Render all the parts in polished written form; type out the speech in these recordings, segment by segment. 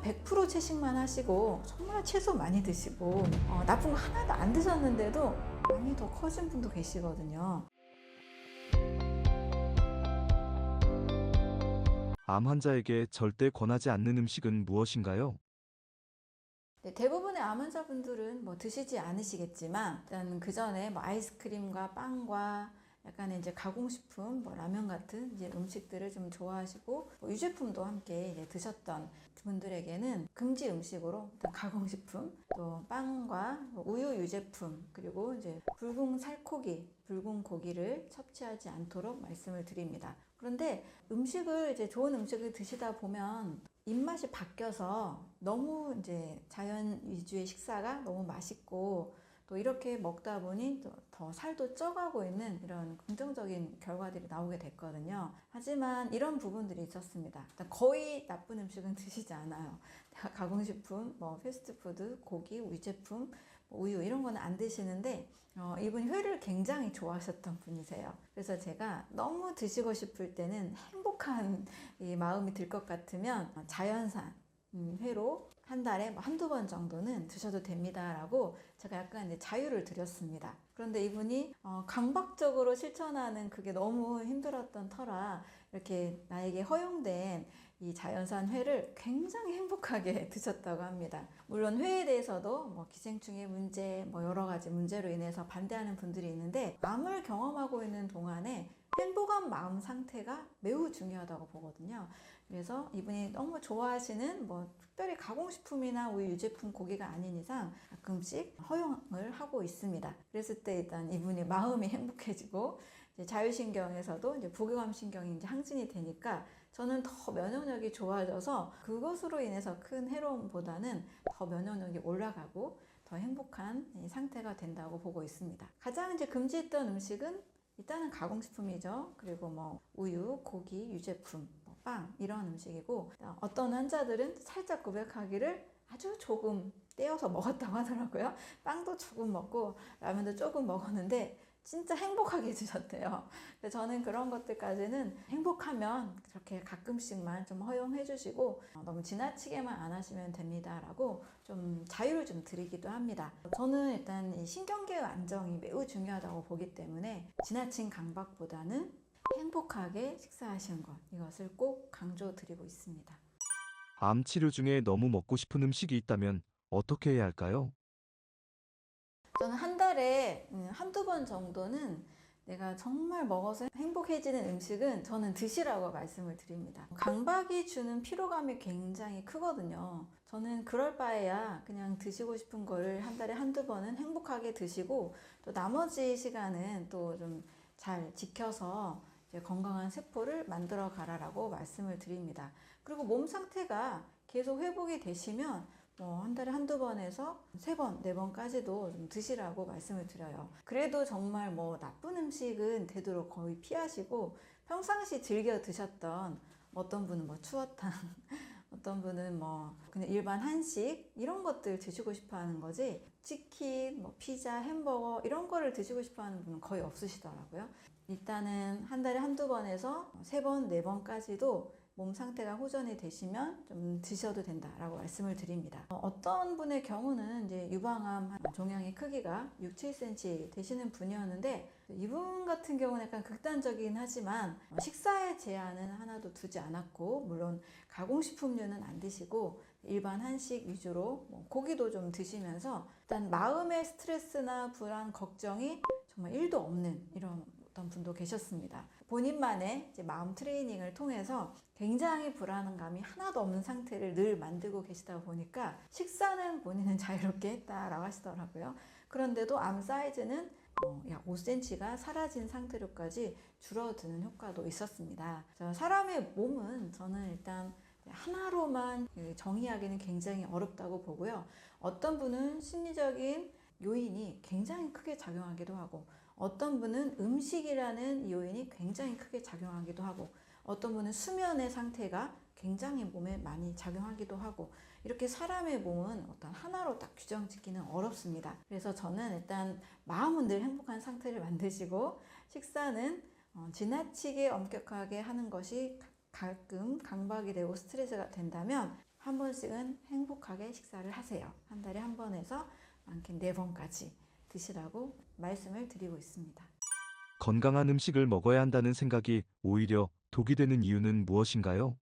100% 채식만 하시고 정말 채소 많이 드시고 나쁜 거 하나도 안 드셨는데도 많이 더 커진 분도 계시거든요. 암 환자에게 절대 권하지 않는 음식은 무엇인가요? 네, 대부분의 암 환자분들은 뭐 드시지 않으시겠지만 일단 그 전에 뭐 아이스크림과 빵과 약간의 이제 가공식품, 뭐 라면 같은 이제 음식들을 좀 좋아하시고 뭐 유제품도 함께 이제 드셨던 분들에게는 금지 음식으로 일단 가공식품, 또 빵과 뭐 우유 유제품, 그리고 이제 붉은 살코기, 붉은 고기를 섭취하지 않도록 말씀을 드립니다. 그런데 음식을 이제 좋은 음식을 드시다 보면 입맛이 바뀌어서 너무 이제 자연 위주의 식사가 너무 맛있고 또 이렇게 먹다 보니 또 더 살도 쪄가고 있는 이런 긍정적인 결과들이 나오게 됐거든요. 하지만 이런 부분들이 있었습니다. 거의 나쁜 음식은 드시지 않아요. 가공식품, 뭐 패스트푸드, 고기, 위제품, 우유 이런 거는 안 드시는데 이분이 회를 굉장히 좋아하셨던 분이세요. 그래서 제가 너무 드시고 싶을 때는 행복한 이 마음이 들 것 같으면 자연산 회로 한 달에 한두 번 정도는 드셔도 됩니다 라고 제가 약간 이제 자유를 드렸습니다. 그런데 이분이 강박적으로 실천하는 그게 너무 힘들었던 터라 이렇게 나에게 허용된 이 자연산 회를 굉장히 행복하게 드셨다고 합니다. 물론 회에 대해서도 뭐 기생충의 문제, 뭐 여러 가지 문제로 인해서 반대하는 분들이 있는데 암을 경험하고 있는 동안에 행복한 마음 상태가 매우 중요하다고 보거든요. 그래서 이분이 너무 좋아하시는 뭐 특별히 가공식품이나 우유 유제품 고기가 아닌 이상 가끔씩 허용을 하고 있습니다. 그랬을 때 일단 이분이 마음이 행복해지고 이제 자율신경에서도 이제 부교감신경이 이제 항진이 되니까 저는 더 면역력이 좋아져서 그것으로 인해서 큰 해로움보다는 더 면역력이 올라가고 더 행복한 상태가 된다고 보고 있습니다. 가장 이제 금지했던 음식은 일단은 가공식품이죠. 그리고 뭐 우유, 고기, 유제품, 뭐 빵 이런 음식이고 어떤 환자들은 살짝 고백하기를 아주 조금 떼어서 먹었다고 하더라고요. 빵도 조금 먹고 라면도 조금 먹었는데 진짜 행복하게 드셨대요. 그래서 저는 그런 것들까지는 행복하면 그렇게 가끔씩만 좀 허용해 주시고 너무 지나치게만 안 하시면 됩니다 라고 좀 자유를 좀 드리기도 합니다. 저는 일단 이 신경계의 안정이 매우 중요하다고 보기 때문에 지나친 강박보다는 행복하게 식사하시는 것, 이것을 꼭 강조드리고 있습니다. 암 치료 중에 너무 먹고 싶은 음식이 있다면 어떻게 해야 할까요? 저는 한 달에 한두 번 정도는 내가 정말 먹어서 행복해지는 음식은 저는 드시라고 말씀을 드립니다. 강박이 주는 피로감이 굉장히 크거든요. 저는 그럴 바에야 그냥 드시고 싶은 거를 한 달에 한두 번은 행복하게 드시고 또 나머지 시간은 또 좀 잘 지켜서 이제 건강한 세포를 만들어 가라라고 말씀을 드립니다. 그리고 몸 상태가 계속 회복이 되시면 한 달에 한두 번에서 세 번, 네 번까지도 좀 드시라고 말씀을 드려요. 그래도 정말 뭐 나쁜 음식은 되도록 거의 피하시고 평상시 즐겨 드셨던 어떤 분은 뭐 추어탕, 어떤 분은 뭐 그냥 일반 한식 이런 것들 드시고 싶어 하는 거지 치킨, 뭐 피자, 햄버거 이런 거를 드시고 싶어 하는 분은 거의 없으시더라고요. 일단은 한 달에 한두 번에서 세 번, 네 번까지도 몸 상태가 호전이 되시면 좀 드셔도 된다라고 말씀을 드립니다. 어떤 분의 경우는 이제 유방암 종양의 크기가 6, 7cm 되시는 분이었는데 이분 같은 경우는 약간 극단적이긴 하지만 식사에 제한은 하나도 두지 않았고 물론 가공식품류는 안 드시고 일반 한식 위주로 고기도 좀 드시면서 일단 마음의 스트레스나 불안, 걱정이 정말 1도 없는 이런 어떤 분도 계셨습니다. 본인만의 이제 마음 트레이닝을 통해서 굉장히 불안감이 하나도 없는 상태를 늘 만들고 계시다 보니까 식사는 본인은 자유롭게 했다라고 하시더라고요. 그런데도 암 사이즈는 약 5cm가 사라진 상태로까지 줄어드는 효과도 있었습니다. 사람의 몸은 저는 일단 하나로만 정의하기는 굉장히 어렵다고 보고요. 어떤 분은 심리적인 요인이 굉장히 크게 작용하기도 하고 어떤 분은 음식이라는 요인이 굉장히 크게 작용하기도 하고 어떤 분은 수면의 상태가 굉장히 몸에 많이 작용하기도 하고 이렇게 사람의 몸은 어떤 하나로 딱 규정 짓기는 어렵습니다. 그래서 저는 일단 마음은 늘 행복한 상태를 만드시고 식사는 지나치게 엄격하게 하는 것이 가끔 강박이 되고 스트레스가 된다면 한 번씩은 행복하게 식사를 하세요. 한 달에 한 번에서 많게는 4번까지 드시라고 말씀을 드리고 있습니다. 건강한 음식을 먹어야 한다는 생각이 오히려 독이 되는 이유는 무엇인가요?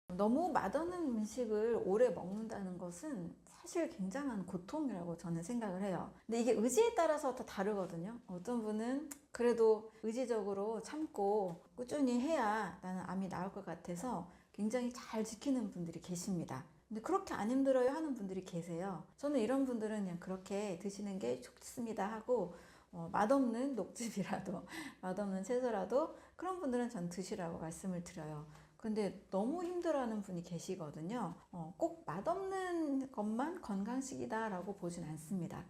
너무 맛없는 음식을 오래 먹는다는 것은 사실 굉장한 고통이라고 저는 생각을 해요. 근데 이게 의지에 따라서 다 다르거든요. 어떤 분은 그래도 의지적으로 참고 꾸준히 해야 나는 암이 나을 것 같아서 굉장히 잘 지키는 분들이 계십니다. 근데 그렇게 안 힘들어요 하는 분들이 계세요. 저는 이런 분들은 그냥 그렇게 드시는 게 좋습니다 하고 맛없는 녹즙이라도 맛없는 채소라도 그런 분들은 전 드시라고 말씀을 드려요. 근데 너무 힘들어하는 분이 계시거든요. 꼭 맛없는 것만 건강식이다라고 보진 않습니다.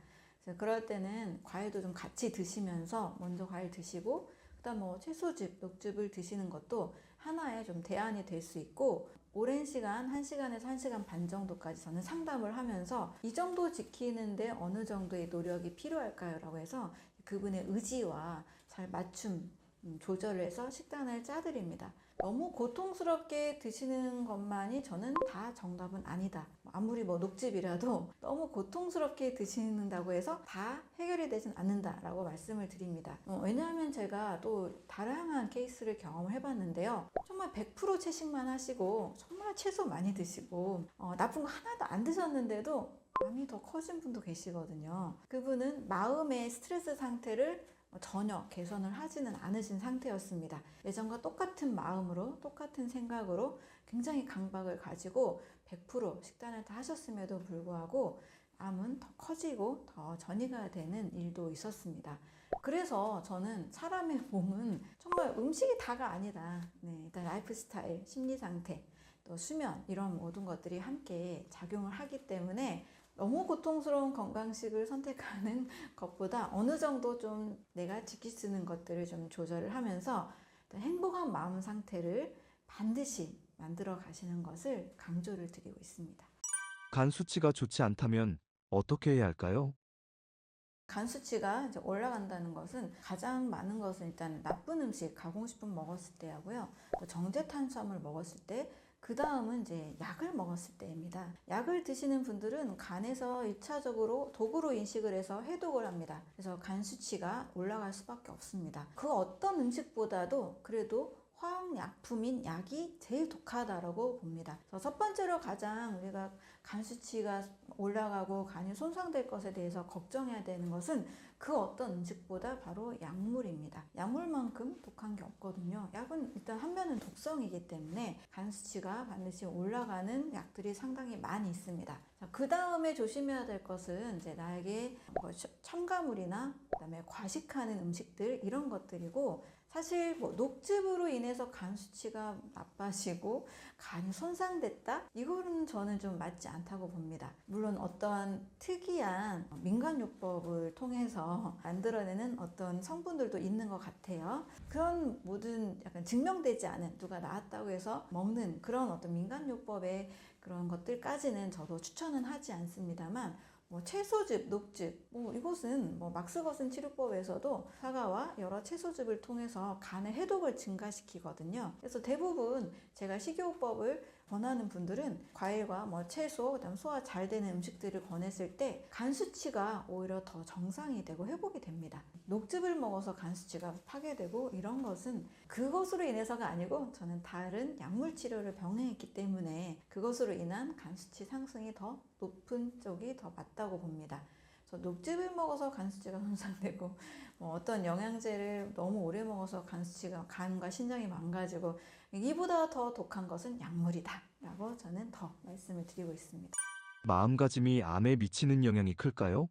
그래서 그럴 때는 과일도 좀 같이 드시면서 먼저 과일 드시고 그다음 뭐 채소즙, 녹즙을 드시는 것도 하나의 좀 대안이 될 수 있고 오랜 시간, 1시간에서 1시간 반 정도까지 저는 상담을 하면서 이 정도 지키는데 어느 정도의 노력이 필요할까요? 라고 해서 그분의 의지와 잘 맞춤 조절을 해서 식단을 짜드립니다. 너무 고통스럽게 드시는 것만이 저는 다 정답은 아니다. 아무리 뭐 녹즙이라도 너무 고통스럽게 드신다고 해서 다 해결이 되진 않는다라고 말씀을 드립니다. 왜냐하면 제가 또 다양한 케이스를 경험을 해봤는데요. 정말 100% 채식만 하시고 정말 채소 많이 드시고 나쁜 거 하나도 안 드셨는데도 암이 더 커진 분도 계시거든요. 그분은 마음의 스트레스 상태를 전혀 개선을 하지는 않으신 상태였습니다. 예전과 똑같은 마음으로 똑같은 생각으로 굉장히 강박을 가지고 100% 식단을 다 하셨음에도 불구하고 암은 더 커지고 더 전이가 되는 일도 있었습니다. 그래서 저는 사람의 몸은 정말 음식이 다가 아니다. 네, 일단 라이프 스타일, 심리 상태, 또 수면 이런 모든 것들이 함께 작용을 하기 때문에 너무 고통스러운 건강식을 선택하는 것보다 어느 정도 좀 내가 지킬 수 있는 것들을 좀 조절을 하면서 행복한 마음 상태를 반드시 만들어 가시는 것을 강조를 드리고 있습니다. 간 수치가 좋지 않다면 어떻게 해야 할까요? 간 수치가 이제 올라간다는 것은 가장 많은 것은 일단 나쁜 음식, 가공식품 먹었을 때 하고요. 또 정제 탄수화물 먹었을 때, 그 다음은 이제 약을 먹었을 때입니다. 약을 드시는 분들은 간에서 1차적으로 독으로 인식을 해서 해독을 합니다. 그래서 간 수치가 올라갈 수밖에 없습니다. 그 어떤 음식보다도 그래도 화학약품인 약이 제일 독하다라고 봅니다. 그래서 첫 번째로 가장 우리가 간 수치가 올라가고 간이 손상될 것에 대해서 걱정해야 되는 것은 그 어떤 음식보다 바로 약물입니다. 약물만큼 독한 게 없거든요. 약은 일단 한면은 독성이기 때문에 간 수치가 반드시 올라가는 약들이 상당히 많이 있습니다. 그 다음에 조심해야 될 것은 이제 나에게 첨가물이나 그다음에 과식하는 음식들 이런 것들이고 사실 뭐 녹즙으로 인해서 간 수치가 나빠지고 간이 손상됐다? 이거는 저는 좀 맞지 않다고 봅니다. 물론 어떠한 특이한 민간요법을 통해서 만들어내는 어떤 성분들도 있는 것 같아요. 그런 모든 약간 증명되지 않은 누가 나았다고 해서 먹는 그런 어떤 민간요법의 그런 것들까지는 저도 추천은 하지 않습니다만 뭐 채소즙, 녹즙, 이것은 막스것은 치료법에서도 사과와 여러 채소즙을 통해서 간의 해독을 증가시키거든요. 그래서 대부분 제가 식이요법을 권하는 분들은 과일과 채소, 그다음 소화 잘 되는 음식들을 권했을 때 간 수치가 오히려 더 정상이 되고 회복이 됩니다. 녹즙을 먹어서 간 수치가 파괴되고 이런 것은 그것으로 인해서가 아니고 저는 다른 약물 치료를 병행했기 때문에 그것으로 인한 간 수치 상승이 더 높은 쪽이 더 맞다고 봅니다. 그래서 녹즙을 먹어서 간 수치가 손상되고 어떤 영양제를 너무 오래 먹어서 간 수치가 간과 신장이 망가지고 이보다 더 독한 것은 약물이다 라고 저는 더 말씀을 드리고 있습니다. 마음가짐이 암에 미치는 영향이 클까요?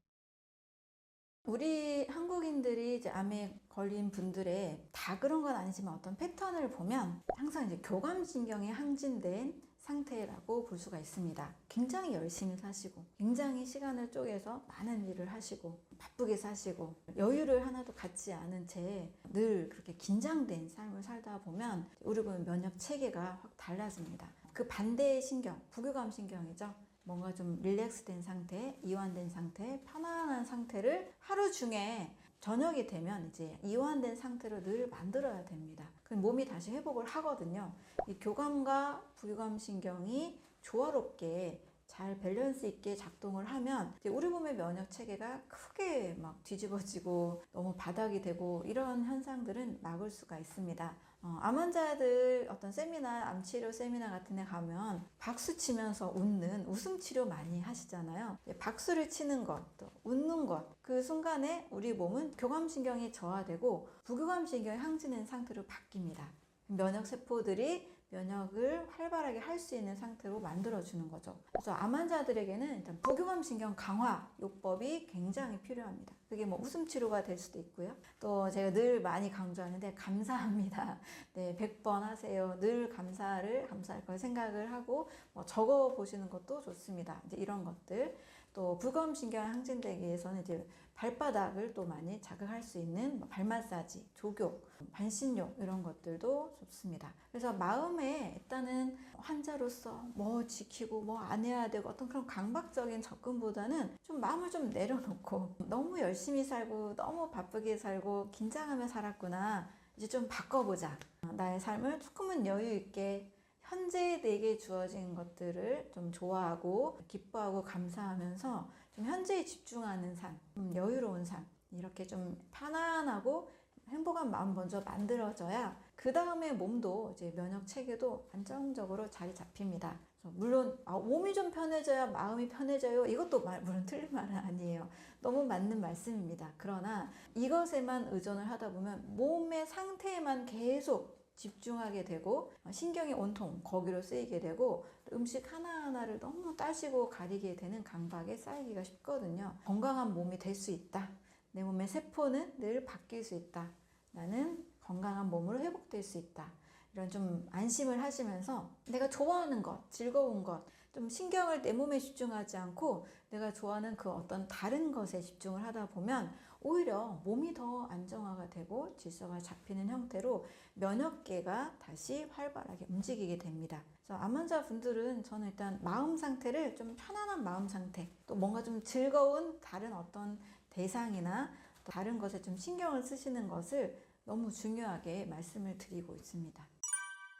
우리 한국인들이 이제 암에 걸린 분들의 다 그런 건 아니지만 어떤 패턴을 보면 항상 이제 교감신경이 항진된 상태라고 볼 수가 있습니다. 굉장히 열심히 사시고 굉장히 시간을 쪼개서 많은 일을 하시고 바쁘게 사시고 여유를 하나도 갖지 않은 채 늘 그렇게 긴장된 삶을 살다 보면 우리 보면 면역 체계가 확 달라집니다. 그 반대의 신경, 부교감 신경이죠. 뭔가 좀 릴렉스된 상태, 이완된 상태, 편안한 상태를 하루 중에 저녁이 되면 이제 이완된 상태로 늘 만들어야 됩니다. 그럼 몸이 다시 회복을 하거든요. 이 교감과 부교감 신경이 조화롭게 잘 밸런스 있게 작동을 하면 이제 우리 몸의 면역 체계가 크게 막 뒤집어지고 너무 바닥이 되고 이런 현상들은 막을 수가 있습니다. 암 환자들 어떤 세미나, 암치료 세미나 같은 데 가면 박수 치면서 웃는 웃음 치료 많이 하시잖아요. 박수를 치는 것, 또 웃는 것, 그 순간에 우리 몸은 교감신경이 저하되고 부교감신경이 항진된 상태로 바뀝니다. 면역 세포들이 면역을 활발하게 할 수 있는 상태로 만들어주는 거죠. 그래서 암 환자들에게는 일단 부교감신경 강화 요법이 굉장히 필요합니다. 그게 뭐 웃음 치료가 될 수도 있고요. 또 제가 늘 많이 강조하는데 감사합니다. 네, 100번 하세요. 늘 감사할 걸 생각을 하고 뭐 적어 보시는 것도 좋습니다. 이제 이런 것들. 또 부교감신경이 항진되기 위해서는 이제 발바닥을 또 많이 자극할 수 있는 발 마사지, 족욕, 반신욕 이런 것들도 좋습니다. 그래서 마음에 일단은 환자로서 뭐 지키고 뭐 안 해야 되고 어떤 그런 강박적인 접근보다는 좀 마음을 좀 내려놓고 너무 열심히 살고 너무 바쁘게 살고 긴장하며 살았구나. 이제 좀 바꿔보자. 나의 삶을 조금은 여유 있게 현재 내게 주어진 것들을 좀 좋아하고 기뻐하고 감사하면서 좀 현재에 집중하는 삶, 여유로운 삶, 이렇게 좀 편안하고 행복한 마음 먼저 만들어져야 그 다음에 몸도 이제 면역 체계도 안정적으로 자리 잡힙니다. 물론 몸이 좀 편해져야 마음이 편해져요. 이것도 물론 틀린 말은 아니에요. 너무 맞는 말씀입니다. 그러나 이것에만 의존을 하다 보면 몸의 상태에만 계속 집중하게 되고 신경이 온통 거기로 쓰이게 되고 음식 하나하나를 너무 따지고 가리게 되는 강박에 쌓이기가 쉽거든요. 건강한 몸이 될 수 있다. 내 몸의 세포는 늘 바뀔 수 있다. 나는 건강한 몸으로 회복될 수 있다. 이런 좀 안심을 하시면서 내가 좋아하는 것, 즐거운 것, 좀 신경을 내 몸에 집중하지 않고 내가 좋아하는 그 어떤 다른 것에 집중을 하다 보면 오히려 몸이 더 안정화가 되고 질서가 잡히는 형태로 면역계가 다시 활발하게 움직이게 됩니다. 그래서 암 환자분들은 저는 일단 마음 상태를 좀 편안한 마음 상태, 또 뭔가 좀 즐거운 다른 어떤 대상이나 다른 것에 좀 신경을 쓰시는 것을 너무 중요하게 말씀을 드리고 있습니다.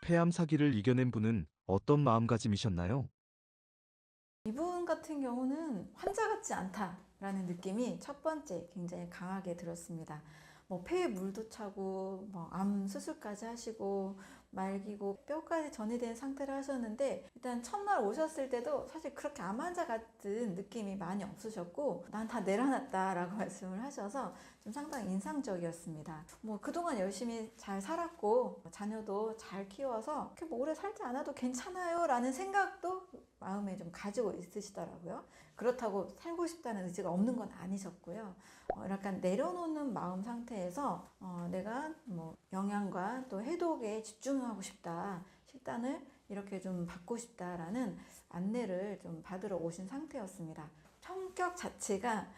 폐암 사기를 이겨낸 분은 어떤 마음가짐이셨나요? 이분 같은 경우는 환자 같지 않다라는 느낌이 첫 번째 굉장히 강하게 들었습니다. 뭐 폐에 물도 차고 뭐 암 수술까지 하시고 말기고 뼈까지 전이된 상태를 하셨는데 일단 첫날 오셨을 때도 사실 그렇게 암 환자 같은 느낌이 많이 없으셨고 난 다 내려놨다라고 말씀을 하셔서 좀 상당히 인상적이었습니다. 뭐 그동안 열심히 잘 살았고 자녀도 잘 키워서 그렇게 뭐 오래 살지 않아도 괜찮아요 라는 생각도 마음에 좀 가지고 있으시더라고요. 그렇다고 살고 싶다는 의지가 없는 건 아니셨고요. 약간 내려놓는 마음 상태에서 내가 뭐 영양과 또 해독에 집중하고 싶다. 식단을 이렇게 좀 받고 싶다라는 안내를 좀 받으러 오신 상태였습니다. 성격 자체가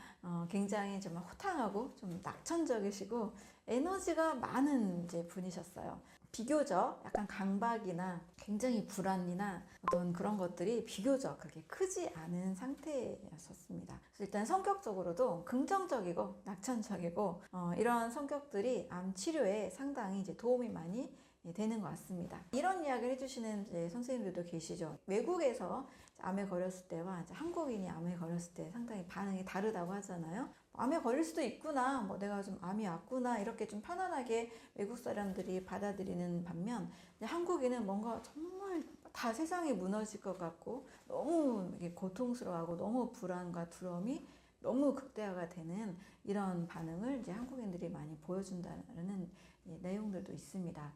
굉장히 좀 호탕하고 좀 낙천적이시고 에너지가 많은 이제 분이셨어요. 비교적 약간 강박이나 굉장히 불안이나 어떤 그런 것들이 비교적 그렇게 크지 않은 상태였었습니다. 그래서 일단 성격적으로도 긍정적이고 낙천적이고 이런 성격들이 암 치료에 상당히 이제 도움이 많이 되는 것 같습니다. 이런 이야기를 해주시는 이제 선생님들도 계시죠. 외국에서 암에 걸렸을 때와 이제 한국인이 암에 걸렸을 때 상당히 반응이 다르다고 하잖아요. 암에 걸릴 수도 있구나, 뭐 내가 좀 암이 왔구나 이렇게 좀 편안하게 외국 사람들이 받아들이는 반면 한국인은 뭔가 정말 다 세상이 무너질 것 같고 너무 고통스러워하고 너무 불안과 두려움이 너무 극대화가 되는 이런 반응을 이제 한국인들이 많이 보여준다는 내용들도 있습니다.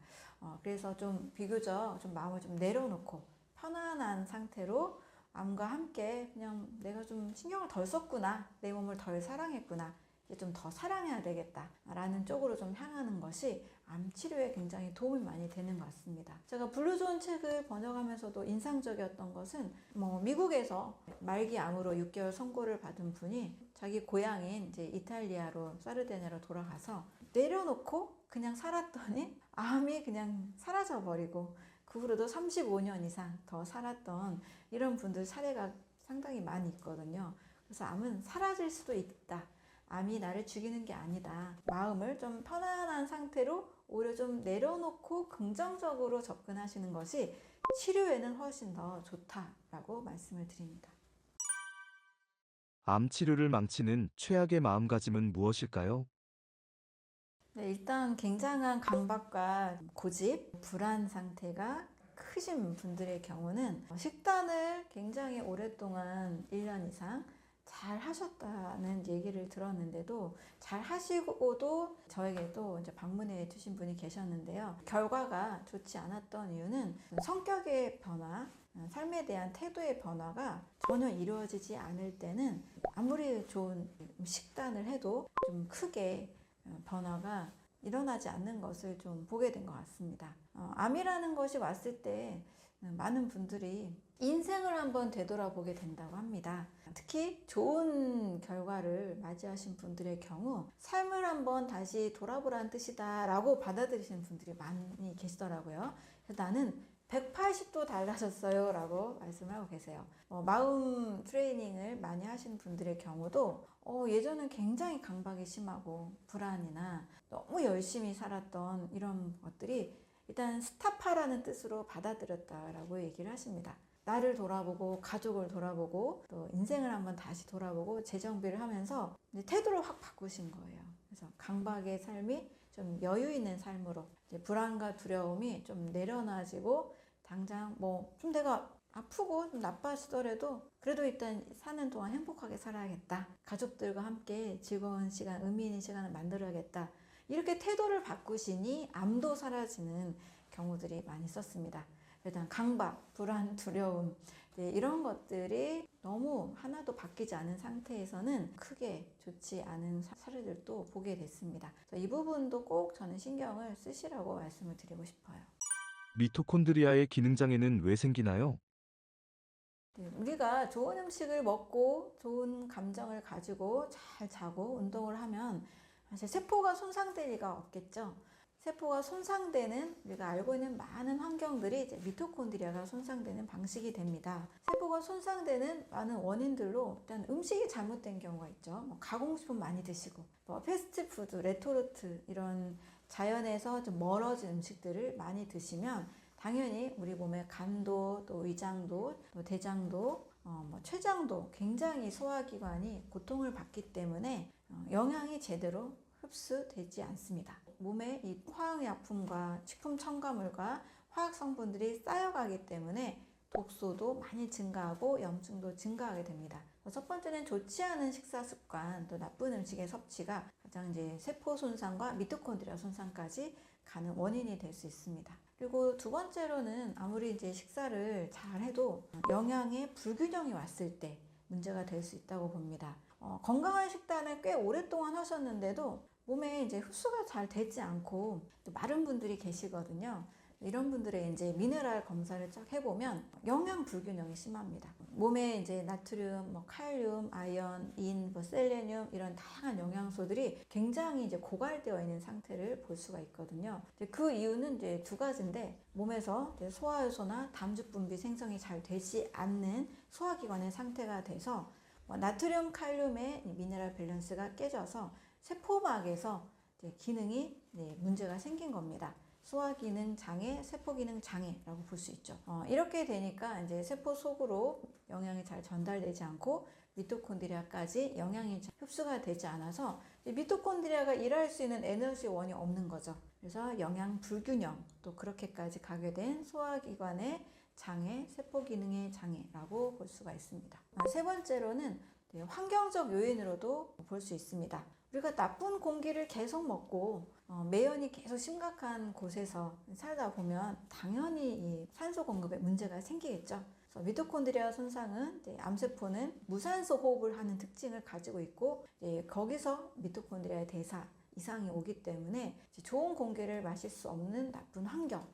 그래서 좀 비교적 좀 마음을 좀 내려놓고 편안한 상태로 암과 함께 그냥 내가 좀 신경을 덜 썼구나, 내 몸을 덜 사랑했구나, 이제 좀 더 사랑해야 되겠다 라는 쪽으로 좀 향하는 것이 암 치료에 굉장히 도움이 많이 되는 것 같습니다. 제가 블루존 책을 번역하면서도 인상적이었던 것은 뭐 미국에서 말기 암으로 6개월 선고를 받은 분이 자기 고향인 이제 이탈리아로 사르데냐로 돌아가서 내려놓고 그냥 살았더니 암이 그냥 사라져 버리고 그 후로도 35년 이상 더 살았던 이런 분들 사례가 상당히 많이 있거든요. 그래서 암은 사라질 수도 있다. 암이 나를 죽이는 게 아니다. 마음을 좀 편안한 상태로 오히려 좀 내려놓고 긍정적으로 접근하시는 것이 치료에는 훨씬 더 좋다라고 있다라고 말씀을 드립니다. 암 치료를 망치는 최악의 마음가짐은 무엇일까요? 네, 일단 굉장한 강박과 고집, 불안 상태가 크신 분들의 경우는 식단을 굉장히 오랫동안 1년 이상 잘 하셨다는 얘기를 들었는데도 잘 하시고도 저에게 또 이제 방문해 주신 분이 계셨는데요. 결과가 좋지 않았던 이유는 성격의 변화, 삶에 대한 태도의 변화가 전혀 이루어지지 않을 때는 아무리 좋은 식단을 해도 좀 크게 변화가 일어나지 않는 것을 좀 보게 된 것 같습니다. 암이라는 것이 왔을 때 많은 분들이 인생을 한번 되돌아보게 된다고 합니다. 특히 좋은 결과를 맞이하신 분들의 경우 삶을 한번 다시 돌아보라는 뜻이다 라고 받아들이시는 분들이 많이 계시더라고요. 그래서 나는 180도 달라졌어요 라고 말씀하고 계세요. 마음 트레이닝을 많이 하시는 분들의 경우도 예전은 굉장히 강박이 심하고 불안이나 너무 열심히 살았던 이런 것들이 일단 스탑하라는 뜻으로 받아들였다라고 얘기를 하십니다. 나를 돌아보고 가족을 돌아보고 또 인생을 한번 다시 돌아보고 재정비를 하면서 이제 태도를 확 바꾸신 거예요. 그래서 강박의 삶이 좀 여유 있는 삶으로 이제 불안과 두려움이 좀 내려놔지고 당장 좀 내가 아프고 좀 나빠지더라도 그래도 일단 사는 동안 행복하게 살아야겠다. 가족들과 함께 즐거운 시간, 의미 있는 시간을 만들어야겠다. 이렇게 태도를 바꾸시니 암도 사라지는 경우들이 많이 있었습니다. 일단 강박, 불안, 두려움 이런 것들이 너무 하나도 바뀌지 않은 상태에서는 크게 좋지 않은 사례들도 보게 됐습니다. 이 부분도 꼭 저는 신경을 쓰시라고 말씀을 드리고 싶어요. 미토콘드리아의 기능장애는 왜 생기나요? 우리가 좋은 음식을 먹고 좋은 감정을 가지고 잘 자고 운동을 하면 사실 세포가 손상될 리가 없겠죠. 세포가 손상되는 우리가 알고 있는 많은 환경들이 이제 미토콘드리아가 손상되는 방식이 됩니다. 세포가 손상되는 많은 원인들로 일단 음식이 잘못된 경우가 있죠. 가공식품 많이 드시고 패스트푸드, 레토르트 이런 자연에서 좀 멀어진 음식들을 많이 드시면 당연히 우리 몸의 간도, 또 위장도, 또 대장도, 췌장도 굉장히 소화기관이 고통을 받기 때문에 영양이 제대로 흡수되지 않습니다. 몸에 이 화학약품과 식품 첨가물과 화학 성분들이 쌓여가기 때문에 독소도 많이 증가하고 염증도 증가하게 됩니다. 첫 번째는 좋지 않은 식사 습관, 또 나쁜 음식의 섭취가 가장 이제 세포 손상과 미토콘드리아 손상까지 가는 원인이 될 수 있습니다. 그리고 두 번째로는 아무리 이제 식사를 잘 해도 영양의 불균형이 왔을 때 문제가 될 수 있다고 봅니다. 건강한 식단을 꽤 오랫동안 하셨는데도 몸에 이제 흡수가 잘 되지 않고 마른 분들이 계시거든요. 이런 분들의 이제 미네랄 검사를 쫙 해보면 영양 불균형이 심합니다. 몸에 이제 나트륨, 칼륨, 아연, 인, 셀레늄 이런 다양한 영양소들이 굉장히 이제 고갈되어 있는 상태를 볼 수가 있거든요. 그 이유는 이제 두 가지인데 몸에서 이제 소화효소나 담즙 분비 생성이 잘 되지 않는 소화기관의 상태가 돼서 나트륨, 칼륨의 미네랄 밸런스가 깨져서 세포막에서 이제 기능이 문제가 생긴 겁니다. 소화기능 장애, 세포기능 장애라고 볼 수 있죠. 이렇게 되니까 이제 세포 속으로 영양이 잘 전달되지 않고 미토콘드리아까지 영양이 흡수가 되지 않아서 미토콘드리아가 일할 수 있는 에너지원이 없는 거죠. 그래서 영양 불균형, 또 그렇게까지 가게 된 소화기관의 장애, 세포기능의 장애라고 볼 수가 있습니다. 세 번째로는 환경적 요인으로도 볼 수 있습니다. 우리가 나쁜 공기를 계속 먹고 매연이 계속 심각한 곳에서 살다 보면 당연히 이 산소 공급에 문제가 생기겠죠. 그래서 미토콘드리아 손상은 암세포는 무산소 호흡을 하는 특징을 가지고 있고 거기서 미토콘드리아의 대사 이상이 오기 때문에 좋은 공기를 마실 수 없는 나쁜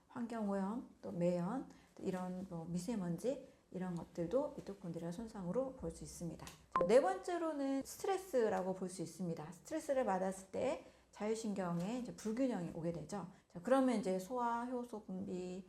환경오염, 또 매연, 또 이런 미세먼지 이런 것들도 미토콘드리아 손상으로 볼 수 있습니다. 네 번째로는 스트레스라고 볼 수 있습니다. 스트레스를 받았을 때 자율신경에 이제 불균형이 오게 되죠. 그러면 이제 소화, 효소 분비,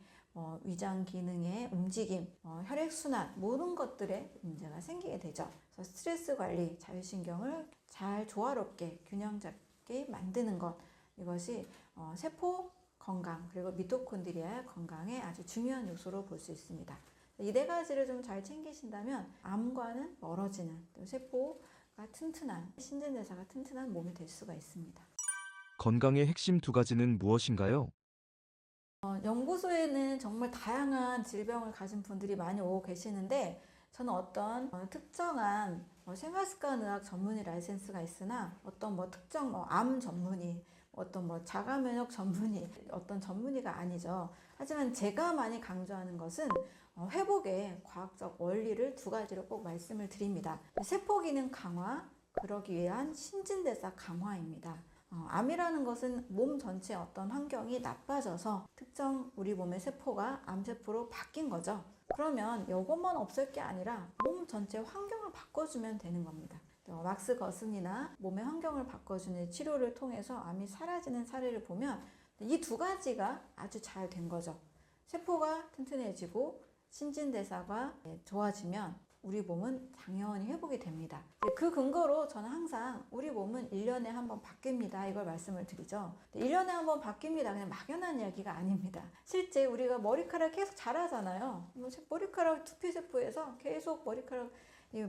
위장 기능의 움직임, 혈액순환 모든 것들에 문제가 생기게 되죠. 그래서 스트레스 관리, 자율신경을 잘 조화롭게 균형 잡게 만드는 것 이것이 세포 건강 그리고 미토콘드리아의 건강에 아주 중요한 요소로 볼 수 있습니다. 이 네 가지를 좀 잘 챙기신다면 암과는 멀어지는 또 세포가 튼튼한 신진대사가 튼튼한 몸이 될 수가 있습니다. 건강의 핵심 두 가지는 무엇인가요? 연구소에는 정말 다양한 질병을 가진 분들이 많이 오고 계시는데 저는 어떤 특정한 생활습관의학 전문의 라이센스가 있으나 어떤 특정 암 전문의, 어떤 자가면역 전문의, 어떤 전문의가 아니죠. 하지만 제가 많이 강조하는 것은 회복의 과학적 원리를 두 가지로 꼭 말씀을 드립니다. 세포 기능 강화, 그러기 위한 신진대사 강화입니다. 암이라는 것은 몸 전체의 어떤 환경이 나빠져서 특정 우리 몸의 세포가 암세포로 바뀐 거죠. 그러면 이것만 없을 게 아니라 몸 전체 환경을 바꿔주면 되는 겁니다. 막스 거슨이나 몸의 환경을 바꿔주는 치료를 통해서 암이 사라지는 사례를 보면 이 두 가지가 아주 잘 된 거죠. 세포가 튼튼해지고 신진대사가 좋아지면 우리 몸은 당연히 회복이 됩니다. 그 근거로 저는 항상 우리 몸은 1년에 한 번 바뀝니다. 이걸 말씀을 드리죠. 1년에 한 번 바뀝니다. 그냥 막연한 이야기가 아닙니다. 실제 우리가 머리카락 계속 자라잖아요. 머리카락 두피세포에서 계속 머리카락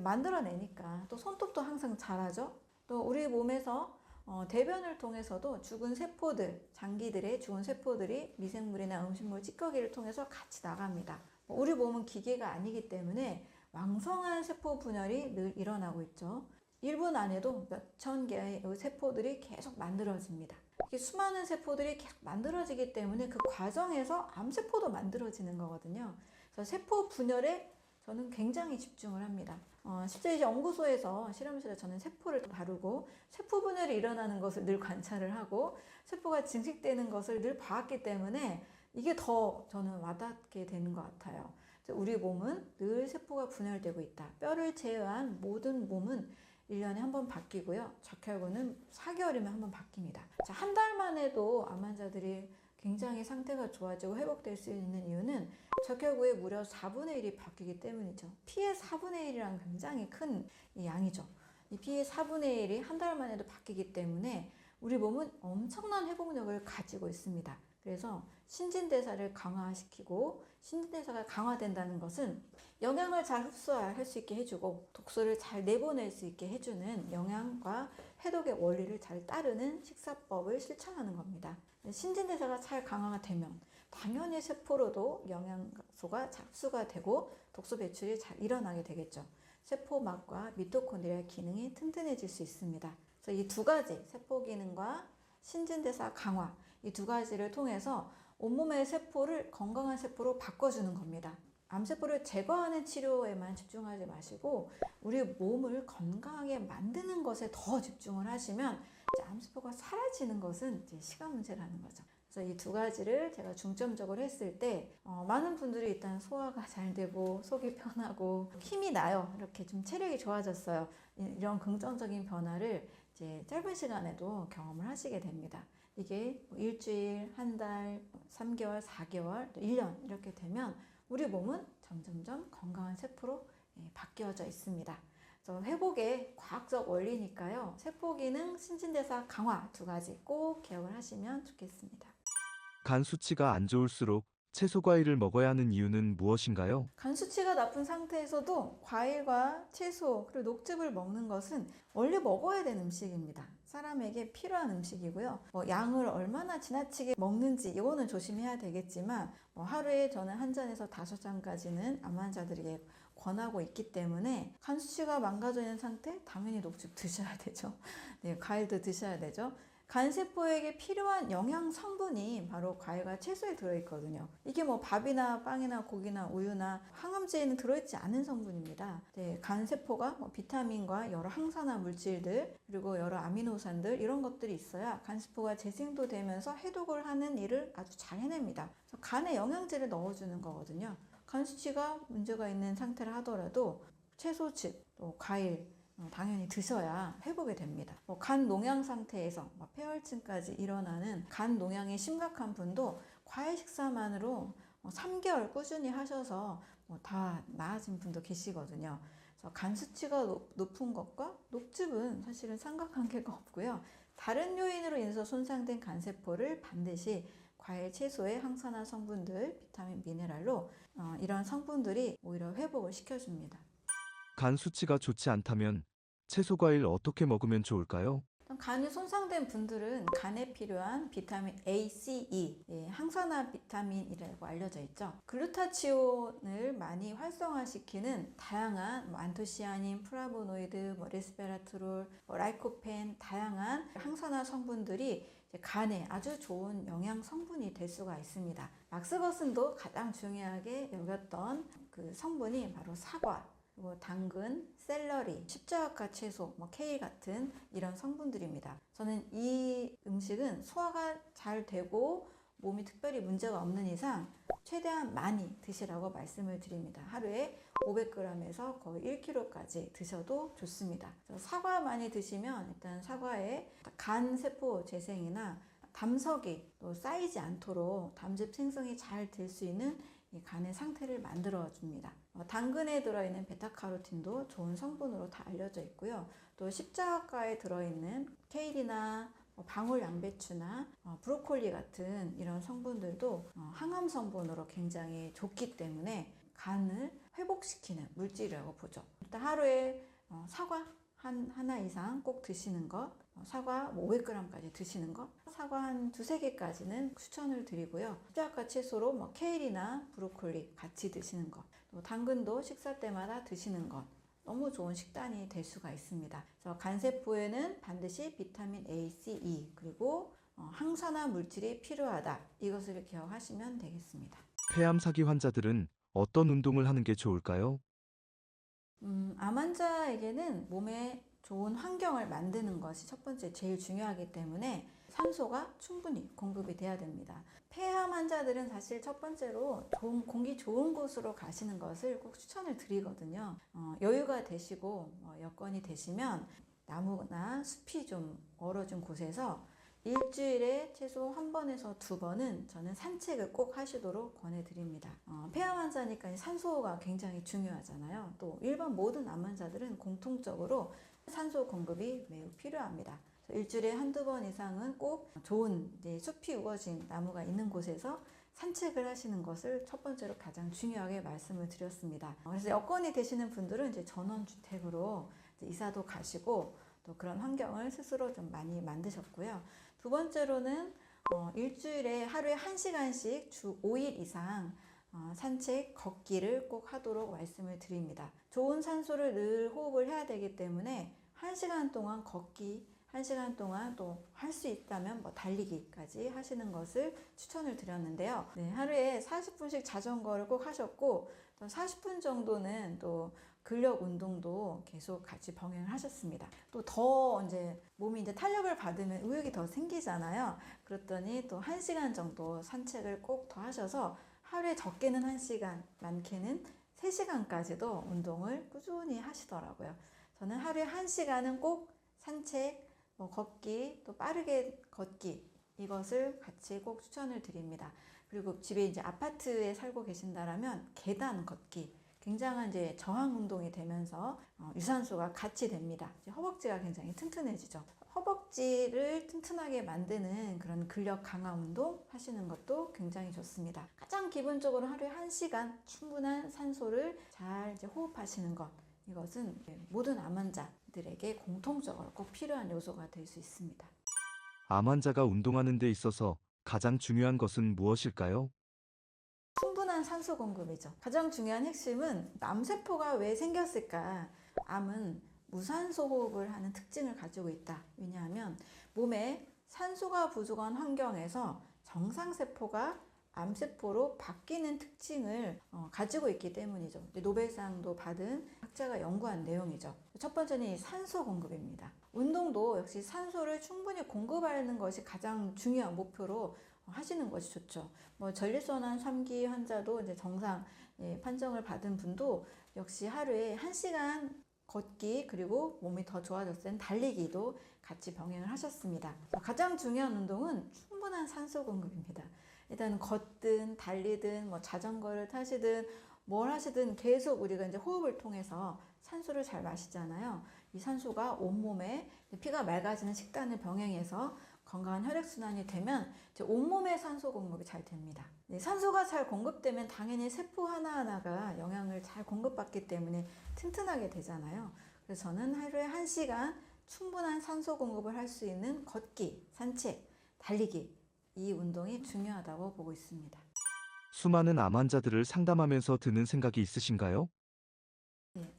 만들어내니까 또 손톱도 항상 자라죠. 또 우리 몸에서 대변을 통해서도 죽은 세포들, 장기들의 죽은 세포들이 미생물이나 음식물 찌꺼기를 통해서 같이 나갑니다. 우리 몸은 기계가 아니기 때문에 왕성한 세포 분열이 늘 일어나고 있죠. 1분 안에도 몇천 개의 세포들이 계속 만들어집니다. 이렇게 수많은 세포들이 계속 만들어지기 때문에 그 과정에서 암세포도 만들어지는 거거든요. 그래서 세포 분열에 저는 굉장히 집중을 합니다. 실제 연구소에서 실험실에 저는 세포를 다루고 세포 분열이 일어나는 것을 늘 관찰을 하고 세포가 증식되는 것을 늘 봐왔기 때문에 이게 더 저는 와닿게 되는 것 같아요. 우리 몸은 늘 세포가 분열되고 있다. 뼈를 제외한 모든 몸은 1년에 한 번 바뀌고요. 적혈구는 4개월이면 한 번 바뀝니다. 한 달만 해도 암 환자들이 굉장히 상태가 좋아지고 회복될 수 있는 이유는 적혈구의 무려 4분의 1이 바뀌기 때문이죠. 피의 4분의 1이란 굉장히 큰 양이죠. 이 피의 4분의 1이 한 달 만에도 바뀌기 때문에 우리 몸은 엄청난 회복력을 가지고 있습니다. 그래서 신진대사를 강화시키고 신진대사가 강화된다는 것은 영양을 잘 흡수할 수 있게 해주고 독소를 잘 내보낼 수 있게 해주는 영양과 해독의 원리를 잘 따르는 식사법을 실천하는 겁니다. 신진대사가 잘 강화가 되면 당연히 세포로도 영양소가 잘 흡수가 되고 독소 배출이 잘 일어나게 되겠죠. 세포막과 미토콘드리아 기능이 튼튼해질 수 있습니다. 그래서 이 두 가지, 세포 기능과 신진대사 강화, 이 두 가지를 통해서 온몸의 세포를 건강한 세포로 바꿔주는 겁니다. 암세포를 제거하는 치료에만 집중하지 마시고 우리 몸을 건강하게 만드는 것에 더 집중을 하시면 암세포가 사라지는 것은 이제 시간 문제라는 거죠. 그래서 이 두 가지를 제가 중점적으로 했을 때 많은 분들이 일단 소화가 잘 되고 속이 편하고 힘이 나요. 이렇게 좀 체력이 좋아졌어요. 이런 긍정적인 변화를 이제 짧은 시간에도 경험을 하시게 됩니다. 이게 일주일, 한 달, 3개월, 4개월, 또 1년 이렇게 되면 우리 몸은 점점점 건강한 세포로 바뀌어져 있습니다. 그래서 회복의 과학적 원리니까요. 세포 기능, 신진대사 강화 두 가지 꼭 기억을 하시면 좋겠습니다. 간 수치가 안 좋을수록 채소 과일을 먹어야 하는 이유는 무엇인가요? 간 수치가 나쁜 상태에서도 과일과 채소 그리고 녹즙을 먹는 것은 원래 먹어야 되는 음식입니다. 사람에게 필요한 음식이고요. 양을 얼마나 지나치게 먹는지 이거는 조심해야 되겠지만 하루에 저는 한 잔에서 5잔까지는 암 환자들에게 권하고 있기 때문에 간 수치가 망가져 있는 상태 당연히 녹즙 드셔야 되죠. 네, 과일도 드셔야 되죠. 간세포에게 필요한 영양 성분이 바로 과일과 채소에 들어있거든요. 이게 밥이나 빵이나 고기나 우유나 항암제에는 들어있지 않은 성분입니다. 네, 간세포가 비타민과 여러 항산화 물질들 그리고 여러 아미노산들 이런 것들이 있어야 간세포가 재생도 되면서 해독을 하는 일을 아주 잘 해냅니다. 그래서 간에 영양제를 넣어주는 거거든요. 간 수치가 문제가 있는 상태를 하더라도 채소즙, 또 과일 당연히 드셔야 회복이 됩니다. 간 농양 상태에서 폐혈증까지 일어나는 간 농양이 심각한 분도 과일 식사만으로 3개월 꾸준히 하셔서 다 나아진 분도 계시거든요. 그래서 간 수치가 높은 것과 녹즙은 사실은 삼각관계가 없고요. 다른 요인으로 인해서 손상된 간세포를 반드시 과일, 채소의 항산화 성분들, 비타민, 미네랄로 이런 성분들이 오히려 회복을 시켜줍니다. 간 수치가 좋지 않다면 채소 과일 어떻게 먹으면 좋을까요? 간이 손상된 분들은 간에 필요한 비타민 A, C, E, 항산화 비타민이라고 알려져 있죠. 글루타치온을 많이 활성화시키는 다양한 안토시아닌, 플라보노이드, 레스베라트롤, 라이코펜, 다양한 항산화 성분들이 간에 아주 좋은 영양 성분이 될 수가 있습니다. 막스 거슨도 가장 중요하게 여겼던 그 성분이 바로 사과, 그리고 당근, 샐러리, 십자가 채소, 케일 같은 이런 성분들입니다. 저는 이 음식은 소화가 잘 되고 몸이 특별히 문제가 없는 이상 최대한 많이 드시라고 말씀을 드립니다. 하루에 500g에서 거의 1kg까지 드셔도 좋습니다. 사과 많이 드시면 일단 사과에 간 세포 재생이나 담석이 또 쌓이지 않도록 담즙 생성이 잘 될 수 있는 이 간의 상태를 만들어 줍니다. 당근에 들어있는 베타카로틴도 좋은 성분으로 다 알려져 있고요. 또 십자가에 들어있는 케일이나 방울 양배추나 브로콜리 같은 이런 성분들도 항암 성분으로 굉장히 좋기 때문에 간을 회복시키는 물질이라고 보죠. 일단 하루에 사과 하나 이상 꼭 드시는 것, 사과 500g까지 드시는 것, 사과 한 두세 개까지는 추천을 드리고요. 십자가 채소로 케일이나 브로콜리 같이 드시는 것, 또 당근도 식사 때마다 드시는 것, 너무 좋은 식단이 될 수가 있습니다. 그래서 간세포에는 반드시 비타민 A, C, E 그리고 항산화 물질이 필요하다. 이것을 기억하시면 되겠습니다. 폐암 사기 환자들은 어떤 운동을 하는 게 좋을까요? 암 환자에게는 몸에 좋은 환경을 만드는 것이 첫 번째 제일 중요하기 때문에 산소가 충분히 공급이 돼야 됩니다. 폐암 환자들은 사실 첫 번째로 공기 좋은 곳으로 가시는 것을 꼭 추천을 드리거든요. 여유가 되시고 여건이 되시면 나무나 숲이 좀 얼어진 곳에서 일주일에 최소 한 번에서 두 번은 저는 산책을 꼭 하시도록 권해드립니다. 폐암 환자니까 산소가 굉장히 중요하잖아요. 또 일반 모든 암 환자들은 공통적으로 산소 공급이 매우 필요합니다. 일주일에 한두 번 이상은 꼭 좋은 숲이 우거진 나무가 있는 곳에서 산책을 하시는 것을 첫 번째로 가장 중요하게 말씀을 드렸습니다. 그래서 여건이 되시는 분들은 이제 전원주택으로 이사도 가시고 또 그런 환경을 스스로 좀 많이 만드셨고요. 두 번째로는 일주일에 하루에 1시간씩 주 5일 이상 산책, 걷기를 꼭 하도록 말씀을 드립니다. 좋은 산소를 늘 호흡을 해야 되기 때문에 1시간 동안 걷기, 1시간 동안 또 할 수 있다면 달리기까지 하시는 것을 추천을 드렸는데요. 네, 하루에 40분씩 자전거를 꼭 하셨고 또 40분 정도는 또 근력 운동도 계속 같이 병행을 하셨습니다. 또 더 이제 몸이 이제 탄력을 받으면 의욕이 더 생기잖아요. 그랬더니 또 1시간 정도 산책을 꼭 더 하셔서 하루에 적게는 1시간, 많게는 3시간까지도 운동을 꾸준히 하시더라고요. 저는 하루에 1시간은 꼭 산책, 걷기, 또 빠르게 걷기 이것을 같이 꼭 추천을 드립니다. 그리고 집에 이제 아파트에 살고 계신다라면 계단 걷기 굉장한 이제 저항 운동이 되면서 유산소가 같이 됩니다. 허벅지가 굉장히 튼튼해지죠. 허벅지를 튼튼하게 만드는 그런 근력 강화 운동 하시는 것도 굉장히 좋습니다. 가장 기본적으로 하루에 1시간 충분한 산소를 잘 이제 호흡하시는 것. 이것은 모든 암 환자들에게 공통적으로 꼭 필요한 요소가 될 수 있습니다. 암 환자가 운동하는 데 있어서 가장 중요한 것은 무엇일까요? 충분한 산소 공급이죠. 가장 중요한 핵심은 암세포가 왜 생겼을까? 암은 무산소 호흡을 하는 특징을 가지고 있다. 왜냐하면 몸에 산소가 부족한 환경에서 정상세포가 암세포로 바뀌는 특징을 가지고 있기 때문이죠. 노벨상도 받은 학자가 연구한 내용이죠. 첫 번째는 이 산소 공급입니다. 운동도 역시 산소를 충분히 공급하는 것이 가장 중요한 목표로 하시는 것이 좋죠. 전립선암 3기 환자도 이제 정상 판정을 받은 분도 역시 하루에 1시간 걷기 그리고 몸이 더 좋아졌을 땐 달리기도 같이 병행을 하셨습니다. 가장 중요한 운동은 충분한 산소 공급입니다. 일단 걷든 달리든 자전거를 타시든 뭘 하시든 계속 우리가 이제 호흡을 통해서 산소를 잘 마시잖아요. 이 산소가 온몸에 피가 맑아지는 식단을 병행해서 건강한 혈액순환이 되면 이제 온몸에 산소 공급이 잘 됩니다. 산소가 잘 공급되면 당연히 세포 하나하나가 영양을 잘 공급받기 때문에 튼튼하게 되잖아요. 그래서 저는 하루에 1시간 충분한 산소 공급을 할 수 있는 걷기, 산책, 달리기, 이 운동이 중요하다고 보고 있습니다. 수많은 암 환자들을 상담하면서 드는 생각이 있으신가요?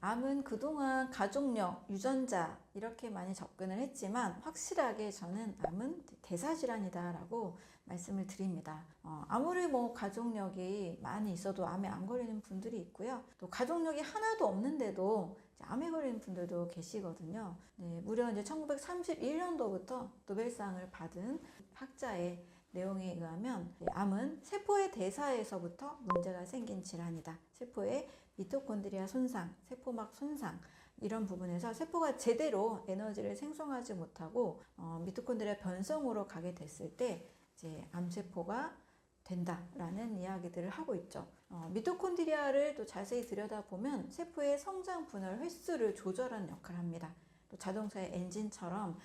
암은 그동안 가족력, 유전자 이렇게 많이 접근을 했지만 확실하게 저는 암은 대사질환이다라고 말씀을 드립니다. 아무리 뭐 가족력이 많이 있어도 암에 안 걸리는 분들이 있고요. 또 가족력이 하나도 없는데도 암에 걸리는 분들도 계시거든요. 무려 이제 1931년도부터 노벨상을 받은 학자의 내용에 의하면 암은 세포의 대사에서부터 문제가 생긴 질환이다. 세포의 미토콘드리아 손상, 세포막 손상 이런 부분에서 세포가 제대로 에너지를 생성하지 못하고 미토콘드리아 변성으로 가게 됐을 때 이제 암세포가 된다라는 이야기들을 하고 있죠. 미토콘드리아를 또 자세히 들여다보면 세포의 성장 분할 횟수를 조절하는 역할을 합니다. 또 자동차의 엔진처럼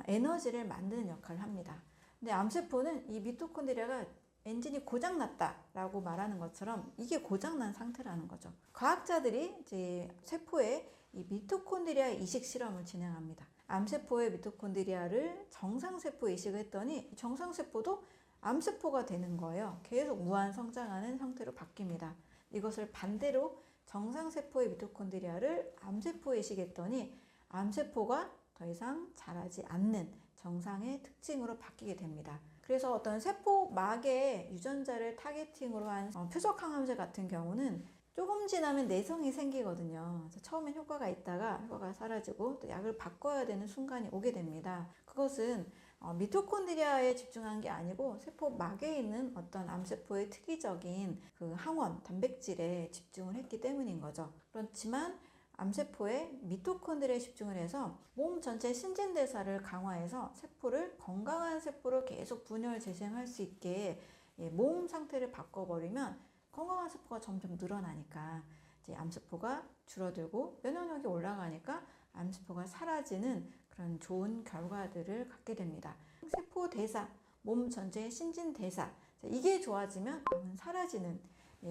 에너지를 만드는 역할을 합니다. 근데 암세포는 이 미토콘드리아가 엔진이 고장났다라고 말하는 것처럼 이게 고장난 상태라는 거죠. 과학자들이 이제 세포에 이 미토콘드리아 이식 실험을 진행합니다. 암세포의 미토콘드리아를 정상세포 이식을 했더니 정상세포도 암세포가 되는 거예요. 계속 무한 성장하는 형태로 바뀝니다. 이것을 반대로 정상세포의 미토콘드리아를 암세포에 이식했더니 암세포가 더 이상 자라지 않는 정상의 특징으로 바뀌게 됩니다. 그래서 어떤 세포막의 유전자를 타겟팅으로 한 표적 항암제 같은 경우는 조금 지나면 내성이 생기거든요. 그래서 처음엔 효과가 있다가 효과가 사라지고 또 약을 바꿔야 되는 순간이 오게 됩니다. 그것은 미토콘드리아에 집중한 게 아니고 세포막에 있는 어떤 암세포의 특이적인 그 항원, 단백질에 집중을 했기 때문인 거죠. 그렇지만 암세포의 미토콘드리아에 집중을 해서 몸 전체 신진대사를 강화해서 세포를 건강한 세포로 계속 분열 재생할 수 있게 몸 상태를 바꿔버리면 건강한 세포가 점점 늘어나니까 이제 암세포가 줄어들고 면역력이 올라가니까 암세포가 사라지는 그런 좋은 결과들을 갖게 됩니다. 세포 대사, 몸 전체의 신진대사 이게 좋아지면 암은 사라지는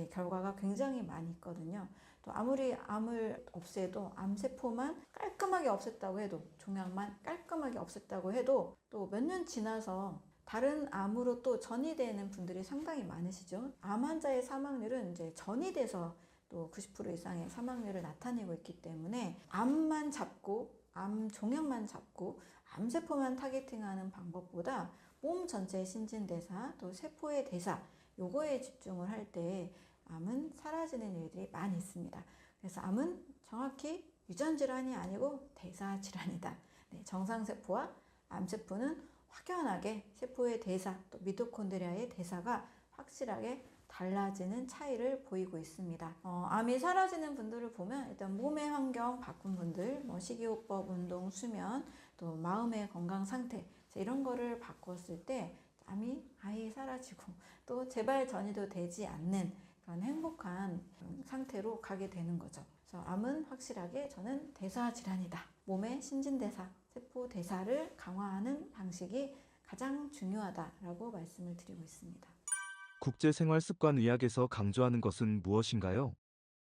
결과가 굉장히 많이 있거든요. 또 아무리 암을 없애도 암세포만 깔끔하게 없앴다고 해도 종양만 깔끔하게 없앴다고 해도 또 몇 년 지나서 다른 암으로 또 전이 되는 분들이 상당히 많으시죠. 암 환자의 사망률은 이제 전이 돼서 또 90% 이상의 사망률을 나타내고 있기 때문에 암만 잡고 암 종양만 잡고 암세포만 타겟팅하는 방법보다 몸 전체의 신진대사 또 세포의 대사 요거에 집중을 할 때 암은 사라지는 일들이 많이 있습니다. 그래서 암은 정확히 유전질환이 아니고 대사질환이다. 정상세포와 암세포는 확연하게 세포의 대사 또 미토콘드리아의 대사가 확실하게 달라지는 차이를 보이고 있습니다. 암이 사라지는 분들을 보면 일단 몸의 환경 바꾼 분들, 식이요법, 운동, 수면, 또 마음의 건강 상태 이런 거를 바꿨을 때 암이 아예 사라지고 또 재발 전이도 되지 않는 그런 행복한 상태로 가게 되는 거죠. 그래서 암은 확실하게 저는 대사질환이다. 몸의 신진대사, 세포 대사를 강화하는 방식이 가장 중요하다라고 말씀을 드리고 있습니다. 국제생활습관의학에서 강조하는 것은 무엇인가요?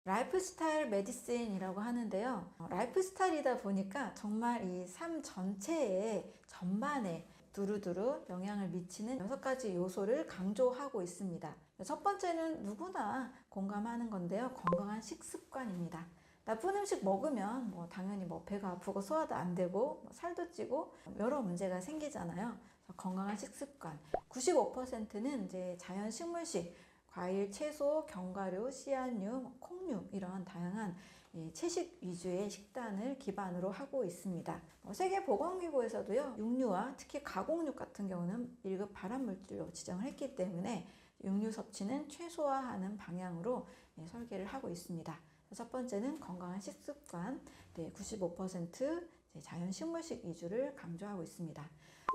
라이프스타일 메디슨이라고 하는데요. 라이프스타일이다 보니까 정말 이 삶 전체에 전반에 두루두루 영향을 미치는 6가지 요소를 강조하고 있습니다. 첫 번째는 누구나 공감하는 건데요. 건강한 식습관입니다. 나쁜 음식 먹으면 당연히 배가 아프고 소화도 안 되고 살도 찌고 여러 문제가 생기잖아요. 건강한 식습관 95%는 이제 자연 식물식 과일, 채소, 견과류, 씨앗류, 콩류 이런 다양한 채식 위주의 식단을 기반으로 하고 있습니다. 세계보건기구에서도요. 육류와 특히 가공육 같은 경우는 1급 발암물질로 지정을 했기 때문에 육류 섭취는 최소화하는 방향으로 설계를 하고 있습니다. 첫 번째는 건강한 식습관 95% 자연 식물식 위주를 강조하고 있습니다.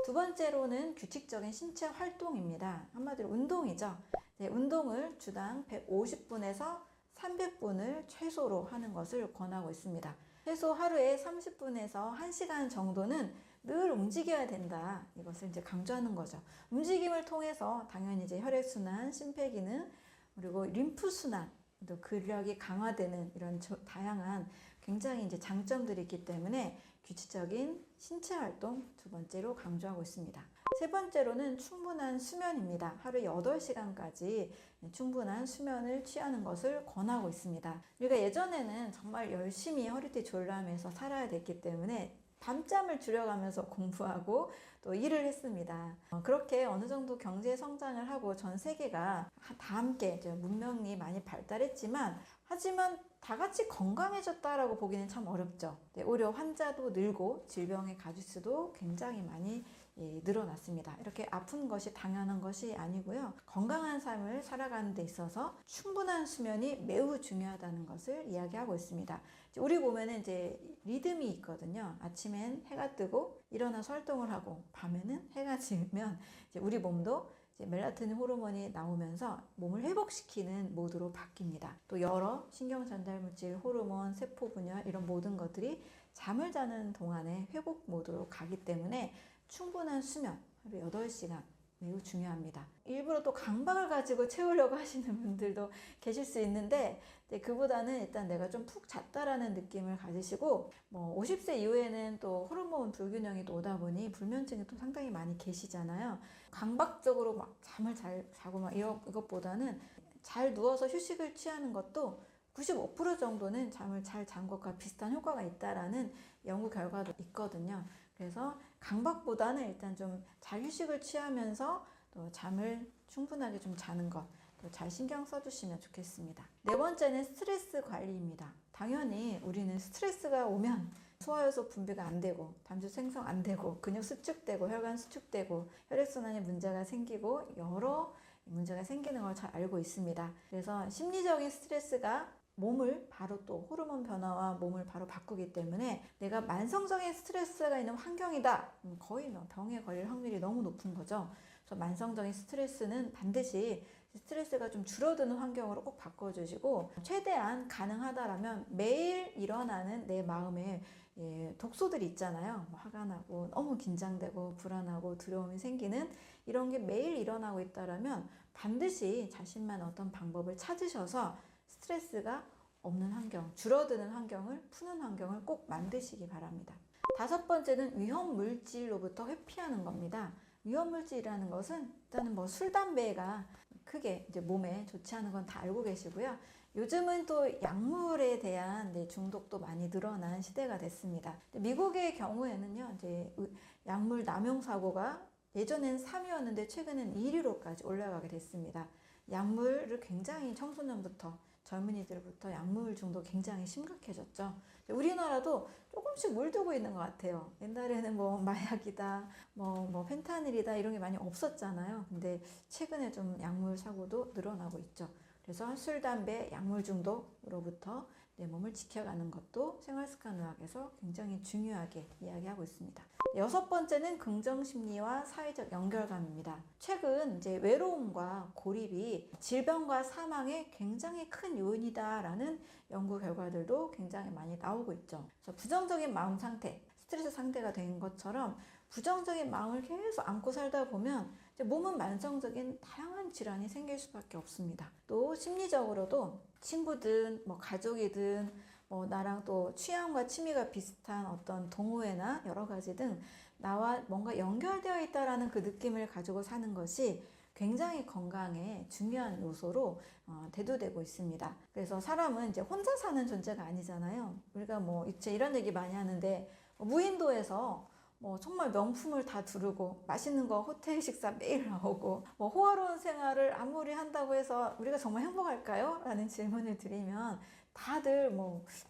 두 번째로는 규칙적인 신체 활동입니다. 한마디로 운동이죠. 운동을 주당 150분에서 300분을 최소로 하는 것을 권하고 있습니다. 최소 하루에 30분에서 1시간 정도는 늘 움직여야 된다. 이것을 이제 강조하는 거죠. 움직임을 통해서 당연히 이제 혈액순환, 심폐기능, 그리고 림프순환, 또 근력이 강화되는 이런 다양한 굉장히 이제 장점들이 있기 때문에 규칙적인 신체 활동 두 번째로 강조하고 있습니다. 세 번째로는 충분한 수면입니다. 하루 8시간까지 충분한 수면을 취하는 것을 권하고 있습니다. 우리가 예전에는 정말 열심히 허리띠 졸라매서 살아야 됐기 때문에 밤잠을 줄여가면서 공부하고 또 일을 했습니다. 그렇게 어느 정도 경제 성장을 하고 전 세계가 다 함께 이제 문명이 많이 발달했지만 하지만 다 같이 건강해졌다라고 보기는 참 어렵죠. 오히려 환자도 늘고 질병의 가짓수도 굉장히 많이 늘어났습니다. 이렇게 아픈 것이 당연한 것이 아니고요. 건강한 삶을 살아가는 데 있어서 충분한 수면이 매우 중요하다는 것을 이야기하고 있습니다. 우리 보면은 이제 리듬이 있거든요. 아침엔 해가 뜨고 일어나서 활동을 하고 밤에는 해가 지면 이제 우리 몸도 이제 멜라토닌 호르몬이 나오면서 몸을 회복시키는 모드로 바뀝니다. 또 여러 신경전달물질, 호르몬, 세포 분열 이런 모든 것들이 잠을 자는 동안에 회복 모드로 가기 때문에 충분한 수면, 하루 8시간 매우 중요합니다. 일부러 또 강박을 가지고 채우려고 하시는 분들도 계실 수 있는데 그보다는 일단 내가 좀 푹 잤다라는 느낌을 가지시고 50세 이후에는 또 호르몬 불균형이 또 오다 보니 불면증이 또 상당히 많이 계시잖아요. 강박적으로 막 잠을 잘 자고 막 이것보다는 잘 누워서 휴식을 취하는 것도 95% 정도는 잠을 잘 잔 것과 비슷한 효과가 있다라는 연구 결과도 있거든요. 그래서 강박보다는 일단 좀 잘 휴식을 취하면서 또 잠을 충분하게 좀 자는 것 또 잘 신경 써주시면 좋겠습니다. 네 번째는 스트레스 관리입니다. 당연히 우리는 스트레스가 오면 소화효소 분비가 안 되고 담즙 생성 안 되고 근육 수축되고 혈관 수축되고 혈액순환에 문제가 생기고 여러 문제가 생기는 걸 잘 알고 있습니다. 그래서 심리적인 스트레스가 몸을 바로 또 호르몬 변화와 몸을 바로 바꾸기 때문에 내가 만성적인 스트레스가 있는 환경이다. 거의 병에 걸릴 확률이 너무 높은 거죠. 그래서 만성적인 스트레스는 반드시 스트레스가 좀 줄어드는 환경으로 꼭 바꿔주시고 최대한 가능하다라면 매일 일어나는 내 마음에 독소들이 있잖아요. 화가 나고 너무 긴장되고 불안하고 두려움이 생기는 이런 게 매일 일어나고 있다라면 반드시 자신만 어떤 방법을 찾으셔서 스트레스가 없는 환경, 줄어드는 환경을 푸는 환경을 꼭 만드시기 바랍니다. 다섯 번째는 위험 물질로부터 회피하는 겁니다. 위험 물질이라는 것은 일단은 술, 담배가 크게 이제 몸에 좋지 않은 건 다 알고 계시고요. 요즘은 또 약물에 대한 중독도 많이 늘어난 시대가 됐습니다. 미국의 경우에는요, 이제 약물 남용 사고가 예전엔 3위였는데 최근엔 1위로까지 올라가게 됐습니다. 약물을 굉장히 청소년부터 젊은이들부터 약물 중독 굉장히 심각해졌죠. 우리나라도 조금씩 물들고 있는 것 같아요. 옛날에는 마약이다, 펜타닐이다 이런 게 많이 없었잖아요. 근데 최근에 좀 약물 사고도 늘어나고 있죠. 그래서 술, 담배, 약물 중독으로부터 내 몸을 지켜가는 것도 생활습관의학에서 굉장히 중요하게 이야기하고 있습니다. 여섯 번째는 긍정심리와 사회적 연결감입니다. 최근 이제 외로움과 고립이 질병과 사망에 굉장히 큰 요인이다라는 연구 결과들도 굉장히 많이 나오고 있죠. 그래서 부정적인 마음 상태, 스트레스 상태가 된 것처럼 부정적인 마음을 계속 안고 살다 보면 이제 몸은 만성적인 다양한 질환이 생길 수밖에 없습니다. 또 심리적으로도 친구든 가족이든 나랑 또 취향과 취미가 비슷한 어떤 동호회나 여러 가지 등 나와 뭔가 연결되어 있다라는 그 느낌을 가지고 사는 것이 굉장히 건강에 중요한 요소로 대두되고 있습니다. 그래서 사람은 이제 혼자 사는 존재가 아니잖아요. 우리가 이제 이런 얘기 많이 하는데 무인도에서 정말 명품을 다 두르고 맛있는 거 호텔 식사 매일 나오고 호화로운 생활을 아무리 한다고 해서 우리가 정말 행복할까요? 라는 질문을 드리면 다들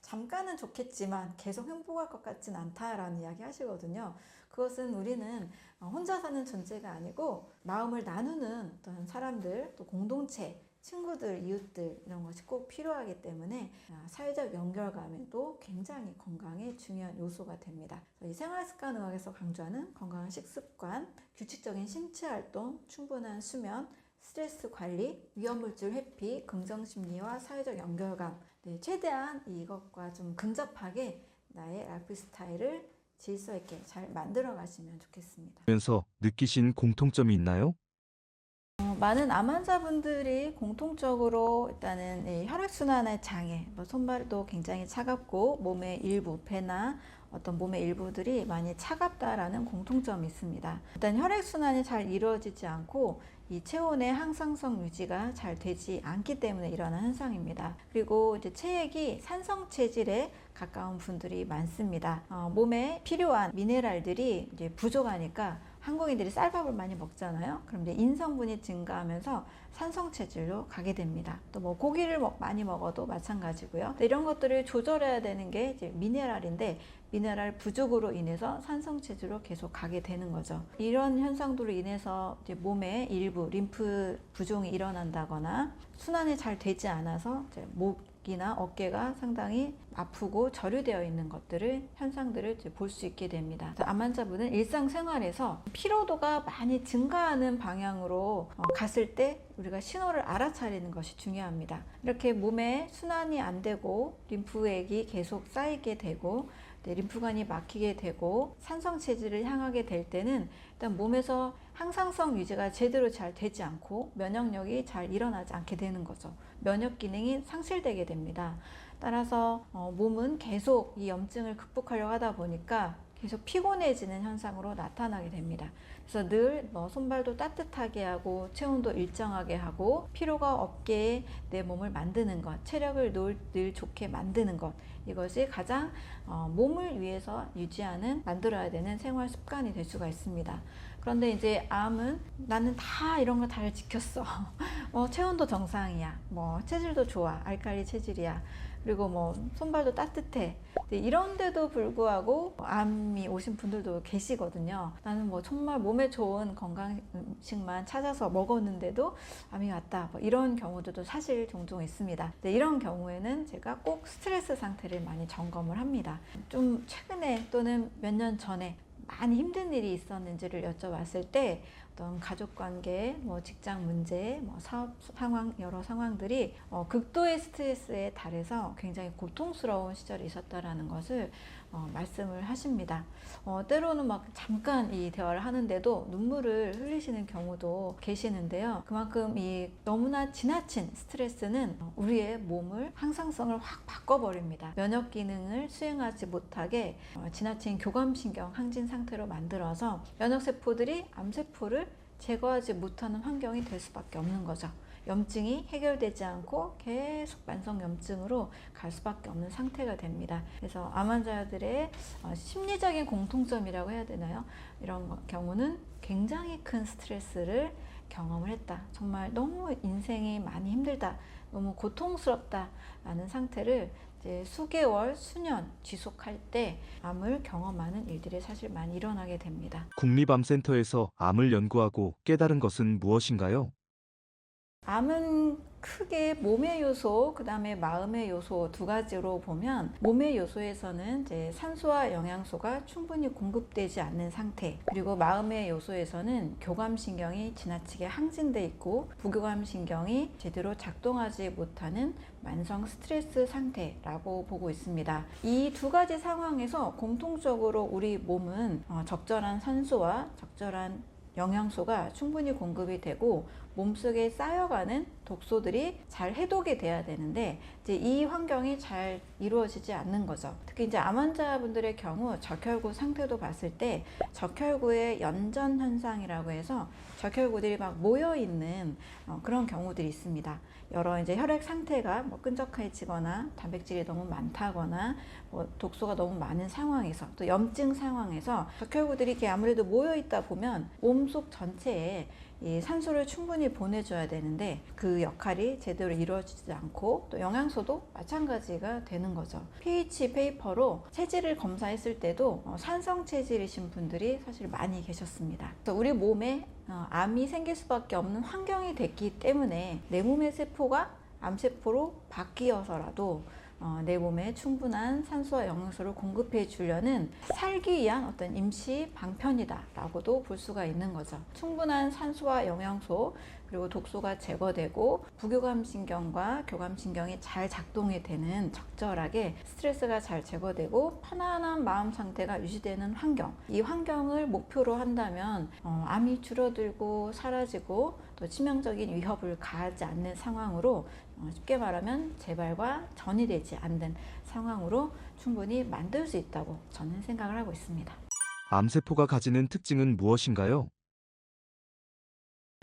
잠깐은 좋겠지만 계속 행복할 것 같진 않다라는 이야기 하시거든요. 그것은 우리는 혼자 사는 존재가 아니고 마음을 나누는 어떤 사람들, 또 공동체, 친구들, 이웃들 이런 것이 꼭 필요하기 때문에 사회적 연결감에도 굉장히 건강에 중요한 요소가 됩니다. 이 생활습관의학에서 강조하는 건강한 식습관, 규칙적인 신체활동, 충분한 수면, 스트레스 관리, 위험물질 회피, 긍정심리와 사회적 연결감 최대한 이것과 좀 근접하게 나의 라이프 스타일을 질서 있게 잘 만들어 가시면 좋겠습니다. 면서 느끼신 공통점이 있나요? 많은 암 환자분들이 공통적으로 일단은 이 혈액순환의 장애, 뭐 손발도 굉장히 차갑고 몸의 일부, 배나 어떤 몸의 일부들이 많이 차갑다라는 공통점이 있습니다. 일단 혈액순환이 잘 이루어지지 않고 이 체온의 항상성 유지가 잘 되지 않기 때문에 일어나는 현상입니다. 그리고 이제 체액이 산성 체질에 가까운 분들이 많습니다. 몸에 필요한 미네랄들이 이제 부족하니까 한국인들이 쌀밥을 많이 먹잖아요. 그럼 이제 인성분이 증가하면서 산성 체질로 가게 됩니다. 또 뭐 고기를 많이 먹어도 마찬가지고요. 이런 것들을 조절해야 되는 게 이제 미네랄인데 미네랄 부족으로 인해서 산성 체질로 계속 가게 되는 거죠. 이런 현상들로 인해서 이제 몸의 일부 림프 부종이 일어난다거나 순환이 잘 되지 않아서 이제 목이나 어깨가 상당히 아프고 저류되어 있는 것들을 현상들을 볼 수 있게 됩니다. 암 환자분은 일상생활에서 피로도가 많이 증가하는 방향으로 갔을 때 우리가 신호를 알아차리는 것이 중요합니다. 이렇게 몸에 순환이 안 되고 림프액이 계속 쌓이게 되고 림프관이 막히게 되고 산성 체질을 향하게 될 때는 일단 몸에서 항상성 유지가 제대로 잘 되지 않고 면역력이 잘 일어나지 않게 되는 거죠. 면역 기능이 상실되게 됩니다. 따라서 몸은 계속 이 염증을 극복하려고 하다 보니까 계속 피곤해지는 현상으로 나타나게 됩니다. 그래서 늘 손발도 따뜻하게 하고 체온도 일정하게 하고 피로가 없게 내 몸을 만드는 것, 체력을 늘 좋게 만드는 것, 이것이 가장 몸을 위해서 만들어야 되는 생활 습관이 될 수가 있습니다. 그런데 이제 암은 나는 다 이런 거 다 지켰어. 체온도 정상이야. 체질도 좋아. 알칼리 체질이야. 그리고 손발도 따뜻해. 이런데도 불구하고 암이 오신 분들도 계시거든요. 나는 정말 몸에 좋은 건강 음식만 찾아서 먹었는데도 암이 왔다. 이런 경우들도 사실 종종 있습니다. 이런 경우에는 제가 꼭 스트레스 상태를 많이 점검을 합니다. 좀 최근에 또는 몇 년 전에 많이 힘든 일이 있었는지를 여쭤봤을 때 어떤 가족관계, 직장 문제, 사업 상황, 여러 상황들이 극도의 스트레스에 달해서 굉장히 고통스러운 시절이 있었다라는 것을 말씀을 하십니다. 때로는 잠깐 이 대화를 하는데도 눈물을 흘리시는 경우도 계시는데요. 그만큼 이 너무나 지나친 스트레스는 우리의 몸을 항상성을 확 바꿔버립니다. 면역 기능을 수행하지 못하게 지나친 교감신경 항진 상태로 만들어서 면역세포들이 암세포를 제거하지 못하는 환경이 될 수밖에 없는 거죠. 염증이 해결되지 않고 계속 만성염증으로 갈 수밖에 없는 상태가 됩니다. 그래서 암 환자들의 심리적인 공통점이라고 해야 되나요? 이런 경우는 굉장히 큰 스트레스를 경험을 했다. 정말 너무 인생이 많이 힘들다. 너무 고통스럽다라는 상태를 이제 수개월, 수년 지속할 때 암을 경험하는 일들이 사실 많이 일어나게 됩니다. 국립암센터에서 암을 연구하고 깨달은 것은 무엇인가요? 암은 크게 몸의 요소, 그 다음에 마음의 요소 두 가지로 보면 몸의 요소에서는 이제 산소와 영양소가 충분히 공급되지 않는 상태, 그리고 마음의 요소에서는 교감신경이 지나치게 항진돼 있고 부교감신경이 제대로 작동하지 못하는 만성 스트레스 상태라고 보고 있습니다. 이 두 가지 상황에서 공통적으로 우리 몸은 적절한 산소와 적절한 영양소가 충분히 공급이 되고 몸속에 쌓여가는 독소들이 잘 해독이 돼야 되는데 이제 이 환경이 잘 이루어지지 않는 거죠. 특히 이제 암 환자분들의 경우 적혈구 상태도 봤을 때 적혈구의 연전 현상이라고 해서 적혈구들이 막 모여 있는 그런 경우들이 있습니다. 여러 이제 혈액 상태가 끈적해지거나 단백질이 너무 많다거나 독소가 너무 많은 상황에서 또 염증 상황에서 적혈구들이 이렇게 아무래도 모여 있다 보면 몸속 전체에 이 산소를 충분히 보내줘야 되는데 그 역할이 제대로 이루어지지 않고 또 영양소도 마찬가지가 되는 거죠. pH 페이퍼로 체질을 검사했을 때도 산성 체질이신 분들이 사실 많이 계셨습니다. 그래서 우리 몸에 암이 생길 수밖에 없는 환경이 됐기 때문에 내 몸의 세포가 암세포로 바뀌어서라도 내 몸에 충분한 산소와 영양소를 공급해 주려는 살기 위한 어떤 임시 방편이다 라고도 볼 수가 있는 거죠. 충분한 산소와 영양소, 그리고 독소가 제거되고 부교감신경과 교감신경이 잘 작동이 되는 적절하게 스트레스가 잘 제거되고 편안한 마음 상태가 유지되는 환경, 이 환경을 목표로 한다면 암이 줄어들고 사라지고 또 치명적인 위협을 가하지 않는 상황으로 쉽게 말하면 재발과 전이 되지 않는 상황으로 충분히 만들 수 있다고 저는 생각을 하고 있습니다. 암세포가 가지는 특징은 무엇인가요?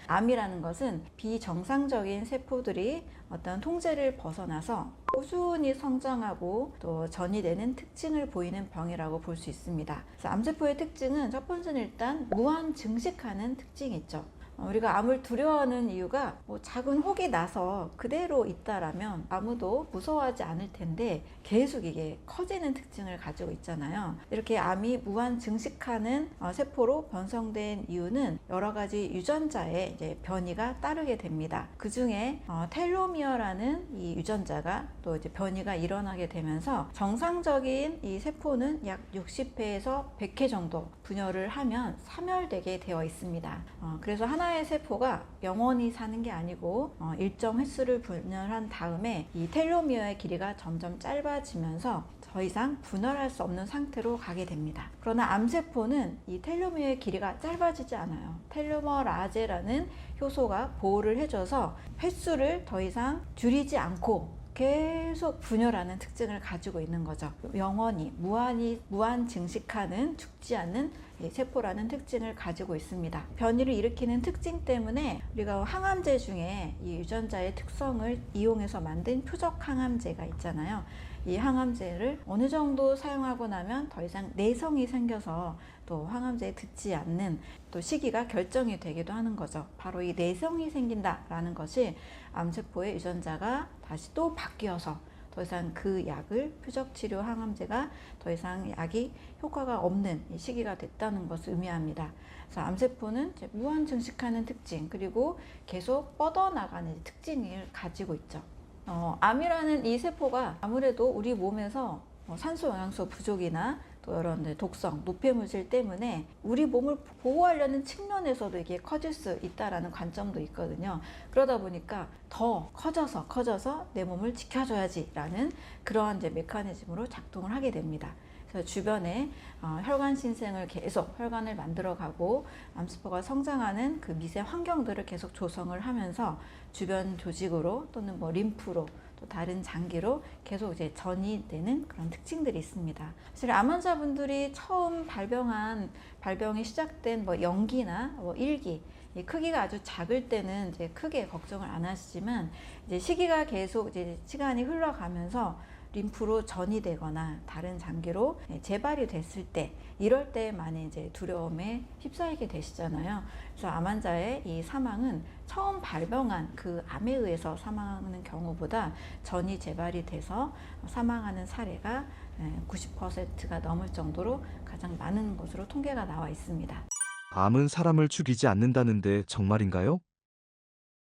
암이라는 것은 비정상적인 세포들이 어떤 통제를 벗어나서 꾸준히 성장하고 또 전이되는 특징을 보이는 병이라고 볼 수 있습니다. 그래서 암세포의 특징은 첫 번째는 일단 무한 증식하는 특징이 있죠. 우리가 암을 두려워하는 이유가 작은 혹이 나서 그대로 있다라면 아무도 무서워하지 않을 텐데 계속 이게 커지는 특징을 가지고 있잖아요. 이렇게 암이 무한 증식하는 세포로 변성된 이유는 여러 가지 유전자의 이제 변이가 따르게 됩니다. 그 중에 텔로미어라는 이 유전자가 또 이제 변이가 일어나게 되면서 정상적인 이 세포는 약 60회에서 100회 정도 분열을 하면 사멸되게 되어 있습니다. 그래서 하나의 세포가 영원히 사는 게 아니고 일정 횟수를 분열한 다음에 이 텔로미어의 길이가 점점 짧아지면서 더 이상 분열할 수 없는 상태로 가게 됩니다. 그러나 암세포는 이 텔로미어의 길이가 짧아지지 않아요. 텔로머라제라는 효소가 보호를 해줘서 횟수를 더 이상 줄이지 않고 계속 분열하는 특징을 가지고 있는 거죠. 영원히 무한 증식하는 죽지 않는 세포라는 특징을 가지고 있습니다. 변이를 일으키는 특징 때문에 우리가 항암제 중에 이 유전자의 특성을 이용해서 만든 표적 항암제가 있잖아요. 이 항암제를 어느 정도 사용하고 나면 더 이상 내성이 생겨서 또 항암제에 듣지 않는 또 시기가 결정이 되기도 하는 거죠. 바로 이 내성이 생긴다라는 것이 암세포의 유전자가 다시 또 바뀌어서 더 이상 그 약을 표적치료 항암제가 더 이상 약이 효과가 없는 시기가 됐다는 것을 의미합니다. 그래서 암세포는 이제 무한 증식하는 특징 그리고 계속 뻗어나가는 특징을 가지고 있죠. 암이라는 이 세포가 아무래도 우리 몸에서 산소 영양소 부족이나 또 여러 독성, 노폐물질 때문에 우리 몸을 보호하려는 측면에서도 이게 커질 수 있다라는 관점도 있거든요. 그러다 보니까 더 커져서 내 몸을 지켜줘야지라는 그러한 이제 메커니즘으로 작동을 하게 됩니다. 그래서 주변에 혈관 신생을 계속 혈관을 만들어가고 암세포가 성장하는 그 미세 환경들을 계속 조성을 하면서 주변 조직으로 또는 림프로 또 다른 장기로 계속 이제 전이되는 그런 특징들이 있습니다. 사실 암 환자분들이 처음 발병이 시작된 영기나 1기 크기가 아주 작을 때는 이제 크게 걱정을 안 하시지만 이제 시기가 계속 이제 시간이 흘러가면서 림프로 전이되거나 다른 장기로 재발이 됐을 때 이럴 때 많이 이제 두려움에 휩싸이게 되시잖아요. 그래서 암 환자의 이 사망은 처음 발병한 그 암에 의해서 사망하는 경우보다 전이 재발이 돼서 사망하는 사례가 90%가 넘을 정도로 가장 많은 것으로 통계가 나와 있습니다. 암은 사람을 죽이지 않는다는데 정말인가요?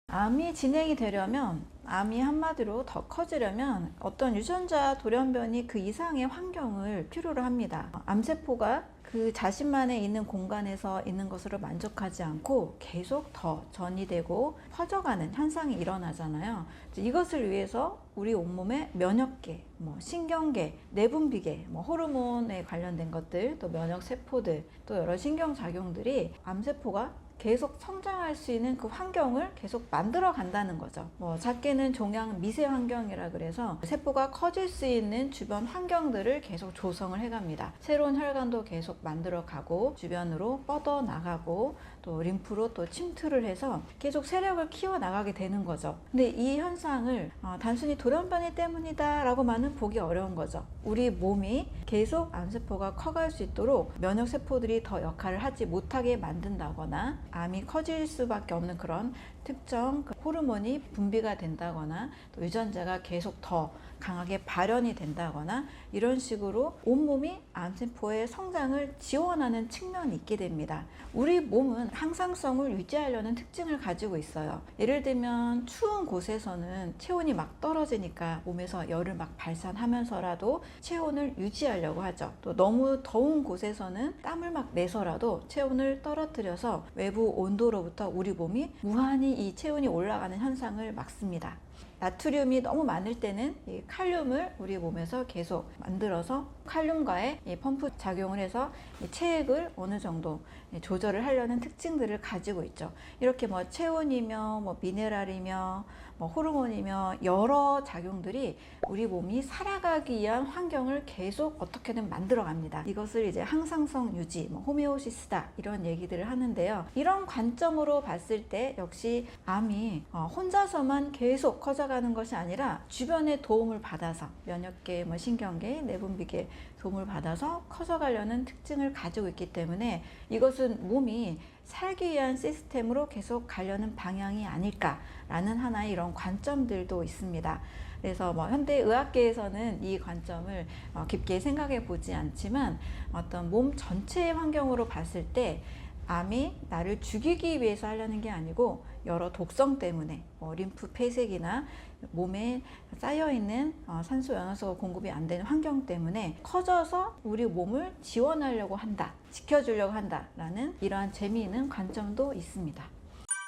암이 진행이 되려면 암이 한마디로 더 커지려면 어떤 유전자 돌연변이 그 이상의 환경을 필요로 합니다. 암세포가 그 자신만의 있는 공간에서 있는 것으로 만족하지 않고 계속 더 전이되고 퍼져가는 현상이 일어나잖아요. 이것을 위해서 우리 온몸의 면역계, 신경계, 내분비계, 호르몬에 관련된 것들, 또 면역세포들, 또 여러 신경작용들이 암세포가 계속 성장할 수 있는 그 환경을 계속 만들어 간다는 거죠. 작게는 종양 미세 환경이라 그래서 세포가 커질 수 있는 주변 환경들을 계속 조성을 해갑니다. 새로운 혈관도 계속 만들어 가고 주변으로 뻗어 나가고 또 림프로 또 침투를 해서 계속 세력을 키워 나가게 되는 거죠. 근데 이 현상을 단순히 돌연변이 때문이다 라고만은 보기 어려운 거죠. 우리 몸이 계속 암세포가 커갈 수 있도록 면역세포들이 더 역할을 하지 못하게 만든다거나 암이 커질 수밖에 없는 그런 특정 호르몬이 분비가 된다거나 또 유전자가 계속 더 강하게 발현이 된다거나 이런 식으로 온몸이 암세포의 성장을 지원하는 측면이 있게 됩니다. 우리 몸은 항상성을 유지하려는 특징을 가지고 있어요. 예를 들면 추운 곳에서는 체온이 막 떨어지니까 몸에서 열을 막 발산하면서라도 체온을 유지하려고 하죠. 또 너무 더운 곳에서는 땀을 막 내서라도 체온을 떨어뜨려서 외부 온도로부터 우리 몸이 무한히 이 체온이 올라가는 현상을 막습니다. 나트륨이 너무 많을 때는 이 칼륨을 우리 몸에서 계속 만들어서 칼륨과의 이 펌프 작용을 해서 이 체액을 어느 정도 조절을 하려는 특징들을 가지고 있죠. 이렇게 뭐 체온이며 뭐 미네랄이며 뭐 호르몬이며 여러 작용들이 우리 몸이 살아가기 위한 환경을 계속 어떻게든 만들어 갑니다. 이것을 이제 항상성 유지, 뭐 호메오시스다 이런 얘기들을 하는데요. 이런 관점으로 봤을 때 역시 암이 혼자서만 계속 커져가는 것이 아니라 주변의 도움을 받아서 면역계, 뭐 신경계, 내분비계 도움을 받아서 커져가려는 특징을 가지고 있기 때문에 이것은 몸이 살기 위한 시스템으로 계속 가려는 방향이 아닐까라는 하나의 이런 관점들도 있습니다. 그래서 뭐 현대 의학계에서는 이 관점을 깊게 생각해 보지 않지만 어떤 몸 전체의 환경으로 봤을 때 암이 나를 죽이기 위해서 하려는 게 아니고 여러 독성 때문에 림프 폐색이나 몸에 쌓여있는 산소 영양소가 공급이 안 되는 환경 때문에 커져서 우리 몸을 지원하려고 한다, 지켜주려고 한다라는 이러한 재미있는 관점도 있습니다.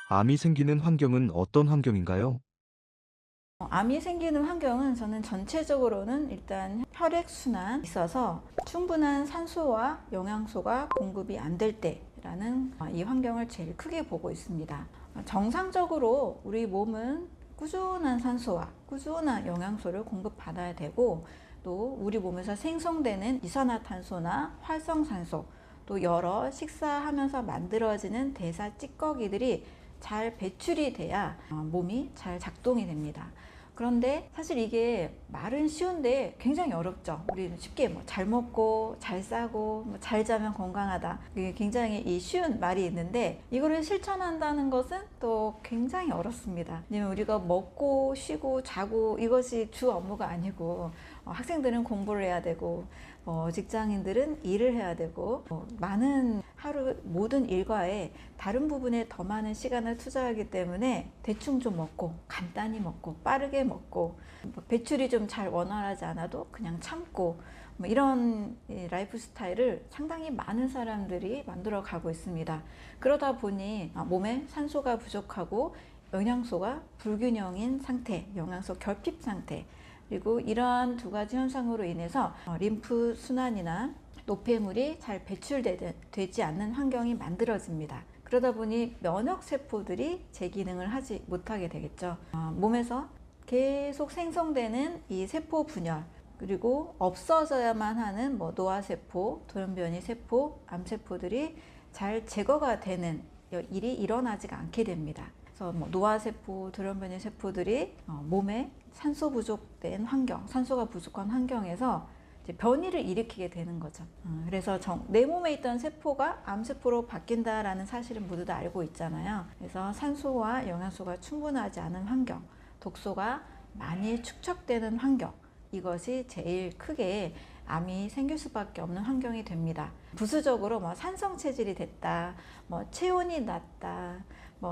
암이 생기는 환경은 어떤 환경인가요? 암이 생기는 환경은 저는 전체적으로는 일단 혈액순환이 있어서 충분한 산소와 영양소가 공급이 안 될 때라는 이 환경을 제일 크게 보고 있습니다. 정상적으로 우리 몸은 꾸준한 산소와 꾸준한 영양소를 공급받아야 되고 또 우리 몸에서 생성되는 이산화탄소나 활성산소 또 여러 식사하면서 만들어지는 대사 찌꺼기들이 잘 배출이 돼야 몸이 잘 작동이 됩니다. 그런데 사실 이게 말은 쉬운데 굉장히 어렵죠. 우리는 쉽게 뭐 잘 먹고 잘 싸고 뭐 잘 자면 건강하다. 이게 굉장히 이 쉬운 말이 있는데 이거를 실천한다는 것은 또 굉장히 어렵습니다. 왜냐면 우리가 먹고 쉬고 자고 이것이 주 업무가 아니고 학생들은 공부를 해야 되고 직장인들은 일을 해야 되고 많은 하루 모든 일과에 다른 부분에 더 많은 시간을 투자하기 때문에 대충 좀 먹고 간단히 먹고 빠르게 먹고 배출이 좀 잘 원활하지 않아도 그냥 참고 이런 라이프 스타일을 상당히 많은 사람들이 만들어 가고 있습니다. 그러다 보니 몸에 산소가 부족하고 영양소가 불균형인 상태, 영양소 결핍 상태 그리고 이러한 두 가지 현상으로 인해서 림프 순환이나 노폐물이 잘 배출되지 않는 환경이 만들어집니다. 그러다 보니 면역세포들이 제 기능을 하지 못하게 되겠죠. 몸에서 계속 생성되는 이 세포 분열 그리고 없어져야만 하는 노화세포, 돌연변이 세포, 암세포들이 잘 제거가 되는 일이 일어나지가 않게 됩니다. 그래서 노화세포, 돌연변이 세포들이 몸에 산소 부족된 환경, 산소가 부족한 환경에서 변이를 일으키게 되는 거죠. 그래서 내 몸에 있던 세포가 암세포로 바뀐다라는 사실은 모두 다 알고 있잖아요. 그래서 산소와 영양소가 충분하지 않은 환경, 독소가 많이 축적되는 환경, 이것이 제일 크게 암이 생길 수밖에 없는 환경이 됩니다. 부수적으로 산성 체질이 됐다, 체온이 낮다,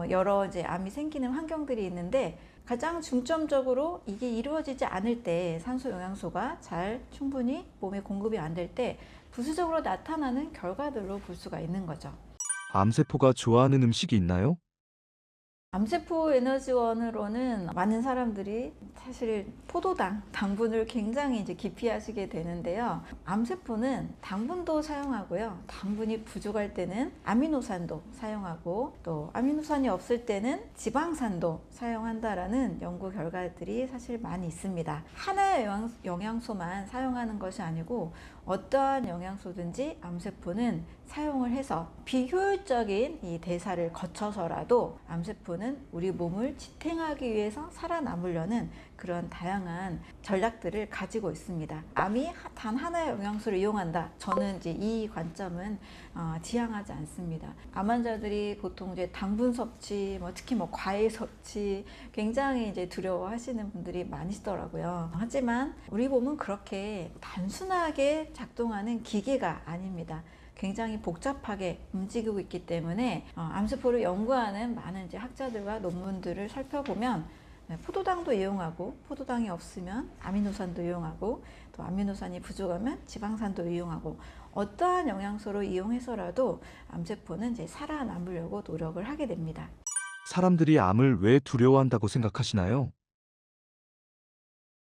여러 암이 생기는 환경들이 있는데 가장 중점적으로 이게 이루어지지 않을 때 산소 영양소가 잘 충분히 몸에 공급이 안 될 때 부수적으로 나타나는 결과들로 볼 수가 있는 거죠. 암세포가 좋아하는 음식이 있나요? 암세포 에너지원으로는 많은 사람들이 사실 포도당, 당분을 굉장히 기피하시게 되는데요. 암세포는 당분도 사용하고요. 당분이 부족할 때는 아미노산도 사용하고 또 아미노산이 없을 때는 지방산도 사용한다라는 연구 결과들이 사실 많이 있습니다. 하나의 영양소만 사용하는 것이 아니고 어떠한 영양소든지 암세포는 사용을 해서 비효율적인 이 대사를 거쳐서라도 암세포는 우리 몸을 지탱하기 위해서 살아남으려는 그런 다양한 전략들을 가지고 있습니다. 암이 단 하나의 영양소를 이용한다. 저는 이 관점은 지향하지 않습니다. 암 환자들이 보통 당분 섭취, 특히 과일 섭취 굉장히 두려워하시는 분들이 많으시더라고요. 하지만 우리 몸은 그렇게 단순하게 작동하는 기계가 아닙니다. 굉장히 복잡하게 움직이고 있기 때문에 암세포를 연구하는 많은 학자들과 논문들을 살펴보면 포도당도 이용하고 포도당이 없으면 아미노산도 이용하고 또 아미노산이 부족하면 지방산도 이용하고 어떠한 영양소를 이용해서라도 암세포는 살아남으려고 노력을 하게 됩니다. 사람들이 암을 왜 두려워한다고 생각하시나요?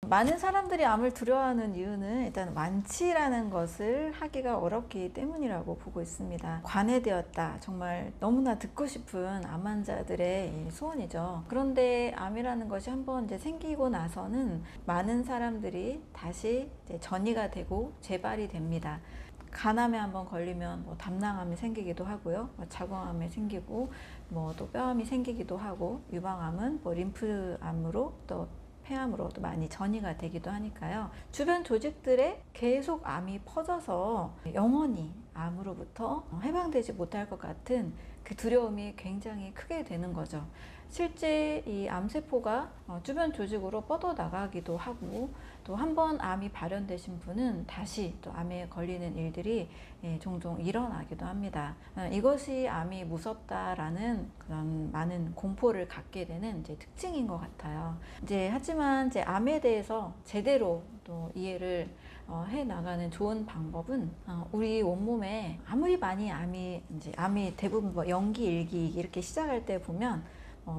많은 사람들이 암을 두려워하는 이유는 일단 완치라는 것을 하기가 어렵기 때문이라고 보고 있습니다. 관해되었다. 정말 너무나 듣고 싶은 암 환자들의 이 소원이죠. 그런데 암이라는 것이 한번 이제 생기고 나서는 많은 사람들이 다시 이제 전이가 되고 재발이 됩니다. 간암에 한번 걸리면 뭐 담낭암이 생기기도 하고요, 자궁암이 생기고 뭐 또 뼈암이 생기기도 하고, 유방암은 뭐 림프암으로 또 폐암으로도 많이 전이가 되기도 하니까요. 주변 조직들에 계속 암이 퍼져서 영원히 암으로부터 해방되지 못할 것 같은 그 두려움이 굉장히 크게 되는 거죠. 실제 이 암세포가 주변 조직으로 뻗어나가기도 하고, 또 한 번 암이 발현되신 분은 다시 또 암에 걸리는 일들이 종종 일어나기도 합니다. 이것이 암이 무섭다라는 그런 많은 공포를 갖게 되는 이제 특징인 것 같아요. 하지만 암에 대해서 제대로 또 이해를 해 나가는 좋은 방법은, 우리 온몸에 아무리 많이 암이 대부분 뭐 0기, 1기 이렇게 시작할 때 보면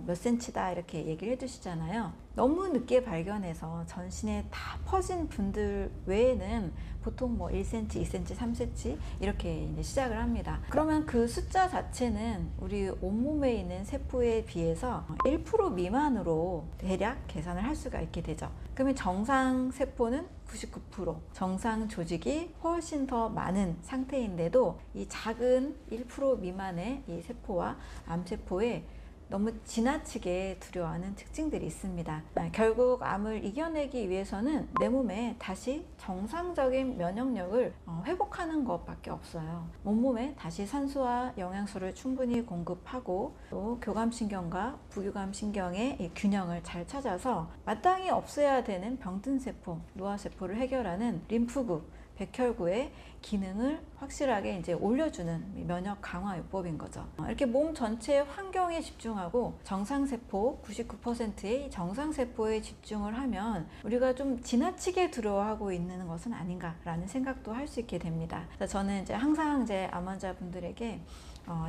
몇 센치다 이렇게 얘기를 해주시잖아요. 너무 늦게 발견해서 전신에 다 퍼진 분들 외에는 보통 뭐 1cm, 2cm, 3cm 이렇게 이제 시작을 합니다. 그러면 그 숫자 자체는 우리 온몸에 있는 세포에 비해서 1% 미만으로 대략 계산을 할 수가 있게 되죠. 그러면 정상 세포는 99%, 정상 조직이 훨씬 더 많은 상태인데도 이 작은 1% 미만의 이 세포와 암세포에 너무 지나치게 두려워하는 특징들이 있습니다. 결국 암을 이겨내기 위해서는 내 몸에 다시 정상적인 면역력을 회복하는 것밖에 없어요. 온몸에 다시 산소와 영양소를 충분히 공급하고, 또 교감신경과 부교감신경의 이 균형을 잘 찾아서 마땅히 없애야 되는 병든 세포, 노화세포를 해결하는 림프구, 백혈구의 기능을 확실하게 이제 올려주는 면역 강화요법인 거죠. 이렇게 몸 전체 환경에 집중하고 정상세포 99%의 정상세포에 집중을 하면 우리가 좀 지나치게 두려워하고 있는 것은 아닌가라는 생각도 할 수 있게 됩니다. 저는 이제 항상 제 암 환자분들에게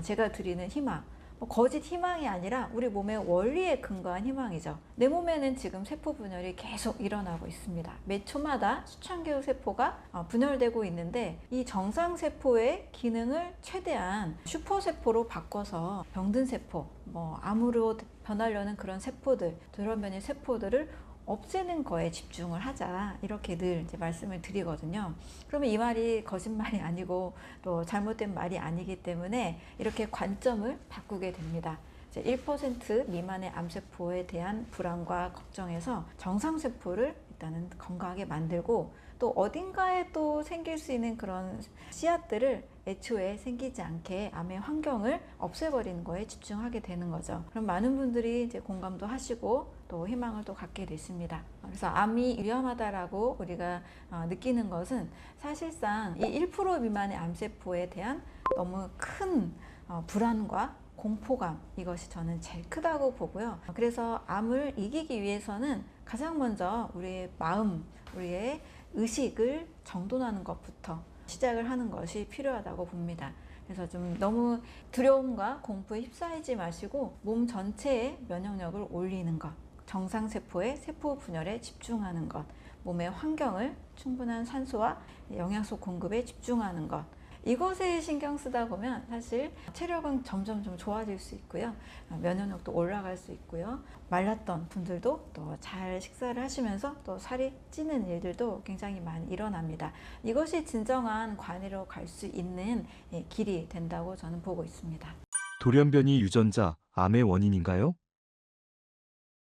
제가 드리는 희망, 거짓 희망이 아니라 우리 몸의 원리에 근거한 희망이죠. 내 몸에는 지금 세포 분열이 계속 일어나고 있습니다. 매 초마다 수천 개의 세포가 분열되고 있는데, 이 정상 세포의 기능을 최대한 슈퍼세포로 바꿔서 병든 세포, 암으로 변하려는 그런 세포들, 돌연변이 세포들을 없애는 거에 집중을 하자, 이렇게 늘 이제 말씀을 드리거든요. 그러면 이 말이 거짓말이 아니고 또 잘못된 말이 아니기 때문에 이렇게 관점을 바꾸게 됩니다. 1% 미만의 암세포에 대한 불안과 걱정에서 정상세포를 일단은 건강하게 만들고, 또 어딘가에 또 생길 수 있는 그런 씨앗들을 애초에 생기지 않게 암의 환경을 없애버리는 거에 집중하게 되는 거죠. 그럼 많은 분들이 이제 공감도 하시고 또 희망을 또 갖게 됐습니다. 그래서 암이 위험하다라고 우리가 느끼는 것은 사실상 이 1% 미만의 암세포에 대한 너무 큰 불안과 공포감, 이것이 저는 제일 크다고 보고요. 그래서 암을 이기기 위해서는 가장 먼저 우리의 마음, 우리의 의식을 정돈하는 것부터 시작을 하는 것이 필요하다고 봅니다. 그래서 좀 너무 두려움과 공포에 휩싸이지 마시고 몸 전체의 면역력을 올리는 것, 정상세포의 세포 분열에 집중하는 것, 몸의 환경을 충분한 산소와 영양소 공급에 집중하는 것, 이것에 신경 쓰다 보면 사실 체력은 점점 좀 좋아질 수 있고요, 면역력도 올라갈 수 있고요, 말랐던 분들도 또 잘 식사를 하시면서 또 살이 찌는 일들도 굉장히 많이 일어납니다. 이것이 진정한 관리로 갈 수 있는 길이 된다고 저는 보고 있습니다. 돌연변이 유전자, 암의 원인인가요?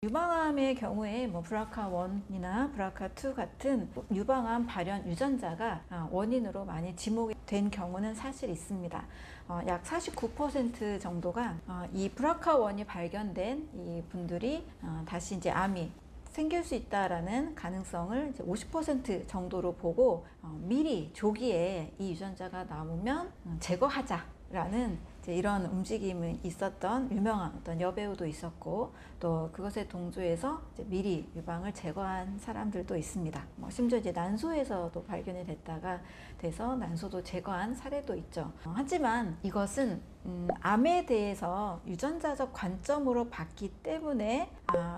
유방암의 경우에 BRCA1이나 BRCA2 같은 유방암 발현 유전자가 원인으로 많이 지목이 된 경우는 사실 있습니다. 약 49% 정도가 이 BRCA1이 발견된 이 분들이 다시 이제 암이 생길 수 있다라는 가능성을 이제 50% 정도로 보고, 미리 조기에 이 유전자가 나오면 제거하자, 라는 이런 움직임이 있었던 유명한 어떤 여배우도 있었고, 또 그것에 동조해서 미리 유방을 제거한 사람들도 있습니다. 심지어 난소에서도 발견이 됐다가 돼서 난소도 제거한 사례도 있죠. 하지만 이것은 암에 대해서 유전자적 관점으로 봤기 때문에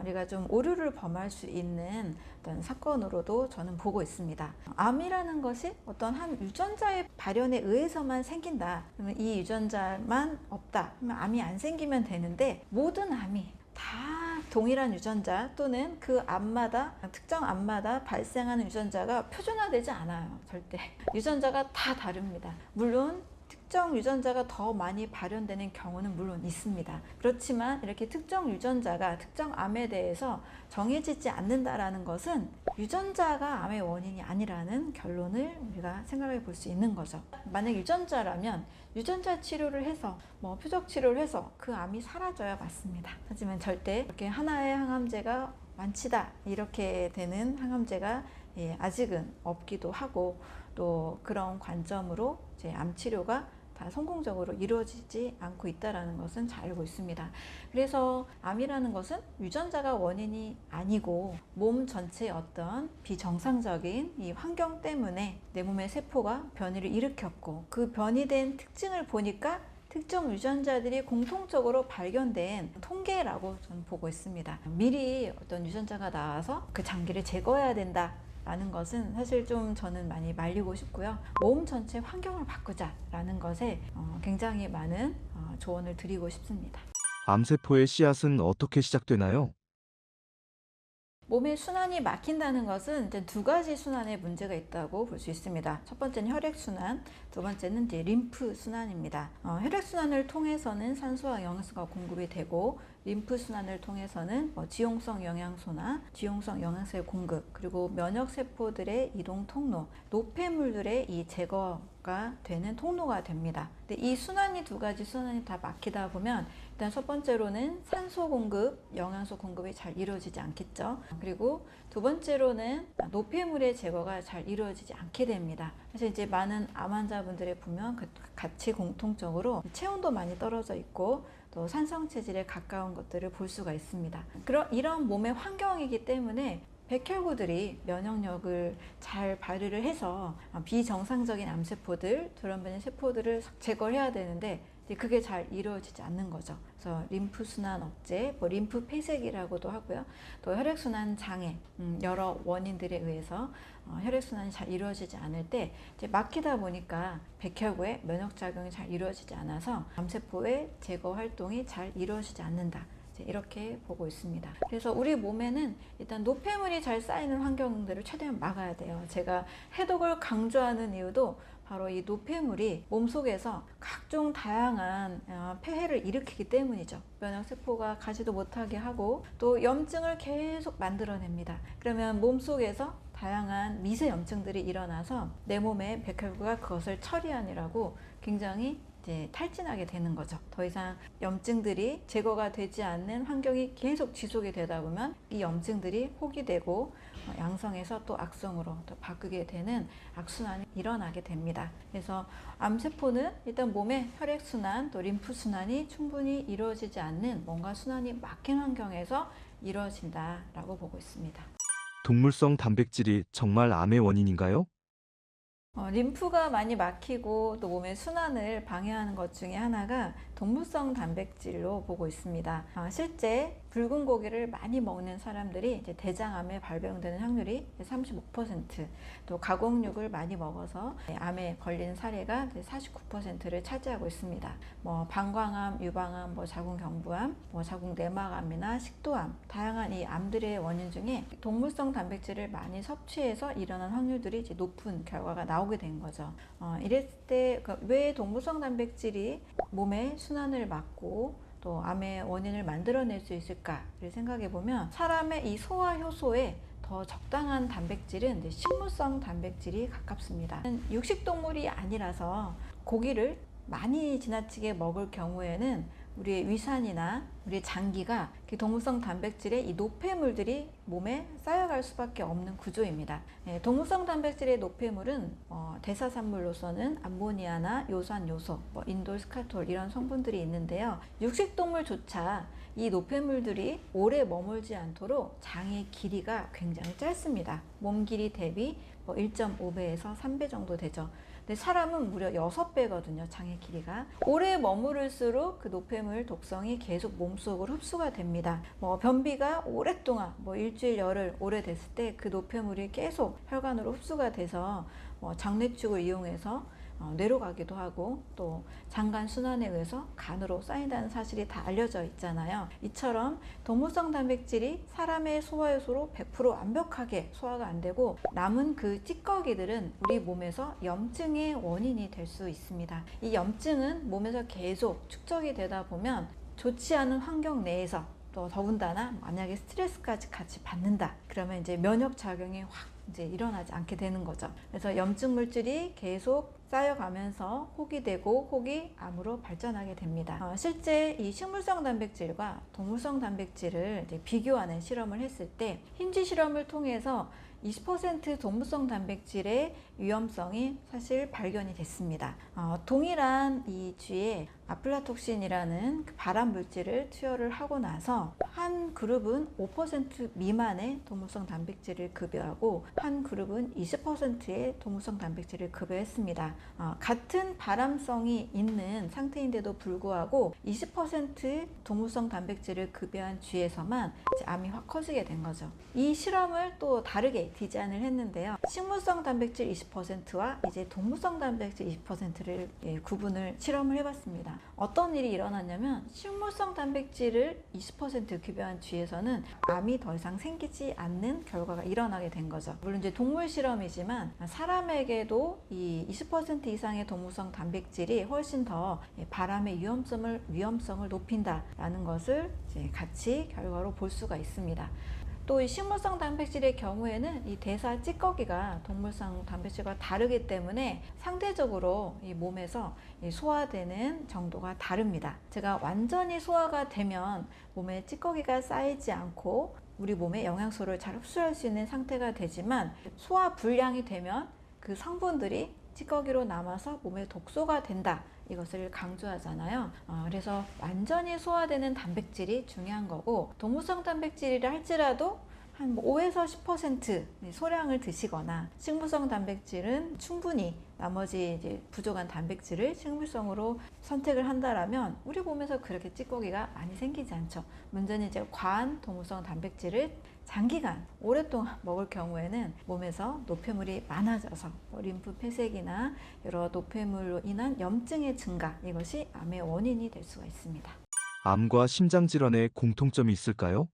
우리가 좀 오류를 범할 수 있는 어떤 사건으로도 저는 보고 있습니다. 암이라는 것이 어떤 한 유전자의 발현에 의해서만 생긴다, 그러면 이 유전자만 없다, 그러면 암이 안 생기면 되는데, 모든 암이 다 동일한 유전자 또는 그 암마다, 특정 암마다 발생하는 유전자가 표준화되지 않아요. 절대. 유전자가 다 다릅니다. 물론 특정 유전자가 더 많이 발현되는 경우는 물론 있습니다. 그렇지만 이렇게 특정 유전자가 특정 암에 대해서 정해지지 않는다라는 것은 유전자가 암의 원인이 아니라는 결론을 우리가 생각해 볼 수 있는 거죠. 만약 유전자라면 유전자 치료를 해서 표적 치료를 해서 그 암이 사라져야 맞습니다. 하지만 절대 이렇게 하나의 항암제가 완치다 이렇게 되는 항암제가 아직은 없기도 하고, 또 그런 관점으로 암 치료가 다 성공적으로 이루어지지 않고 있다는 것은 잘 알고 있습니다. 그래서 암이라는 것은 유전자가 원인이 아니고 몸 전체의 어떤 비정상적인 이 환경 때문에 내 몸의 세포가 변이를 일으켰고, 그 변이된 특징을 보니까 특정 유전자들이 공통적으로 발견된 통계라고 저는 보고 있습니다. 미리 어떤 유전자가 나와서 그 장기를 제거해야 된다 라는 것은 사실 좀 저는 많이 말리고 싶고요. 몸 전체 환경을 바꾸자라는 것에 굉장히 많은 조언을 드리고 싶습니다. 암세포의 씨앗은 어떻게 시작되나요? 몸의 순환이 막힌다는 것은 이제 두 가지 순환에 문제가 있다고 볼 수 있습니다. 첫 번째는 혈액순환, 두 번째는 이제 림프순환입니다. 혈액순환을 통해서는 산소와 영양소가 공급이 되고, 림프순환을 통해서는 지용성 영양소나 지용성 영양소의 공급, 그리고 면역세포들의 이동 통로, 노폐물들의 이 제거가 되는 통로가 됩니다. 근데 이 순환이 두 가지 순환이 다 막히다 보면 일단 첫 번째로는 산소 공급, 영양소 공급이 잘 이루어지지 않겠죠. 그리고 두 번째로는 노폐물의 제거가 잘 이루어지지 않게 됩니다. 그래서 이제 많은 암 환자분들의 보면 같이 공통적으로 체온도 많이 떨어져 있고, 또 산성 체질에 가까운 것들을 볼 수가 있습니다. 이런 몸의 환경이기 때문에 백혈구들이 면역력을 잘 발휘를 해서 비정상적인 암세포들, 돌연변이 세포들을 제거해야 되는데 그게 잘 이루어지지 않는 거죠. 그래서 림프순환 억제, 림프 폐색이라고도 하고요. 또 혈액순환 장애, 여러 원인들에 의해서 혈액순환이 잘 이루어지지 않을 때 이제 막히다 보니까 백혈구의 면역작용이 잘 이루어지지 않아서 암세포의 제거 활동이 잘 이루어지지 않는다. 이렇게 보고 있습니다. 그래서 우리 몸에는 일단 노폐물이 잘 쌓이는 환경들을 최대한 막아야 돼요. 제가 해독을 강조하는 이유도 바로 이 노폐물이 몸속에서 각종 다양한 폐해를 일으키기 때문이죠. 면역세포가 가지도 못하게 하고, 또 염증을 계속 만들어냅니다. 그러면 몸속에서 다양한 미세 염증들이 일어나서 내 몸의 백혈구가 그것을 처리하느라고 굉장히 탈진하게 되는 거죠. 더 이상 염증들이 제거가 되지 않는 환경이 계속 지속이 되다 보면 이 염증들이 호기되고 양성에서 또 악성으로 또 바뀌게 되는 악순환이 일어나게 됩니다. 그래서 암세포는 일단 몸의 혈액순환 또 림프순환이 충분히 이루어지지 않는 뭔가 순환이 막힌 환경에서 이루어진다라고 보고 있습니다. 동물성 단백질이 정말 암의 원인인가요? 림프가 많이 막히고 또 몸의 순환을 방해하는 것 중에 하나가 동물성 단백질로 보고 있습니다. 실제 붉은 고기를 많이 먹는 사람들이 이제 대장암에 발병되는 확률이 35%, 또 가공육을 많이 먹어서 암에 걸린 사례가 49%를 차지하고 있습니다. 방광암, 유방암, 자궁경부암, 자궁내막암이나 식도암, 다양한 이 암들의 원인 중에 동물성 단백질을 많이 섭취해서 일어난 확률들이 이제 높은 결과가 나오게 된 거죠. 이랬을 때 왜 동물성 단백질이 몸의 순환을 막고 또 암의 원인을 만들어낼 수 있을까를 생각해 보면, 사람의 이 소화 효소에 더 적당한 단백질은 식물성 단백질이 가깝습니다. 육식동물이 아니라서 고기를 많이 지나치게 먹을 경우에는 우리의 위산이나 우리의 장기가 동물성 단백질의 이 노폐물들이 몸에 쌓여갈 수밖에 없는 구조입니다. 동물성 단백질의 노폐물은 대사산물로서는 암모니아나 요산 요소, 인돌, 스카톨 이런 성분들이 있는데요. 육식동물조차 이 노폐물들이 오래 머물지 않도록 장의 길이가 굉장히 짧습니다. 몸 길이 대비 1.5배에서 3배 정도 되죠. 근데 사람은 무려 6배거든요. 장의 길이가. 오래 머무를수록 그 노폐물 독성이 계속 몸속으로 흡수가 됩니다. 변비가 오랫동안 일주일 열흘 오래됐을 때 그 노폐물이 계속 혈관으로 흡수가 돼서 장내축을 이용해서 뇌로 가기도 하고 또 장간 순환에 의해서 간으로 쌓인다는 사실이 다 알려져 있잖아요. 이처럼 동물성 단백질이 사람의 소화효소로 100% 완벽하게 소화가 안 되고 남은 그 찌꺼기들은 우리 몸에서 염증의 원인이 될 수 있습니다. 이 염증은 몸에서 계속 축적이 되다 보면 좋지 않은 환경 내에서 또 더군다나 만약에 스트레스까지 같이 받는다 그러면 이제 면역 작용이 확 이제 일어나지 않게 되는 거죠. 그래서 염증 물질이 계속 쌓여가면서 혹이 되고 혹이 암으로 발전하게 됩니다. 실제 이 식물성 단백질과 동물성 단백질을 이제 비교하는 실험을 했을 때 힌지 실험을 통해서 20% 동물성 단백질의 위험성이 사실 발견이 됐습니다. 동일한 이 쥐에 아플라톡신이라는 그 발암 물질을 투여를 하고 나서 한 그룹은 5% 미만의 동물성 단백질을 급여하고 한 그룹은 20%의 동물성 단백질을 급여했습니다. 같은 발암성이 있는 상태인데도 불구하고 20% 동물성 단백질을 급여한 쥐에서만 암이 확 커지게 된 거죠. 이 실험을 또 다르게 디자인을 했는데요. 식물성 단백질 20%와 이제 동물성 단백질 20%를 구분을 실험을 해봤습니다. 어떤 일이 일어났냐면 식물성 단백질을 20% 급여한 쥐에서는 암이 더 이상 생기지 않는 결과가 일어나게 된 거죠. 물론 이제 동물 실험이지만 사람에게도 이 20% 이상의 동물성 단백질이 훨씬 더 발암의 위험성을 높인다라는 것을 이제 같이 결과로 볼 수가 있습니다. 또 이 식물성 단백질의 경우에는 이 대사 찌꺼기가 동물성 단백질과 다르기 때문에 상대적으로 이 몸에서 소화되는 정도가 다릅니다. 제가 완전히 소화가 되면 몸에 찌꺼기가 쌓이지 않고 우리 몸에 영양소를 잘 흡수할 수 있는 상태가 되지만 소화 불량이 되면 그 성분들이 찌꺼기로 남아서 몸에 독소가 된다. 이것을 강조하잖아요. 그래서 완전히 소화되는 단백질이 중요한 거고 동물성 단백질이라 할지라도 한 5에서 10% 소량을 드시거나 식물성 단백질은 충분히 나머지 이제 부족한 단백질을 식물성으로 선택을 한다라면 우리 몸에서 그렇게 찌꺼기가 많이 생기지 않죠. 문제는 이제 과한 동물성 단백질을 장기간 오랫동안 먹을 경우에는 몸에서 노폐물이 많아져서 림프 폐색이나 여러 노폐물로 인한 염증의 증가 이것이 암의 원인이 될 수가 있습니다. 암과 심장질환에 공통점이 있을까요?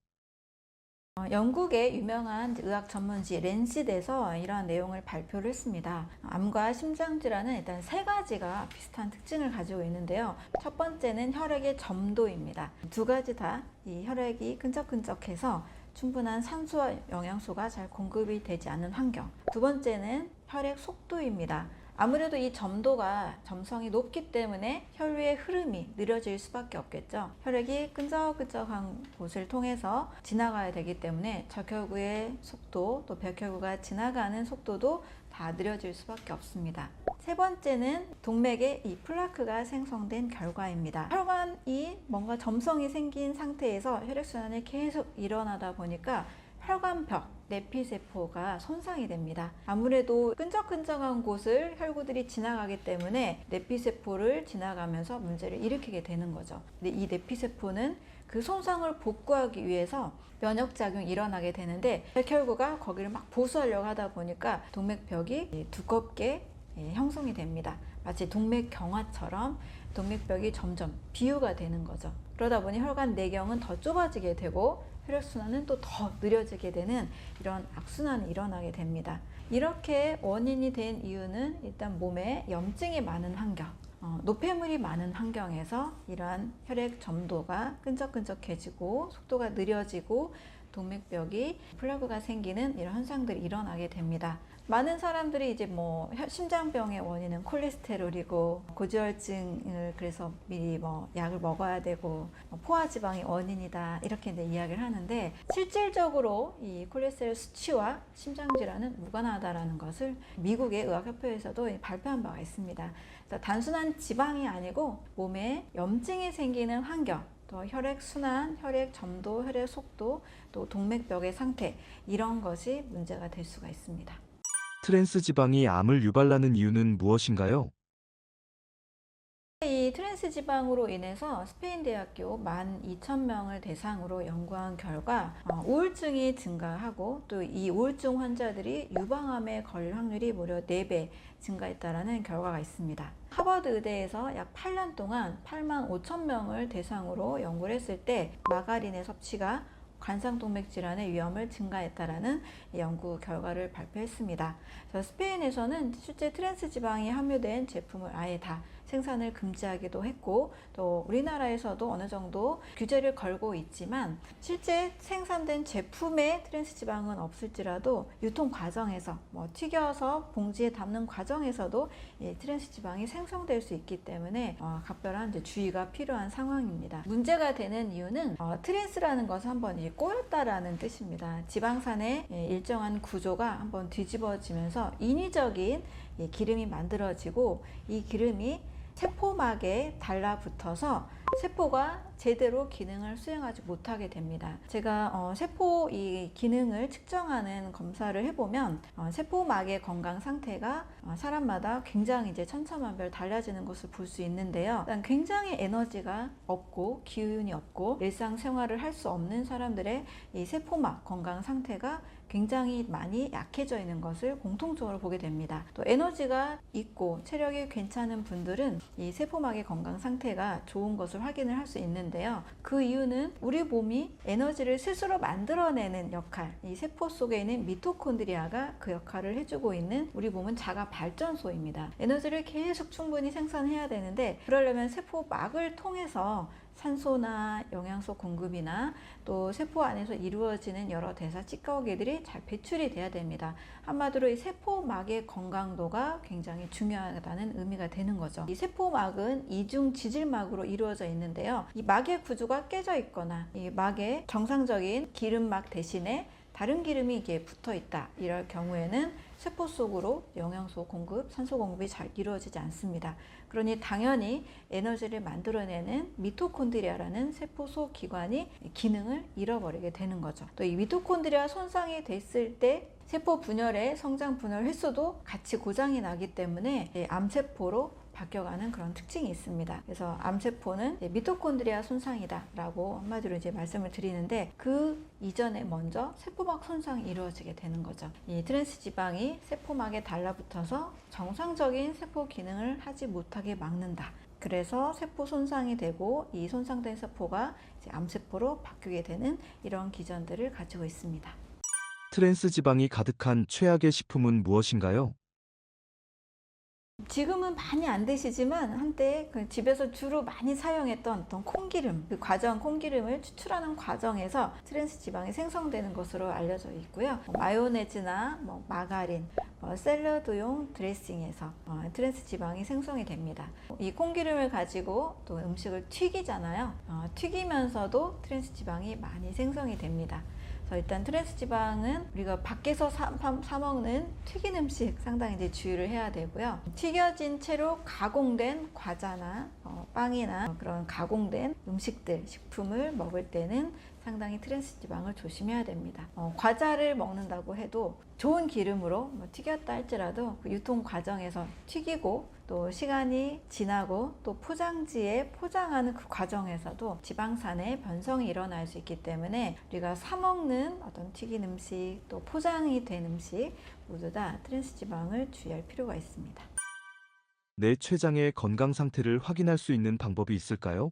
영국의 유명한 의학 전문지 랜싯에서 이러한 내용을 발표를 했습니다. 암과 심장질환은 일단 3가지가 비슷한 특징을 가지고 있는데요. 첫 번째는 혈액의 점도입니다. 2가지 다 이 혈액이 끈적끈적해서 충분한 산소와 영양소가 잘 공급이 되지 않는 환경. 2번째는 혈액 속도입니다. 아무래도 이 점성이 높기 때문에 혈류의 흐름이 느려질 수밖에 없겠죠. 혈액이 끈적끈적한 곳을 통해서 지나가야 되기 때문에 적혈구의 속도 또 백혈구가 지나가는 속도도 다 느려질 수밖에 없습니다. 3번째는 동맥에 이 플라크가 생성된 결과입니다. 혈관이 뭔가 점성이 생긴 상태에서 혈액순환이 계속 일어나다 보니까 혈관벽, 내피세포가 손상이 됩니다. 아무래도 끈적끈적한 곳을 혈구들이 지나가기 때문에 내피세포를 지나가면서 문제를 일으키게 되는 거죠. 근데 이 내피세포는 그 손상을 복구하기 위해서 면역작용이 일어나게 되는데 백혈구가 거기를 막 보수하려고 하다 보니까 동맥벽이 두껍게 형성이 됩니다. 마치 동맥경화처럼 동맥벽이 점점 비유가 되는 거죠. 그러다 보니 혈관 내경은 더 좁아지게 되고 혈액순환은 또 더 느려지게 되는 이런 악순환이 일어나게 됩니다. 이렇게 원인이 된 이유는 일단 몸에 염증이 많은 환경, 노폐물이 많은 환경에서 이러한 혈액 점도가 끈적끈적해지고 속도가 느려지고 동맥벽이 플라그가 생기는 이런 현상들이 일어나게 됩니다. 많은 사람들이 이제 뭐 심장병의 원인은 콜레스테롤이고 고지혈증을 그래서 미리 뭐 약을 먹어야 되고 포화지방이 원인이다 이렇게 이제 이야기를 하는데, 실질적으로 이 콜레스테롤 수치와 심장질환은 무관하다라는 것을 미국의 의학협회에서도 발표한 바가 있습니다. 그래서 단순한 지방이 아니고 몸에 염증이 생기는 환경, 또 혈액 순환, 혈액 점도, 혈액 속도, 또 동맥벽의 상태, 이런 것이 문제가 될 수가 있습니다. 트랜스 지방이 암을 유발하는 이유는 무엇인가요? 이 트랜스 지방으로 인해서 스페인 대학교 12,000명을 대상으로 연구한 결과 우울증이 증가하고, 또 이 우울증 환자들이 유방암에 걸릴 확률이 무려 4배 증가했다라는 결과가 있습니다. 하버드 의대에서 약 8년 동안 85,000명을 대상으로 연구를 했을 때 마가린의 섭취가 관상동맥 질환의 위험을 증가했다라는 연구 결과를 발표했습니다. 그래서 스페인에서는 실제 트랜스 지방이 함유된 제품을 아예 다 생산을 금지하기도 했고, 또 우리나라에서도 어느 정도 규제를 걸고 있지만 실제 생산된 제품에 트랜스 지방은 없을지라도 유통 과정에서 뭐 튀겨서 봉지에 담는 과정에서도 이 트랜스 지방이 생성될 수 있기 때문에 각별한 이제 주의가 필요한 상황입니다. 문제가 되는 이유는 트랜스라는 것은 한번 꼬였다라는 뜻입니다. 지방산의 일정한 구조가 한번 뒤집어지면서 인위적인 기름이 만들어지고, 이 기름이 세포막에 달라붙어서 세포가 제대로 기능을 수행하지 못하게 됩니다. 제가 세포 이 기능을 측정하는 검사를 해보면 세포막의 건강 상태가 사람마다 굉장히 이제 천차만별 달라지는 것을 볼 수 있는데요. 일단 굉장히 에너지가 없고 기운이 없고 일상생활을 할 수 없는 사람들의 이 세포막 건강 상태가 굉장히 많이 약해져 있는 것을 공통적으로 보게 됩니다. 또 에너지가 있고 체력이 괜찮은 분들은 이 세포막의 건강 상태가 좋은 것을 확인을 할 수 있는데요. 그 이유는 우리 몸이 에너지를 스스로 만들어내는 역할, 이 세포 속에 있는 미토콘드리아가 그 역할을 해주고 있는, 우리 몸은 자가 발전소입니다. 에너지를 계속 충분히 생산해야 되는데, 그러려면 세포막을 통해서 산소나 영양소 공급이나 또 세포 안에서 이루어지는 여러 대사 찌꺼기들이 잘 배출이 돼야 됩니다. 한마디로 이 세포막의 건강도가 굉장히 중요하다는 의미가 되는 거죠. 이 세포막은 이중 지질막으로 이루어져 있는데요. 이 막의 구조가 깨져 있거나 이 막에 정상적인 기름막 대신에 다른 기름이 이게 붙어 있다, 이럴 경우에는 세포 속으로 영양소 공급, 산소 공급이 잘 이루어지지 않습니다. 그러니 당연히 에너지를 만들어내는 미토콘드리아라는 세포 속 기관이 기능을 잃어버리게 되는 거죠. 또 이 미토콘드리아 손상이 됐을 때 세포 분열의 성장 분열 횟수도 같이 고장이 나기 때문에 암세포로 바뀌어가는 그런 특징이 있습니다. 그래서 암세포는 미토콘드리아 손상이다 라고 한마디로 이제 말씀을 드리는데, 그 이전에 먼저 세포막 손상이 이루어지게 되는 거죠. 이 트랜스 지방이 세포막에 달라붙어서 정상적인 세포 기능을 하지 못하게 막는다. 그래서 세포 손상이 되고, 이 손상된 세포가 이제 암세포로 바뀌게 되는 이런 기전들을 가지고 있습니다. 트랜스 지방이 가득한 최악의 식품은 무엇인가요? 지금은 많이 안 드시지만 한때 그 집에서 주로 많이 사용했던 어떤 콩기름, 그 과정, 콩기름을 추출하는 과정에서 트랜스 지방이 생성되는 것으로 알려져 있고요. 마요네즈나 마가린, 샐러드용 드레싱에서 트랜스 지방이 생성이 됩니다. 이 콩기름을 가지고 또 음식을 튀기잖아요. 튀기면서도 트랜스 지방이 많이 생성이 됩니다. 그래서 일단 트랜스 지방은 우리가 밖에서 사 먹는 튀긴 음식 상당히 이제 주의를 해야 되고요. 튀겨진 채로 가공된 과자나 빵이나 그런 가공된 음식들, 식품을 먹을 때는 상당히 트랜스 지방을 조심해야 됩니다. 과자를 먹는다고 해도 좋은 기름으로 튀겼다 할지라도 그 유통 과정에서 튀기고, 또 시간이 지나고 또 포장지에 포장하는 그 과정에서도 지방산의 변성이 일어날 수 있기 때문에 우리가 사 먹는 어떤 튀긴 음식, 또 포장이 된 음식 모두 다 트랜스 지방을 주의할 필요가 있습니다. 내 췌장의 건강 상태를 확인할 수 있는 방법이 있을까요?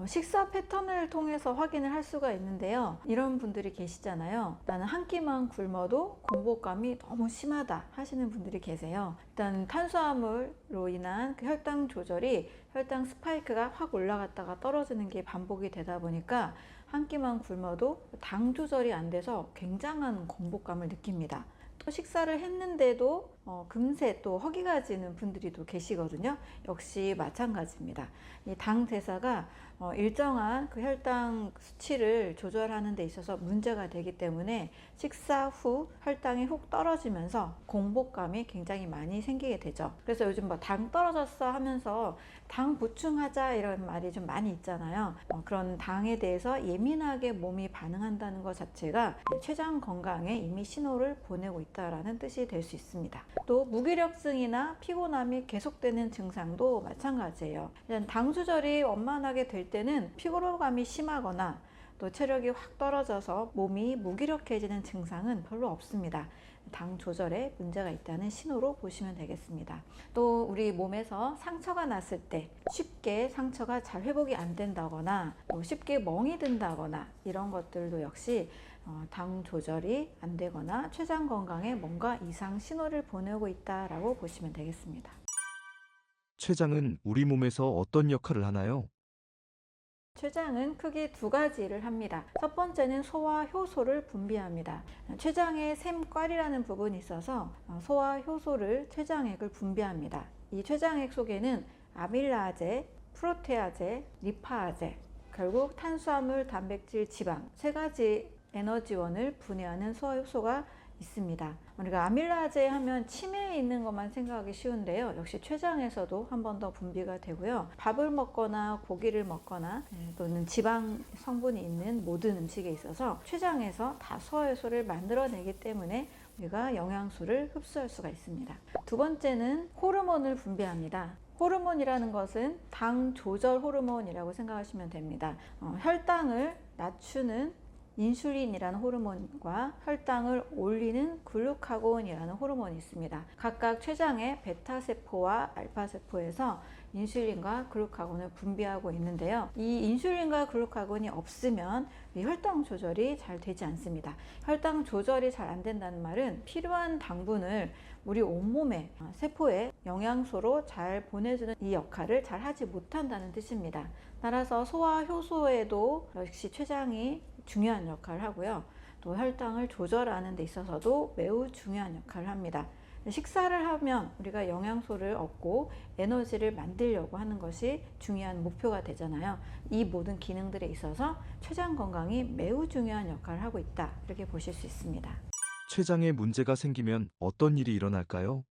식사 패턴을 통해서 확인을 할 수가 있는데요. 이런 분들이 계시잖아요. 나는 한 끼만 굶어도 공복감이 너무 심하다 하시는 분들이 계세요. 일단 탄수화물로 인한 그 혈당 조절이, 혈당 스파이크가 확 올라갔다가 떨어지는 게 반복이 되다 보니까 한 끼만 굶어도 당 조절이 안 돼서 굉장한 공복감을 느낍니다. 또 식사를 했는데도 금세 또 허기가 지는 분들이 또 계시거든요. 역시 마찬가지입니다. 이 당 대사가 일정한 그 혈당 수치를 조절하는 데 있어서 문제가 되기 때문에 식사 후 혈당이 훅 떨어지면서 공복감이 굉장히 많이 생기게 되죠. 그래서 요즘 뭐 당 떨어졌어 하면서 당 보충하자 이런 말이 좀 많이 있잖아요. 그런 당에 대해서 예민하게 몸이 반응한다는 것 자체가 췌장 건강에 이미 신호를 보내고 있다는 뜻이 될 수 있습니다. 또 무기력증이나 피곤함이 계속되는 증상도 마찬가지예요. 당 조절이 원만하게 될 때는 피로감이 심하거나 또 체력이 확 떨어져서 몸이 무기력해지는 증상은 별로 없습니다. 당 조절에 문제가 있다는 신호로 보시면 되겠습니다. 또 우리 몸에서 상처가 났을 때 쉽게 상처가 잘 회복이 안 된다거나 또 쉽게 멍이 든다거나 이런 것들도 역시 당 조절이 안 되거나 췌장 건강에 뭔가 이상 신호를 보내고 있다라고 보시면 되겠습니다. 췌장은 우리 몸에서 어떤 역할을 하나요? 췌장은 크게 두 가지를 합니다. 첫 번째는 소화 효소를 분비합니다. 췌장에 샘깔이라는 부분이 있어서 소화 효소를 췌장액을 분비합니다. 이 췌장액 속에는 아밀라제, 프로테아제, 리파아제, 결국 탄수화물, 단백질, 지방 세 가지 에너지원을 분해하는 소화 효소가 있습니다. 우리가 아밀라제 하면 치매에 있는 것만 생각하기 쉬운데요. 역시 췌장에서도 한 번 더 분비가 되고요. 밥을 먹거나 고기를 먹거나 또는 지방 성분이 있는 모든 음식에 있어서 췌장에서 다 소화효소를 만들어내기 때문에 우리가 영양소를 흡수할 수가 있습니다. 두 번째는 호르몬을 분비합니다. 호르몬이라는 것은 당 조절 호르몬이라고 생각하시면 됩니다. 혈당을 낮추는 인슐린이라는 호르몬과 혈당을 올리는 글루카곤이라는 호르몬이 있습니다. 각각 췌장의 베타세포와 알파세포에서 인슐린과 글루카곤을 분비하고 있는데요. 이 인슐린과 글루카곤이 없으면 혈당 조절이 잘 되지 않습니다. 혈당 조절이 잘 안 된다는 말은 필요한 당분을 우리 온몸의 세포에 영양소로 잘 보내주는 이 역할을 잘 하지 못한다는 뜻입니다. 따라서 소화 효소에도 역시 췌장이 중요한 역할을 하고요. 또 혈당을 조절하는 데 있어서도 매우 중요한 역할을 합니다. 식사를 하면 우리가 영양소를 얻고 에너지를 만들려고 하는 것이 중요한 목표가 되잖아요. 이 모든 기능들에 있어서 췌장 건강이 매우 중요한 역할을 하고 있다. 이렇게 보실 수 있습니다. 췌장에 문제가 생기면 어떤 일이 일어날까요?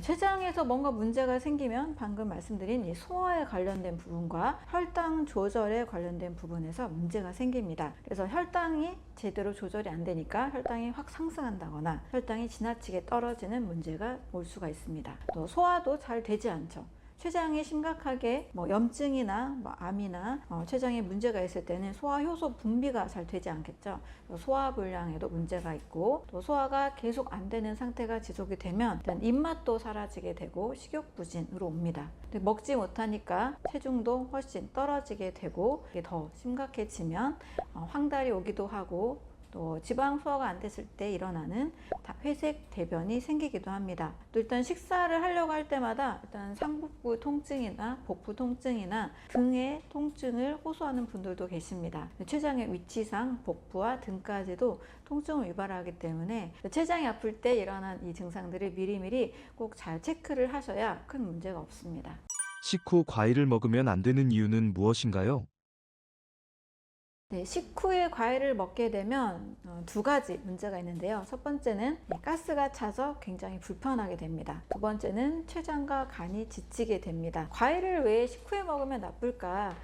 췌장에서 뭔가 문제가 생기면 방금 말씀드린 이 소화에 관련된 부분과 혈당 조절에 관련된 부분에서 문제가 생깁니다. 그래서 혈당이 제대로 조절이 안 되니까 혈당이 확 상승한다거나 혈당이 지나치게 떨어지는 문제가 올 수가 있습니다. 또 소화도 잘 되지 않죠. 췌장이 심각하게 염증이나 암이나 췌장에 문제가 있을 때는 소화 효소 분비가 잘 되지 않겠죠. 소화 불량에도 문제가 있고 또 소화가 계속 안 되는 상태가 지속이 되면 일단 입맛도 사라지게 되고 식욕부진으로 옵니다. 근데 먹지 못하니까 체중도 훨씬 떨어지게 되고 이게 더 심각해지면 황달이 오기도 하고 또 지방 소화가 안 됐을 때 일어나는 회색 대변이 생기기도 합니다. 또 일단 식사를 하려고 할 때마다 일단 상복부 통증이나 복부 통증이나 등의 통증을 호소하는 분들도 계십니다. 췌장의 위치상 복부와 등까지도 통증을 유발하기 때문에 췌장이 아플 때 일어난 이 증상들을 미리미리 꼭 잘 체크를 하셔야 큰 문제가 없습니다. 식후 과일을 먹으면 안 되는 이유는 무엇인가요? 식후에 과일을 먹게 되면 두 가지 문제가 있는데요. 첫 번째는 가스가 차서 굉장히 불편하게 됩니다. 두 번째는 췌장과 간이 지치게 됩니다. 과일을 왜 식후에 먹으면 나쁠까?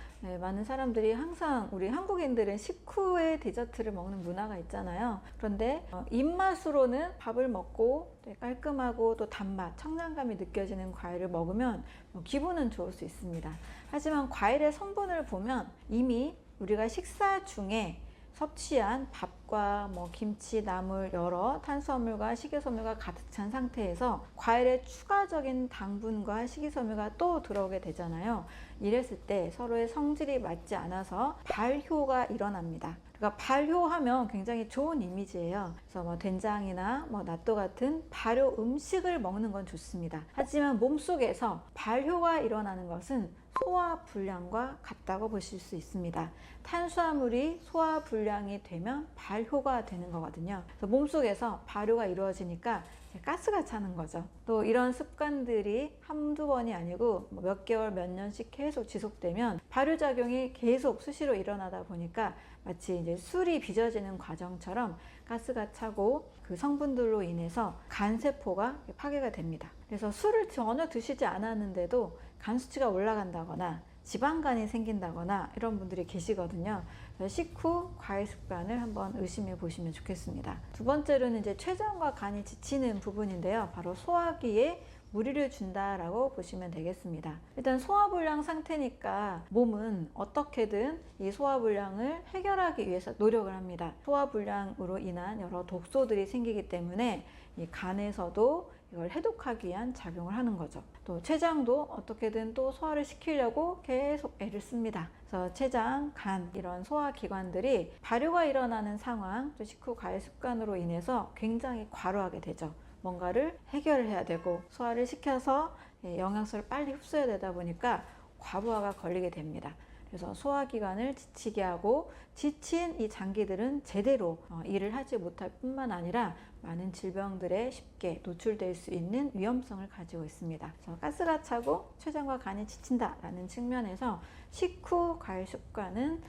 많은 사람들이 항상 우리 한국인들은 식후에 디저트를 먹는 문화가 있잖아요. 그런데 입맛으로는 밥을 먹고 깔끔하고 또 단맛, 청량감이 느껴지는 과일을 먹으면 기분은 좋을 수 있습니다. 하지만 과일의 성분을 보면 이미 우리가 식사 중에 섭취한 밥과 김치, 나물, 여러 탄수화물과 식이섬유가 가득 찬 상태에서 과일에 추가적인 당분과 식이섬유가 또 들어오게 되잖아요. 이랬을 때 서로의 성질이 맞지 않아서 발효가 일어납니다. 그러니까 발효하면 굉장히 좋은 이미지예요. 그래서 된장이나 낫또 같은 발효 음식을 먹는 건 좋습니다. 하지만 몸속에서 발효가 일어나는 것은 소화불량과 같다고 보실 수 있습니다. 탄수화물이 소화불량이 되면 발효가 되는 거거든요. 그래서 몸속에서 발효가 이루어지니까 가스가 차는 거죠. 또 이런 습관들이 한두 번이 아니고 몇 개월, 몇 년씩 계속 지속되면 발효작용이 계속 수시로 일어나다 보니까 마치 이제 술이 빚어지는 과정처럼 가스가 차고 그 성분들로 인해서 간세포가 파괴가 됩니다. 그래서 술을 전혀 드시지 않았는데도 간 수치가 올라간다거나 지방간이 생긴다거나 이런 분들이 계시거든요. 식후 과일 습관을 한번 의심해 보시면 좋겠습니다. 두 번째로는 이제 췌장과 간이 지치는 부분인데요. 바로 소화기에 무리를 준다라고 보시면 되겠습니다. 일단 소화불량 상태니까 몸은 어떻게든 이 소화불량을 해결하기 위해서 노력을 합니다. 소화불량으로 인한 여러 독소들이 생기기 때문에 이 간에서도 이걸 해독하기 위한 작용을 하는 거죠. 또 췌장도 어떻게든 또 소화를 시키려고 계속 애를 씁니다. 그래서 췌장, 간 이런 소화기관들이 발효가 일어나는 상황, 또 식후 과일 습관으로 인해서 굉장히 과로하게 되죠. 뭔가를 해결을 해야 되고 소화를 시켜서 영양소를 빨리 흡수해야 되다 보니까 과부하가 걸리게 됩니다. 그래서 소화기관을 지치게 하고 지친 이 장기들은 제대로 일을 하지 못할 뿐만 아니라 많은 질병들에 쉽게 노출될 수 있는 위험성을 가지고 있습니다. 그래서 가스가 차고 췌장과 간이 지친다라는 측면에서 식후 과일 습관은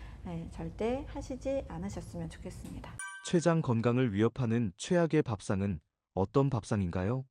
절대 하시지 않으셨으면 좋겠습니다. 췌장 건강을 위협하는 최악의 밥상은 어떤 밥상인가요?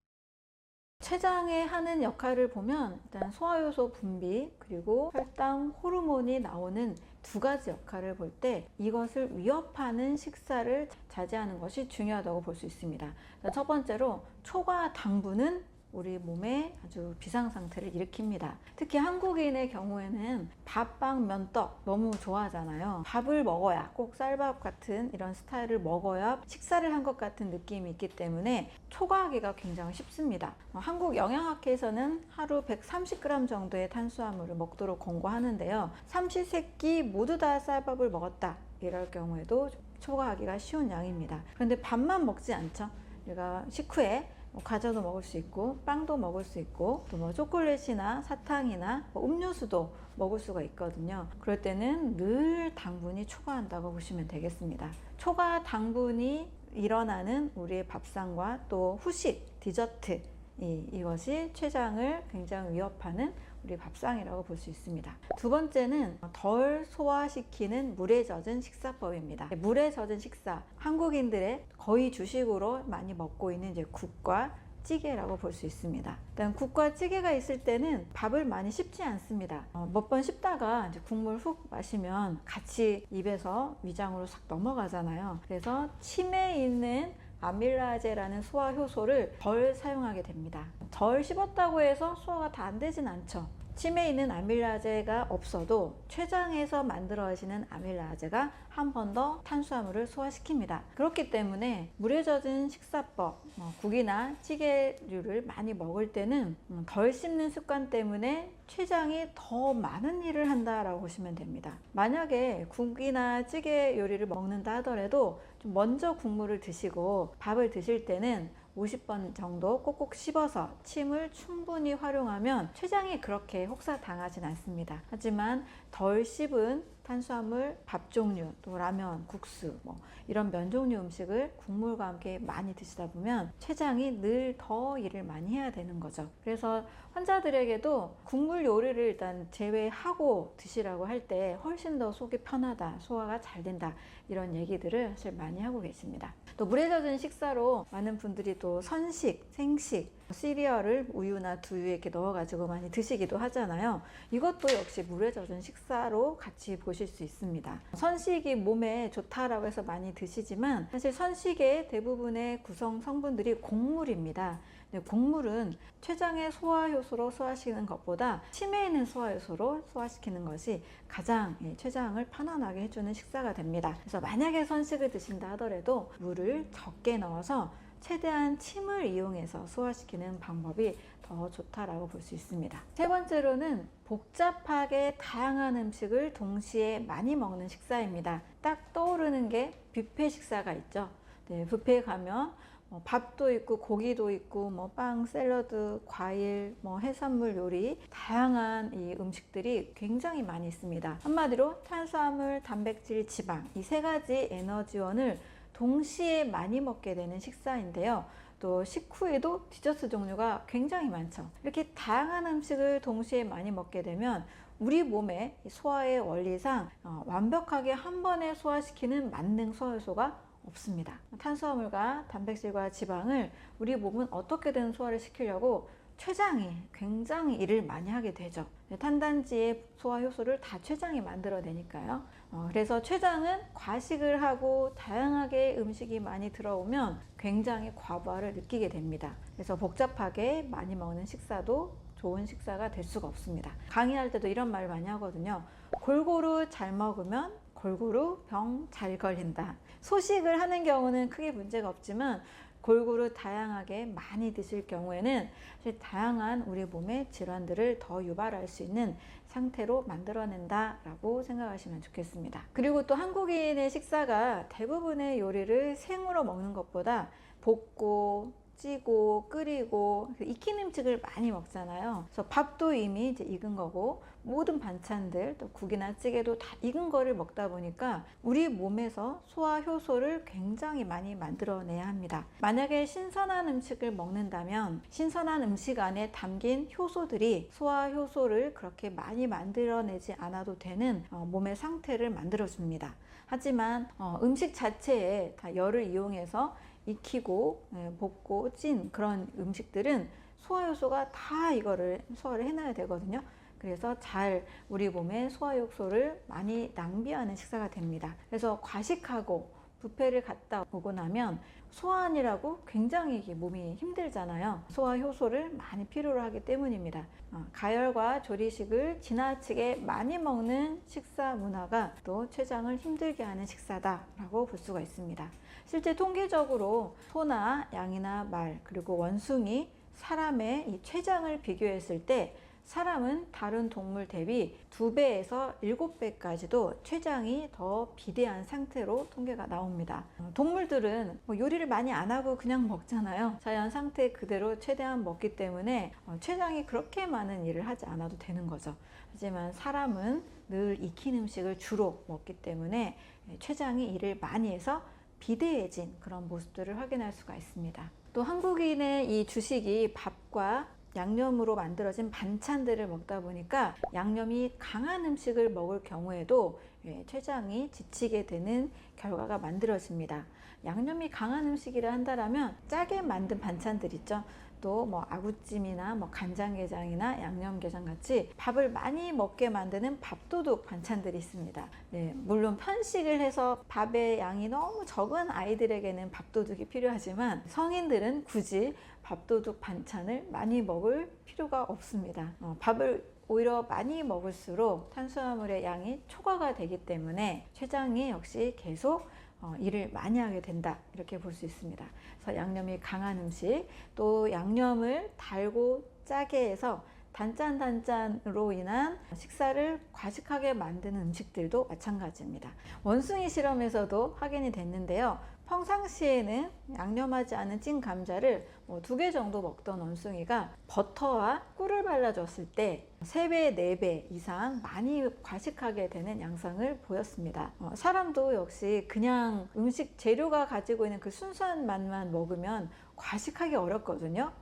췌장에 하는 역할을 보면 일단 소화효소 분비 그리고 혈당 호르몬이 나오는 두 가지 역할을 볼 때 이것을 위협하는 식사를 자제하는 것이 중요하다고 볼 수 있습니다. 첫 번째로 초과 당분은 우리 몸에 아주 비상 상태를 일으킵니다. 특히 한국인의 경우에는 밥, 빵, 면, 떡 너무 좋아하잖아요. 밥을 먹어야 꼭 쌀밥 같은 이런 스타일을 먹어야 식사를 한 것 같은 느낌이 있기 때문에 초과하기가 굉장히 쉽습니다. 한국 영양학회에서는 하루 130g 정도의 탄수화물을 먹도록 권고하는데요. 삼시세끼 모두 다 쌀밥을 먹었다 이럴 경우에도 초과하기가 쉬운 양입니다. 그런데 밥만 먹지 않죠. 우리가 식후에 과자도 먹을 수 있고 빵도 먹을 수 있고 또 초콜릿이나 사탕이나 음료수도 먹을 수가 있거든요. 그럴 때는 늘 당분이 초과한다고 보시면 되겠습니다. 초과 당분이 일어나는 우리의 밥상과 또 후식, 디저트 이것이 췌장을 굉장히 위협하는 우리 밥상이라고 볼 수 있습니다. 두 번째는 덜 소화시키는 물에 젖은 식사법입니다. 물에 젖은 식사, 한국인들의 거의 주식으로 많이 먹고 있는 이제 국과 찌개라고 볼 수 있습니다. 일단 국과 찌개가 있을 때는 밥을 많이 씹지 않습니다. 몇 번 씹다가 이제 국물 훅 마시면 같이 입에서 위장으로 싹 넘어가잖아요. 그래서 침에 있는 아밀라제라는 소화 효소를 덜 사용하게 됩니다. 덜 씹었다고 해서 소화가 다 안 되진 않죠. 침에 있는 아밀라제가 없어도 췌장에서 만들어지는 아밀라제가 한 번 더 탄수화물을 소화시킵니다. 그렇기 때문에 물에 젖은 식사법, 국이나 찌개류를 많이 먹을 때는 덜 씹는 습관 때문에 췌장이 더 많은 일을 한다라고 보시면 됩니다. 만약에 국이나 찌개 요리를 먹는다 하더라도 좀 먼저 국물을 드시고 밥을 드실 때는 50번 정도 꼭꼭 씹어서 침을 충분히 활용하면 췌장이 그렇게 혹사당하진 않습니다. 하지만 덜 씹은 탄수화물, 밥 종류, 또 라면, 국수 이런 면 종류 음식을 국물과 함께 많이 드시다 보면 췌장이 늘 더 일을 많이 해야 되는 거죠. 그래서 환자들에게도 국물 요리를 일단 제외하고 드시라고 할 때 훨씬 더 속이 편하다, 소화가 잘 된다 이런 얘기들을 사실 많이 하고 계십니다. 또 물에 젖은 식사로 많은 분들이 또 선식, 생식, 시리얼을 우유나 두유에 이렇게 넣어가지고 많이 드시기도 하잖아요. 이것도 역시 물에 젖은 식사로 같이 보실 수 있습니다. 선식이 몸에 좋다라고 해서 많이 드시지만 사실 선식의 대부분의 구성 성분들이 곡물입니다. 곡물은 췌장의 소화효소로 소화시키는 것보다 침에 있는 소화효소로 소화시키는 것이 가장 췌장을 편안하게 해주는 식사가 됩니다. 그래서 만약에 선식을 드신다 하더라도 물을 적게 넣어서 최대한 침을 이용해서 소화시키는 방법이 더 좋다라고 볼 수 있습니다. 세 번째로는 복잡하게 다양한 음식을 동시에 많이 먹는 식사입니다. 딱 떠오르는 게 뷔페 식사가 있죠. 뷔페에 가면 밥도 있고 고기도 있고 뭐 빵, 샐러드, 과일, 뭐 해산물 요리, 다양한 이 음식들이 굉장히 많이 있습니다. 한마디로 탄수화물, 단백질, 지방 이 세 가지 에너지원을 동시에 많이 먹게 되는 식사인데요. 또 식후에도 디저트 종류가 굉장히 많죠. 이렇게 다양한 음식을 동시에 많이 먹게 되면 우리 몸의 소화의 원리상 완벽하게 한 번에 소화시키는 만능 소화효소가 없습니다. 탄수화물과 단백질과 지방을 우리 몸은 어떻게든 소화를 시키려고 췌장이 굉장히 일을 많이 하게 되죠. 탄단지의 소화효소를 다 췌장이 만들어내니까요. 그래서 췌장은 과식을 하고 다양하게 음식이 많이 들어오면 굉장히 과부하를 느끼게 됩니다. 그래서 복잡하게 많이 먹는 식사도 좋은 식사가 될 수가 없습니다. 강의할 때도 이런 말 많이 하거든요. 골고루 잘 먹으면 골고루 병 잘 걸린다. 소식을 하는 경우는 크게 문제가 없지만 골고루 다양하게 많이 드실 경우에는 사실 다양한 우리 몸의 질환들을 더 유발할 수 있는 상태로 만들어낸다라고 생각하시면 좋겠습니다. 그리고 또 한국인의 식사가 대부분의 요리를 생으로 먹는 것보다 볶고 찌고 끓이고 익힌 음식을 많이 먹잖아요. 그래서 밥도 이미 이제 익은 거고 모든 반찬들 또 국이나 찌개도 다 익은 거를 먹다 보니까 우리 몸에서 소화 효소를 굉장히 많이 만들어내야 합니다. 만약에 신선한 음식을 먹는다면 신선한 음식 안에 담긴 효소들이 소화 효소를 그렇게 많이 만들어내지 않아도 되는 몸의 상태를 만들어줍니다. 하지만 음식 자체에 다 열을 이용해서 익히고 볶고 찐 그런 음식들은 소화효소가 다 이거를 소화를 해놔야 되거든요. 그래서 잘 우리 몸에 소화효소를 많이 낭비하는 식사가 됩니다. 그래서 과식하고 뷔페를 갔다 오고 나면 소화하느라고 굉장히 몸이 힘들잖아요. 소화효소를 많이 필요로 하기 때문입니다. 가열과 조리식을 지나치게 많이 먹는 식사 문화가 또 췌장을 힘들게 하는 식사다라고 볼 수가 있습니다. 실제 통계적으로 소나 양이나 말 그리고 원숭이, 사람의 이 췌장을 비교했을 때 사람은 다른 동물 대비 2배에서 7배까지도 췌장이 더 비대한 상태로 통계가 나옵니다. 동물들은 요리를 많이 안 하고 그냥 먹잖아요. 자연 상태 그대로 최대한 먹기 때문에 췌장이 그렇게 많은 일을 하지 않아도 되는 거죠. 하지만 사람은 늘 익힌 음식을 주로 먹기 때문에 췌장이 일을 많이 해서 비대해진 그런 모습들을 확인할 수가 있습니다. 또 한국인의 이 주식이 밥과 양념으로 만들어진 반찬들을 먹다 보니까 양념이 강한 음식을 먹을 경우에도 췌장이 지치게 되는 결과가 만들어집니다. 양념이 강한 음식이라 한다면 짜게 만든 반찬들 있죠. 또 뭐 아구찜이나 뭐 간장게장이나 양념게장 같이 밥을 많이 먹게 만드는 밥도둑 반찬들이 있습니다. 물론 편식을 해서 밥의 양이 너무 적은 아이들에게는 밥도둑이 필요하지만 성인들은 굳이 밥도둑 반찬을 많이 먹을 필요가 없습니다. 밥을 오히려 많이 먹을수록 탄수화물의 양이 초과가 되기 때문에 췌장이 역시 계속 일을 많이 하게 된다 이렇게 볼 수 있습니다. 그래서 양념이 강한 음식 또 양념을 달고 짜게 해서 단짠단짠으로 인한 식사를 과식하게 만드는 음식들도 마찬가지입니다. 원숭이 실험에서도 확인이 됐는데요. 평상시에는 양념하지 않은 찐 감자를 2개 정도 먹던 원숭이가 버터와 꿀을 발라줬을 때 3배, 4배 이상 많이 과식하게 되는 양상을 보였습니다. 사람도 역시 그냥 음식 재료가 가지고 있는 그 순수한 맛만 먹으면 과식하기 어렵거든요.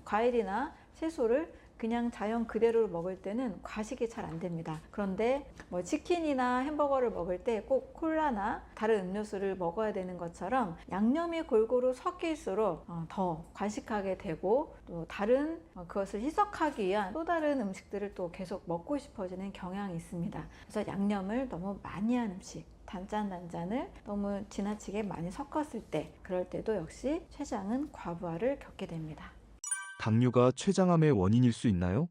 과일이나 채소를 그냥 자연 그대로 먹을 때는 과식이 잘 안 됩니다. 그런데 뭐 치킨이나 햄버거를 먹을 때 꼭 콜라나 다른 음료수를 먹어야 되는 것처럼 양념이 골고루 섞일수록 더 과식하게 되고 또 다른 그것을 희석하기 위한 또 다른 음식들을 또 계속 먹고 싶어지는 경향이 있습니다. 그래서 양념을 너무 많이 한 음식 단짠단짠을 너무 지나치게 많이 섞었을 때 그럴 때도 역시 췌장은 과부하를 겪게 됩니다. 당뇨가 췌장암의 원인일 수 있나요?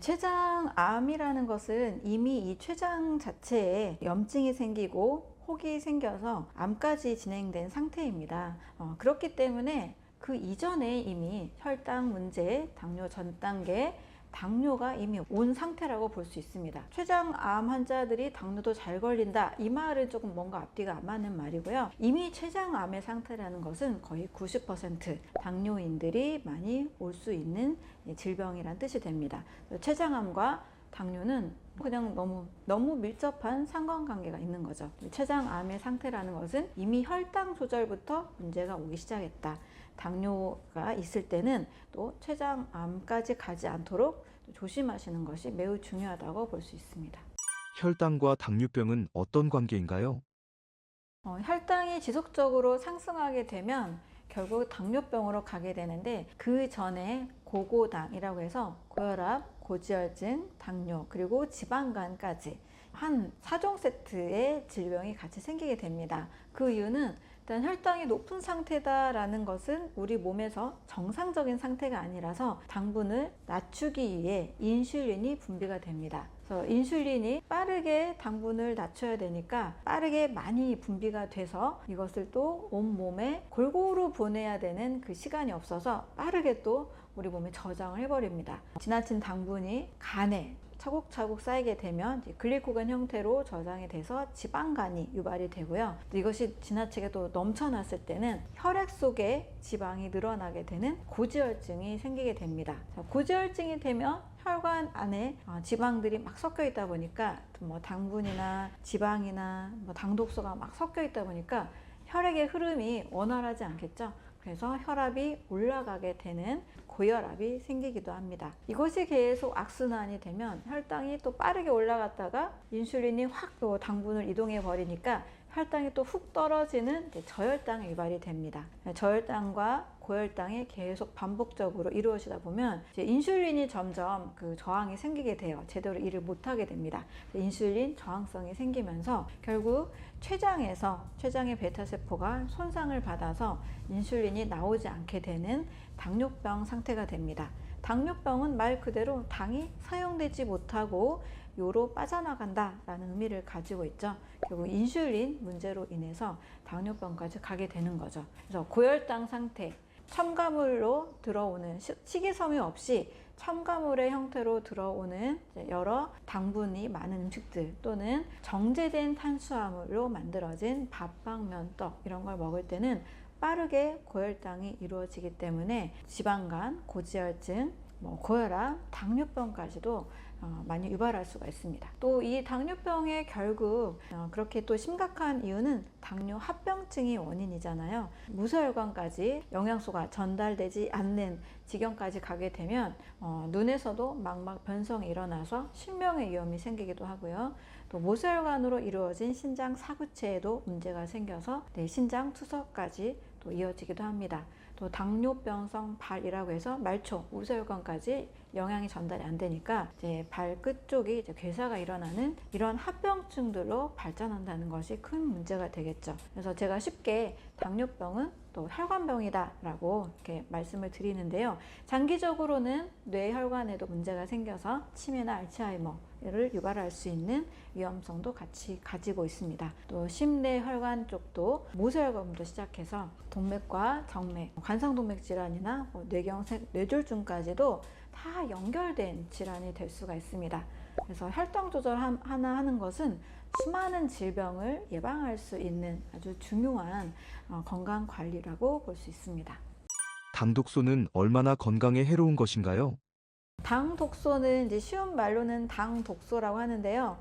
췌장암이라는 것은 이미 이 췌장 자체에 염증이 생기고 혹이 생겨서 암까지 진행된 상태입니다. 그렇기 때문에 그 이전에 이미 혈당 문제, 당뇨 전 단계, 당뇨가 이미 온 상태라고 볼 수 있습니다. 췌장암 환자들이 당뇨도 잘 걸린다, 이 말은 조금 뭔가 앞뒤가 안 맞는 말이고요. 이미 췌장암의 상태라는 것은 거의 90% 당뇨인들이 많이 올 수 있는 질병이란 뜻이 됩니다. 췌장암과 당뇨는 그냥 너무 밀접한 상관관계가 있는 거죠. 췌장암의 상태라는 것은 이미 혈당 조절부터 문제가 오기 시작했다. 당뇨가 있을 때는 또 췌장암까지 가지 않도록 조심하시는 것이 매우 중요하다고 볼 수 있습니다. 혈당과 당뇨병은 어떤 관계인가요? 혈당이 지속적으로 상승하게 되면 결국 당뇨병으로 가게 되는데, 그 전에 고고당이라고 해서 고혈압, 고지혈증, 당뇨, 그리고 지방간까지 한 4종 세트의 질병이 같이 생기게 됩니다. 그 이유는 일단 혈당이 높은 상태다라는 것은 우리 몸에서 정상적인 상태가 아니라서 당분을 낮추기 위해 인슐린이 분비가 됩니다. 그래서 인슐린이 빠르게 당분을 낮춰야 되니까 빠르게 많이 분비가 돼서 이것을 또 온몸에 골고루 보내야 되는 그 시간이 없어서 빠르게 또 우리 몸에 저장을 해버립니다. 지나친 당분이 간에 차곡차곡 쌓이게 되면 글리코겐 형태로 저장이 돼서 지방간이 유발이 되고요. 이것이 지나치게 또 넘쳐났을 때는 혈액 속에 지방이 늘어나게 되는 고지혈증이 생기게 됩니다. 고지혈증이 되면 혈관 안에 지방들이 막 섞여 있다 보니까 뭐 당분이나 지방이나 뭐 당독소가 막 섞여 있다 보니까 혈액의 흐름이 원활하지 않겠죠. 그래서 혈압이 올라가게 되는 고혈압이 생기기도 합니다. 이것이 계속 악순환이 되면 혈당이 또 빠르게 올라갔다가 인슐린이 확 또 당분을 이동해 버리니까 혈당이 또 훅 떨어지는 저혈당이 유발이 됩니다. 저혈당과 고혈당이 계속 반복적으로 이루어지다 보면 이제 인슐린이 점점 그 저항이 생기게 돼요. 제대로 일을 못하게 됩니다. 인슐린 저항성이 생기면서 결국 췌장의 베타세포가 손상을 받아서 인슐린이 나오지 않게 되는 당뇨병 상태가 됩니다. 당뇨병은 말 그대로 당이 사용되지 못하고 요로 빠져나간다 라는 의미를 가지고 있죠. 결국 인슐린 문제로 인해서 당뇨병까지 가게 되는 거죠. 그래서 고혈당 상태, 첨가물로 들어오는 식이섬유 없이 첨가물의 형태로 들어오는 여러 당분이 많은 음식들, 또는 정제된 탄수화물로 만들어진 밥빵, 면떡 이런 걸 먹을 때는 빠르게 고혈당이 이루어지기 때문에 지방간, 고지혈증, 고혈압, 당뇨병까지도 많이 유발할 수가 있습니다. 또 이 당뇨병의 결국 그렇게 또 심각한 이유는 당뇨 합병증이 원인이잖아요. 무소혈관까지 영양소가 전달되지 않는 지경까지 가게 되면 눈에서도 망막 변성이 일어나서 실명의 위험이 생기기도 하고요. 또 모세혈관으로 이루어진 신장 사구체에도 문제가 생겨서 신장 투석까지 또 이어지기도 합니다. 또 당뇨병성 발이라고 해서 말초, 모세혈관까지 영양이 전달이 안 되니까 이제 발끝 쪽이 이제 괴사가 일어나는 이런 합병증들로 발전한다는 것이 큰 문제가 되겠죠. 그래서 제가 쉽게 당뇨병은 또 혈관병이다 라고 이렇게 말씀을 드리는데요. 장기적으로는 뇌혈관에도 문제가 생겨서 치매나 알츠하이머를 유발할 수 있는 위험성도 같이 가지고 있습니다. 또 심뇌혈관 쪽도 모세혈관부터 시작해서 동맥과 정맥, 관상동맥 질환이나 뇌경색, 뇌졸중까지도 다 연결된 질환이 될 수가 있습니다. 그래서 혈당 조절 하나 하는 것은 수많은 질병을 예방할 수 있는 아주 중요한 건강 관리라고 볼 수 있습니다. 당독소는 얼마나 건강에 해로운 것인가요? 당 독소는 이제 쉬운 말로는 당 독소라고 하는데요.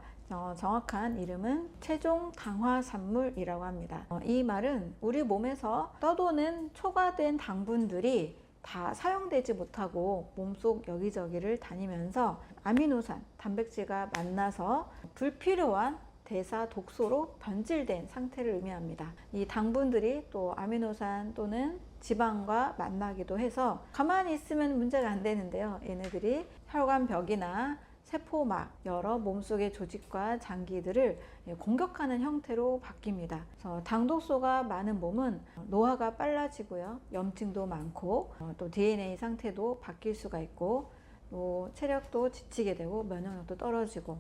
정확한 이름은 최종 당화산물이라고 합니다. 이 말은 우리 몸에서 떠도는 초과된 당분들이 다 사용되지 못하고 몸속 여기저기를 다니면서 아미노산, 단백질과 만나서 불필요한 대사 독소로 변질된 상태를 의미합니다. 이 당분들이 또 아미노산 또는 지방과 만나기도 해서 가만히 있으면 문제가 안 되는데요. 얘네들이 혈관벽이나 세포막, 여러 몸속의 조직과 장기들을 공격하는 형태로 바뀝니다. 그래서 당독소가 많은 몸은 노화가 빨라지고요. 염증도 많고 또 DNA 상태도 바뀔 수가 있고 또 체력도 지치게 되고 면역력도 떨어지고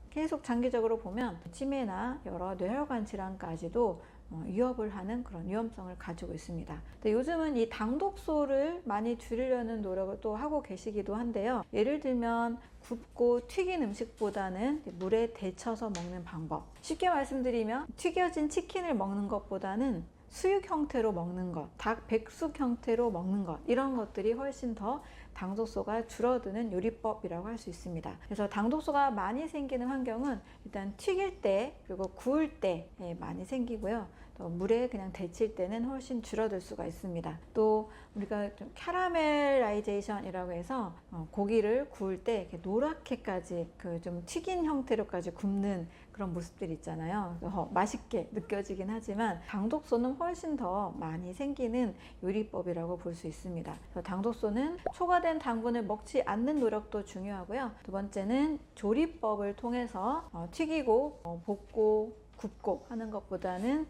계속 장기적으로 보면 치매나 여러 뇌혈관 질환까지도 위협을 하는 그런 위험성을 가지고 있습니다. 근데 요즘은 이 당독소를 많이 줄이려는 노력을 또 하고 계시기도 한데요. 예를 들면 굽고 튀긴 음식보다는 물에 데쳐서 먹는 방법. 쉽게 말씀드리면 튀겨진 치킨을 먹는 것보다는 수육 형태로 먹는 것, 닭 백숙 형태로 먹는 것, 이런 것들이 훨씬 더 당독소가 줄어드는 요리법이라고 할 수 있습니다. 그래서 당독소가 많이 생기는 환경은 일단 튀길 때 그리고 구울 때 많이 생기고요. 또 물에 그냥 데칠 때는 훨씬 줄어들 수가 있습니다. 또 우리가 좀 캐러멜라이제이션이라고 해서 고기를 구울 때 이렇게 노랗게까지 그 좀 튀긴 형태로까지 굽는 그런 모습들이 있잖아요. 맛있게 느껴지긴 하지만 당독소는 훨씬 더 많이 생기는 요리법이라고 볼 수 있습니다. 당독소는 초과된 당분을 먹지 않는 노력도 중요하고요. 두 번째는 조리법을 통해서 튀기고 볶고 굽고 하는 것보다는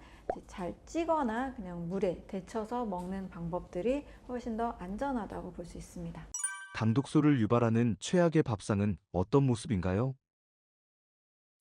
잘 찌거나 그냥 물에 데쳐서 먹는 방법들이 훨씬 더 안전하다고 볼 수 있습니다. 당독소를 유발하는 최악의 밥상은 어떤 모습인가요?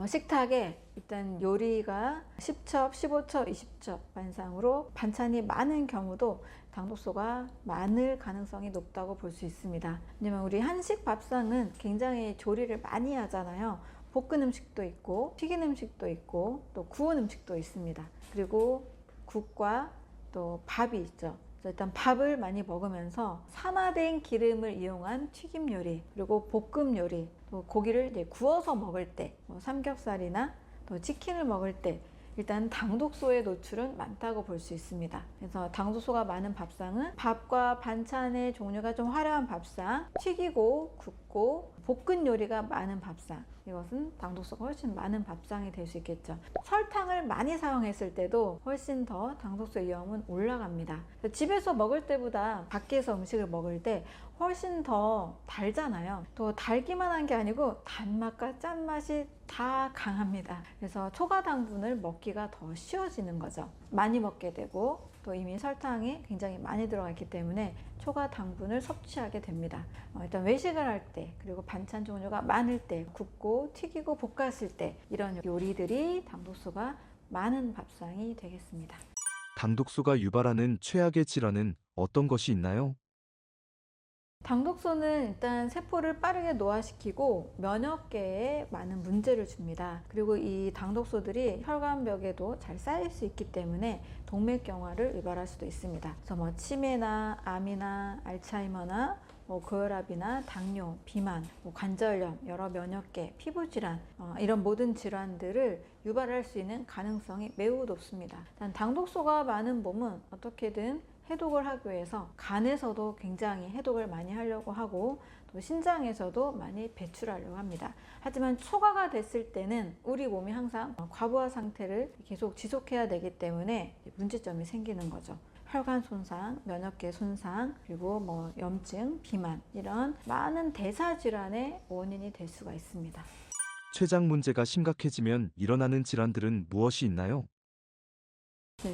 식탁에 일단 요리가 10첩, 15첩, 20첩 반상으로 반찬이 많은 경우도 당독소가 많을 가능성이 높다고 볼 수 있습니다. 왜냐면 우리 한식 밥상은 굉장히 조리를 많이 하잖아요. 볶은 음식도 있고 튀긴 음식도 있고 또 구운 음식도 있습니다. 그리고 국과 또 밥이 있죠. 일단 밥을 많이 먹으면서 산화된 기름을 이용한 튀김 요리, 그리고 볶음 요리, 또 고기를 이제 구워서 먹을 때, 삼겹살이나 또 치킨을 먹을 때 일단 당독소의 노출은 많다고 볼 수 있습니다. 그래서 당독소가 많은 밥상은 밥과 반찬의 종류가 좀 화려한 밥상, 튀기고 굽고 볶은 요리가 많은 밥상, 이것은 당독소가 훨씬 많은 밥상이 될 수 있겠죠. 설탕을 많이 사용했을 때도 훨씬 더 당독소 위험은 올라갑니다. 집에서 먹을 때보다 밖에서 음식을 먹을 때 훨씬 더 달잖아요. 또 달기만 한 게 아니고 단맛과 짠맛이 다 강합니다. 그래서 초과 당분을 먹기가 더 쉬워지는 거죠. 많이 먹게 되고 또 이미 설탕이 굉장히 많이 들어가 있기 때문에 초과 당분을 섭취하게 됩니다. 일단 외식을 할 때, 그리고 반찬 종류가 많을 때, 굽고 튀기고 볶았을 때, 이런 요리들이 당독소가 많은 밥상이 되겠습니다. 당독소가 유발하는 최악의 질환은 어떤 것이 있나요? 당독소는 일단 세포를 빠르게 노화시키고 면역계에 많은 문제를 줍니다. 그리고 이 당독소들이 혈관벽에도 잘 쌓일 수 있기 때문에 동맥경화를 유발할 수도 있습니다. 그래서 치매나 암이나 알츠하이머나 고혈압이나 당뇨, 비만, 관절염, 여러 면역계, 피부질환, 이런 모든 질환들을 유발할 수 있는 가능성이 매우 높습니다. 일단 당독소가 많은 몸은 어떻게든 해독을 하기 위해서 간에서도 굉장히 해독을 많이 하려고 하고 또 신장에서도 많이 배출하려고 합니다. 하지만 초과가 됐을 때는 우리 몸이 항상 과부하 상태를 계속 지속해야 되기 때문에 문제점이 생기는 거죠. 혈관 손상, 면역계 손상, 그리고 염증, 비만, 이런 많은 대사 질환의 원인이 될 수가 있습니다. 췌장 문제가 심각해지면 일어나는 질환들은 무엇이 있나요?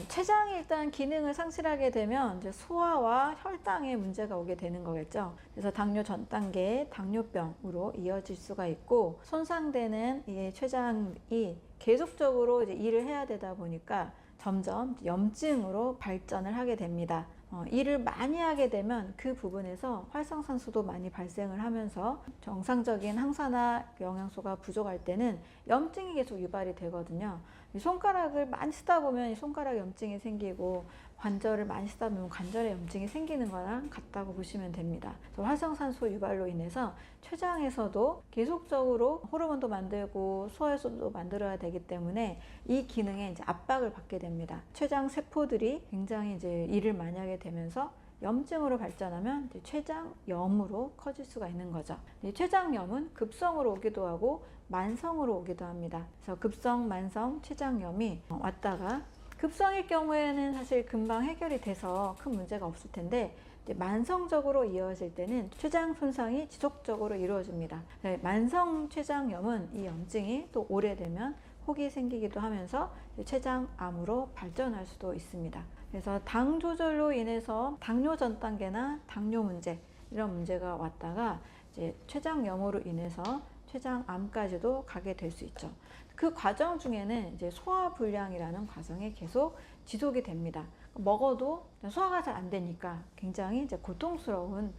췌장이 일단 기능을 상실하게 되면 이제 소화와 혈당에 문제가 오게 되는 거겠죠. 그래서 당뇨 전 단계 당뇨병으로 이어질 수가 있고, 손상되는 이 췌장이 계속적으로 이제 일을 해야 되다 보니까 점점 염증으로 발전을 하게 됩니다. 일을 많이 하게 되면 그 부분에서 활성산소도 많이 발생을 하면서 정상적인 항산화 영양소가 부족할 때는 염증이 계속 유발이 되거든요. 손가락을 많이 쓰다 보면 손가락 염증이 생기고 관절을 많이 쓰다 보면 관절에 염증이 생기는 거랑 같다고 보시면 됩니다. 활성산소 유발로 인해서 췌장에서도 계속적으로 호르몬도 만들고 소화효소도 만들어야 되기 때문에 이 기능에 이제 압박을 받게 됩니다. 췌장 세포들이 굉장히 이제 일을 많이 하게 되면서 염증으로 발전하면 췌장염으로 커질 수가 있는 거죠. 췌장염은 급성으로 오기도 하고 만성으로 오기도 합니다. 그래서 급성, 만성 췌장염이 왔다가 급성일 경우에는 사실 금방 해결이 돼서 큰 문제가 없을 텐데 만성적으로 이어질 때는 췌장 손상이 지속적으로 이루어집니다. 만성 췌장염은 이 염증이 또 오래되면 혹이 생기기도 하면서 췌장암으로 발전할 수도 있습니다. 그래서 당 조절로 인해서 당뇨 전 단계나 당뇨 문제, 이런 문제가 왔다가 이제 췌장염으로 인해서 췌장암까지도 가게 될 수 있죠. 그 과정 중에는 이제 소화불량이라는 과정이 계속 지속이 됩니다. 먹어도 소화가 잘 안 되니까 굉장히 이제 고통스러운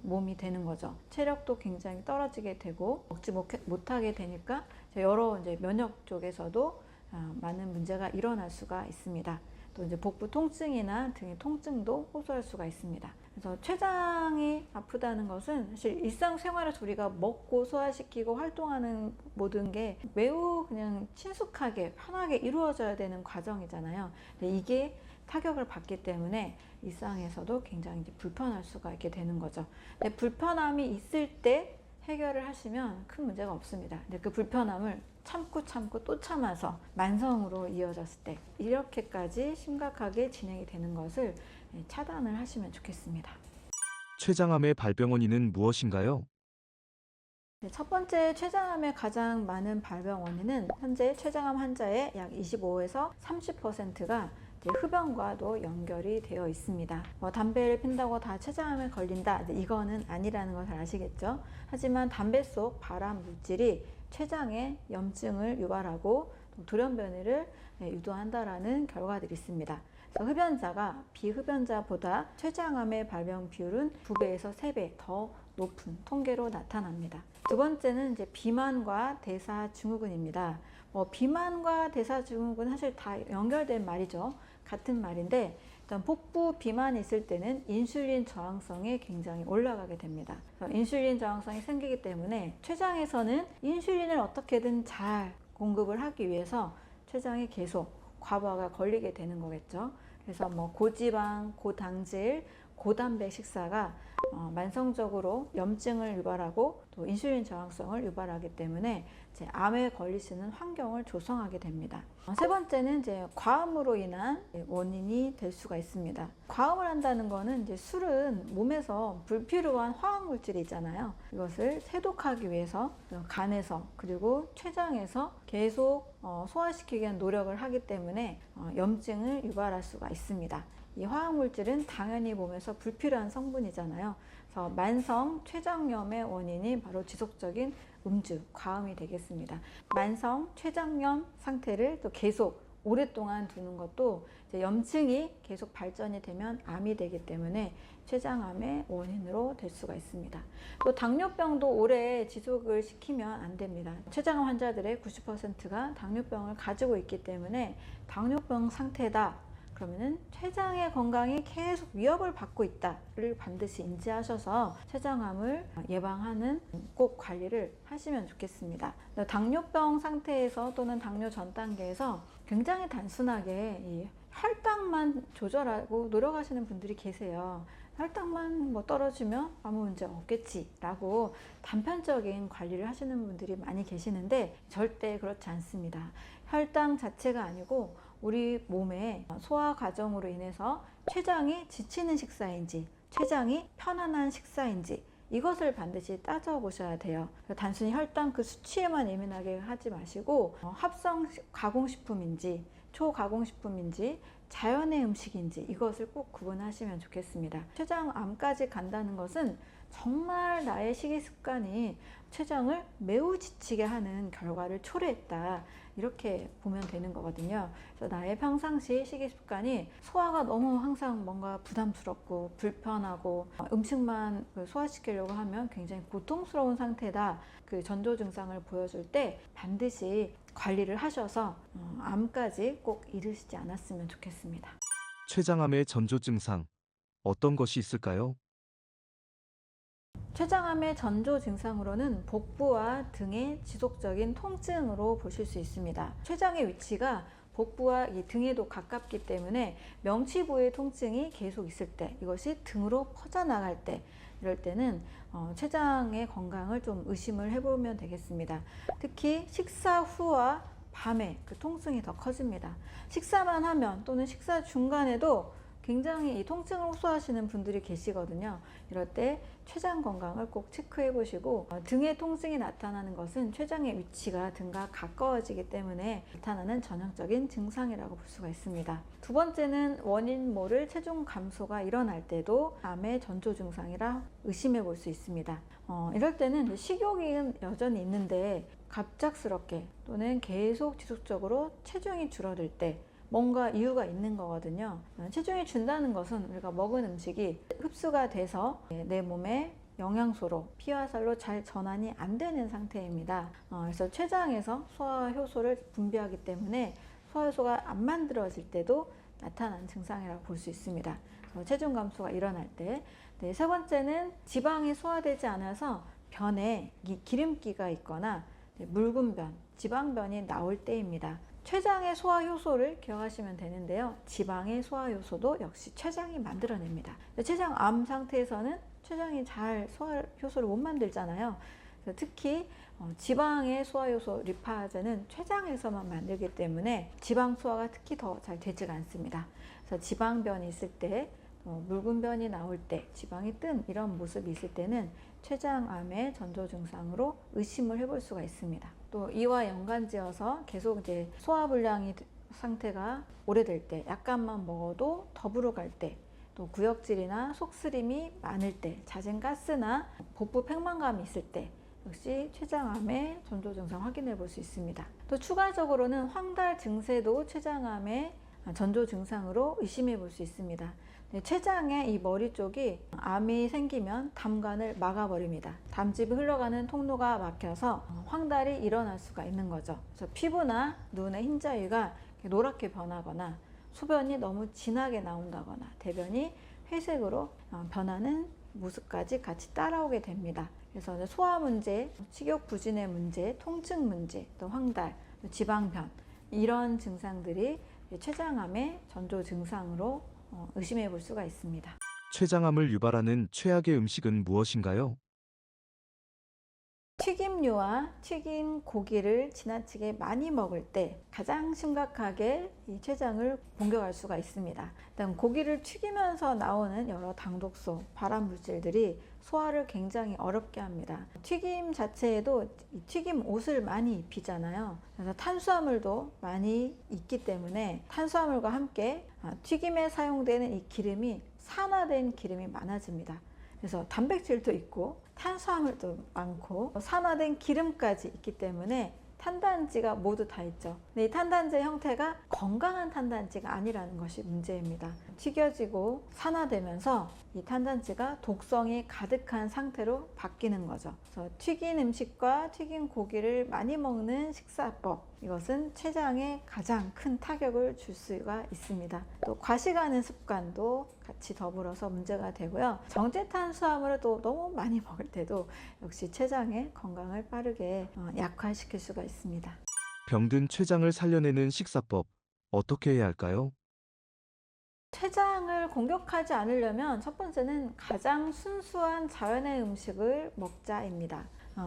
몸이 되는 거죠. 체력도 굉장히 떨어지게 되고 먹지 못하게 되니까 여러 이제 면역 쪽에서도 많은 문제가 일어날 수가 있습니다. 또 이제 복부 통증이나 등의 통증도 호소할 수가 있습니다. 그래서 췌장이 아프다는 것은 사실 일상생활에서 우리가 먹고 소화시키고 활동하는 모든 게 매우 그냥 친숙하게 편하게 이루어져야 되는 과정이잖아요. 근데 이게 타격을 받기 때문에 일상에서도 굉장히 이제 불편할 수가 있게 되는 거죠. 근데 불편함이 있을 때 해결을 하시면 큰 문제가 없습니다. 근데 그 불편함을 참고 또 참아서 만성으로 이어졌을 때 이렇게까지 심각하게 진행이 되는 것을 차단을 하시면 좋겠습니다. 췌장암의 발병 원인은 무엇인가요? 첫 번째 췌장암의 가장 많은 발병 원인은 현재 췌장암 환자의 약 25에서 30%가 흡연과도 연결이 되어 있습니다. 담배를 핀다고 다 췌장암에 걸린다, 이거는 아니라는 것을 아시겠죠? 하지만 담배 속 발암 물질이 췌장에 염증을 유발하고 돌연변이를 유도한다라는 결과들이 있습니다. 그래서 흡연자가 비흡연자보다 췌장암의 발병 비율은 2배에서 3배 더 높은 통계로 나타납니다. 두 번째는 이제 비만과 대사증후군입니다. 비만과 대사증후군 사실 다 연결된 말이죠. 같은 말인데 일단 복부 비만이 있을 때는 인슐린 저항성이 굉장히 올라가게 됩니다. 인슐린 저항성이 생기기 때문에 췌장에서는 인슐린을 어떻게든 잘 공급을 하기 위해서 췌장에 계속 과부하가 걸리게 되는 거겠죠. 그래서 고지방, 고당질, 고단백 식사가 만성적으로 염증을 유발하고 또 인슐린 저항성을 유발하기 때문에 이제 암에 걸릴 수 있는 환경을 조성하게 됩니다. 세 번째는 이제 과음으로 인한 원인이 될 수가 있습니다. 과음을 한다는 거는 이제 술은 몸에서 불필요한 화학 물질이 있잖아요. 이것을 세독하기 위해서 간에서 그리고 췌장에서 계속 소화시키기 위한 노력을 하기 때문에 염증을 유발할 수가 있습니다. 이 화학물질은 당연히 몸에서 불필요한 성분이잖아요. 그래서 만성 췌장염의 원인이 바로 지속적인 음주, 과음이 되겠습니다. 만성 췌장염 상태를 또 계속 오랫동안 두는 것도 이제 염증이 계속 발전이 되면 암이 되기 때문에 췌장암의 원인으로 될 수가 있습니다. 또 당뇨병도 오래 지속을 시키면 안 됩니다. 췌장암 환자들의 90%가 당뇨병을 가지고 있기 때문에 당뇨병 상태다, 그러면은 췌장의 건강이 계속 위협을 받고 있다를 반드시 인지하셔서 췌장암을 예방하는 꼭 관리를 하시면 좋겠습니다. 당뇨병 상태에서 또는 당뇨 전 단계에서 굉장히 단순하게 이 혈당만 조절하고 노력하시는 분들이 계세요. 혈당만 떨어지면 아무 문제 없겠지 라고 단편적인 관리를 하시는 분들이 많이 계시는데 절대 그렇지 않습니다. 혈당 자체가 아니고 우리 몸의 소화 과정으로 인해서 췌장이 지치는 식사인지 췌장이 편안한 식사인지 이것을 반드시 따져보셔야 돼요. 단순히 혈당 그 수치에만 예민하게 하지 마시고 합성 가공식품인지 초가공식품인지 자연의 음식인지 이것을 꼭 구분하시면 좋겠습니다. 췌장암까지 간다는 것은 정말 나의 식이습관이 췌장을 매우 지치게 하는 결과를 초래했다, 이렇게 보면 되는 거거든요. 그래서 나의 평상시 식이습관이 소화가 너무 항상 뭔가 부담스럽고 불편하고 음식만 소화시키려고 하면 굉장히 고통스러운 상태다, 그 전조 증상을 보여줄 때 반드시 관리를 하셔서 암까지 꼭 이르시지 않았으면 좋겠습니다. 췌장암의 전조 증상, 어떤 것이 있을까요? 췌장암의 전조 증상으로는 복부와 등의 지속적인 통증으로 보실 수 있습니다. 췌장의 위치가 복부와 등에도 가깝기 때문에 명치 부위의 통증이 계속 있을 때, 이것이 등으로 퍼져나갈 때, 이럴 때는 췌장의 건강을 좀 의심을 해보면 되겠습니다. 특히 식사 후와 밤에 그 통증이 더 커집니다. 식사만 하면 또는 식사 중간에도 굉장히 이 통증을 호소하시는 분들이 계시거든요. 이럴 때 췌장 건강을 꼭 체크해 보시고 등의 통증이 나타나는 것은 췌장의 위치가 등과 가까워지기 때문에 나타나는 전형적인 증상이라고 볼 수가 있습니다. 두 번째는 원인 모를 체중 감소가 일어날 때도 암의 전조 증상이라 의심해 볼 수 있습니다. 이럴 때는 식욕이 여전히 있는데 갑작스럽게 또는 계속 지속적으로 체중이 줄어들 때 뭔가 이유가 있는 거거든요. 체중이 준다는 것은 우리가 먹은 음식이 흡수가 돼서 내 몸에 영양소로 피와 살로 잘 전환이 안 되는 상태입니다. 그래서 췌장에서 소화 효소를 분비하기 때문에 소화 효소가 안 만들어질 때도 나타나는 증상이라고 볼 수 있습니다. 체중 감소가 일어날 때. 네, 세 번째는 지방이 소화되지 않아서 변에 기름기가 있거나 묽은 변, 지방변이 나올 때입니다. 췌장의 소화 효소를 기억하시면 되는데요. 지방의 소화 효소도 역시 췌장이 만들어냅니다. 췌장암 상태에서는 췌장이 잘 소화 효소를 못 만들잖아요. 그래서 특히 지방의 소화 효소 리파제는 췌장에서만 만들기 때문에 지방 소화가 특히 더 잘 되지가 않습니다. 그래서 지방변이 있을 때, 묽은 변이 나올 때, 지방이 뜬 이런 모습이 있을 때는 췌장암의 전조 증상으로 의심을 해볼 수가 있습니다. 또 이와 연관지어서 계속 이제 소화불량이 상태가 오래될 때, 약간만 먹어도 더부러 갈 때, 또 구역질이나 속쓰림이 많을 때, 잦은 가스나 복부 팽만감이 있을 때 역시 췌장암의 전조 증상 확인해 볼 수 있습니다. 또 추가적으로는 황달 증세도 췌장암의 전조 증상으로 의심해 볼 수 있습니다. 췌장의 이 머리 쪽이 암이 생기면 담관을 막아버립니다. 담즙이 흘러가는 통로가 막혀서 황달이 일어날 수가 있는 거죠. 그래서 피부나 눈의 흰자위가 노랗게 변하거나 소변이 너무 진하게 나온다거나 대변이 회색으로 변하는 모습까지 같이 따라오게 됩니다. 그래서 소화 문제, 식욕 부진의 문제, 통증 문제, 또 황달, 지방변 이런 증상들이 췌장암의 전조 증상으로 의심해 볼 수가 있습니다. 췌장암을 유발하는 최악의 음식은 무엇인가요? 튀김류와 튀긴 고기를 지나치게 많이 먹을 때 가장 심각하게 이 췌장을 공격할 수가 있습니다. 일단 고기를 튀기면서 나오는 여러 당독소, 발암물질들이 소화를 굉장히 어렵게 합니다. 튀김 자체에도 이 튀김 옷을 많이 입히잖아요. 그래서 탄수화물도 많이 있기 때문에 탄수화물과 함께 튀김에 사용되는 이 기름이 산화된 기름이 많아집니다. 그래서 단백질도 있고 탄수화물도 많고 산화된 기름까지 있기 때문에 탄단지가 모두 다 있죠. 근데 이 탄단지의 형태가 건강한 탄단지가 아니라는 것이 문제입니다. 튀겨지고 산화되면서 이 탄단지가 독성이 가득한 상태로 바뀌는 거죠. 그래서 튀긴 음식과 튀긴 고기를 많이 먹는 식사법, 이것은 췌장에 가장 큰 타격을 줄 수가 있습니다. 또 과식하는 습관도 같이 더불어서 문제가 되고요. 정제 탄수화물을 또 너무 많이 먹을 때도 역시 췌장의 건강을 빠르게 약화시킬 수가 있습니다. 병든 췌장을 살려내는 식사법, 어떻게 해야 할까요? 췌장을 공격하지 않으려면 첫 번째는 가장 순수한 자연의 음식을 먹자입니다.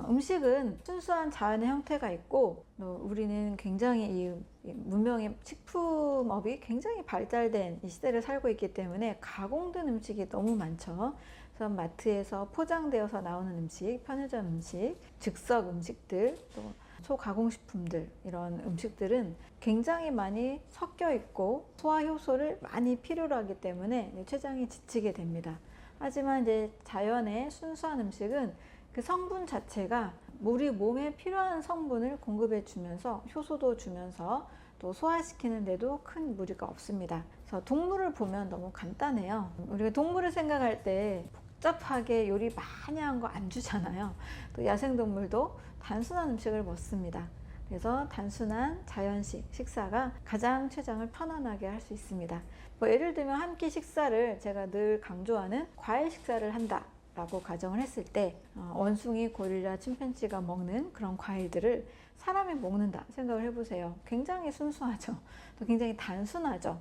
음식은 순수한 자연의 형태가 있고 우리는 굉장히 이 문명의 식품업이 굉장히 발달된 이 시대를 살고 있기 때문에 가공된 음식이 너무 많죠. 그래서 마트에서 포장되어서 나오는 음식, 편의점 음식, 즉석 음식들, 또 초가공식품들, 이런 음식들은 굉장히 많이 섞여 있고 소화 효소를 많이 필요로 하기 때문에 췌장이 지치게 됩니다. 하지만 이제 자연의 순수한 음식은 그 성분 자체가 우리 몸에 필요한 성분을 공급해 주면서 효소도 주면서 또 소화시키는데도 큰 무리가 없습니다. 그래서 동물을 보면 너무 간단해요. 우리가 동물을 생각할 때 복잡하게 요리 많이 한 거 안 주잖아요. 또 야생동물도 단순한 음식을 먹습니다. 그래서 단순한 자연식 식사가 가장 췌장을 편안하게 할 수 있습니다. 예를 들면 한 끼 식사를 제가 늘 강조하는 과일 식사를 한다 라고 가정을 했을 때 원숭이, 고릴라, 침팬지가 먹는 그런 과일들을 사람이 먹는다 생각을 해보세요. 굉장히 순수하죠. 또 굉장히 단순하죠.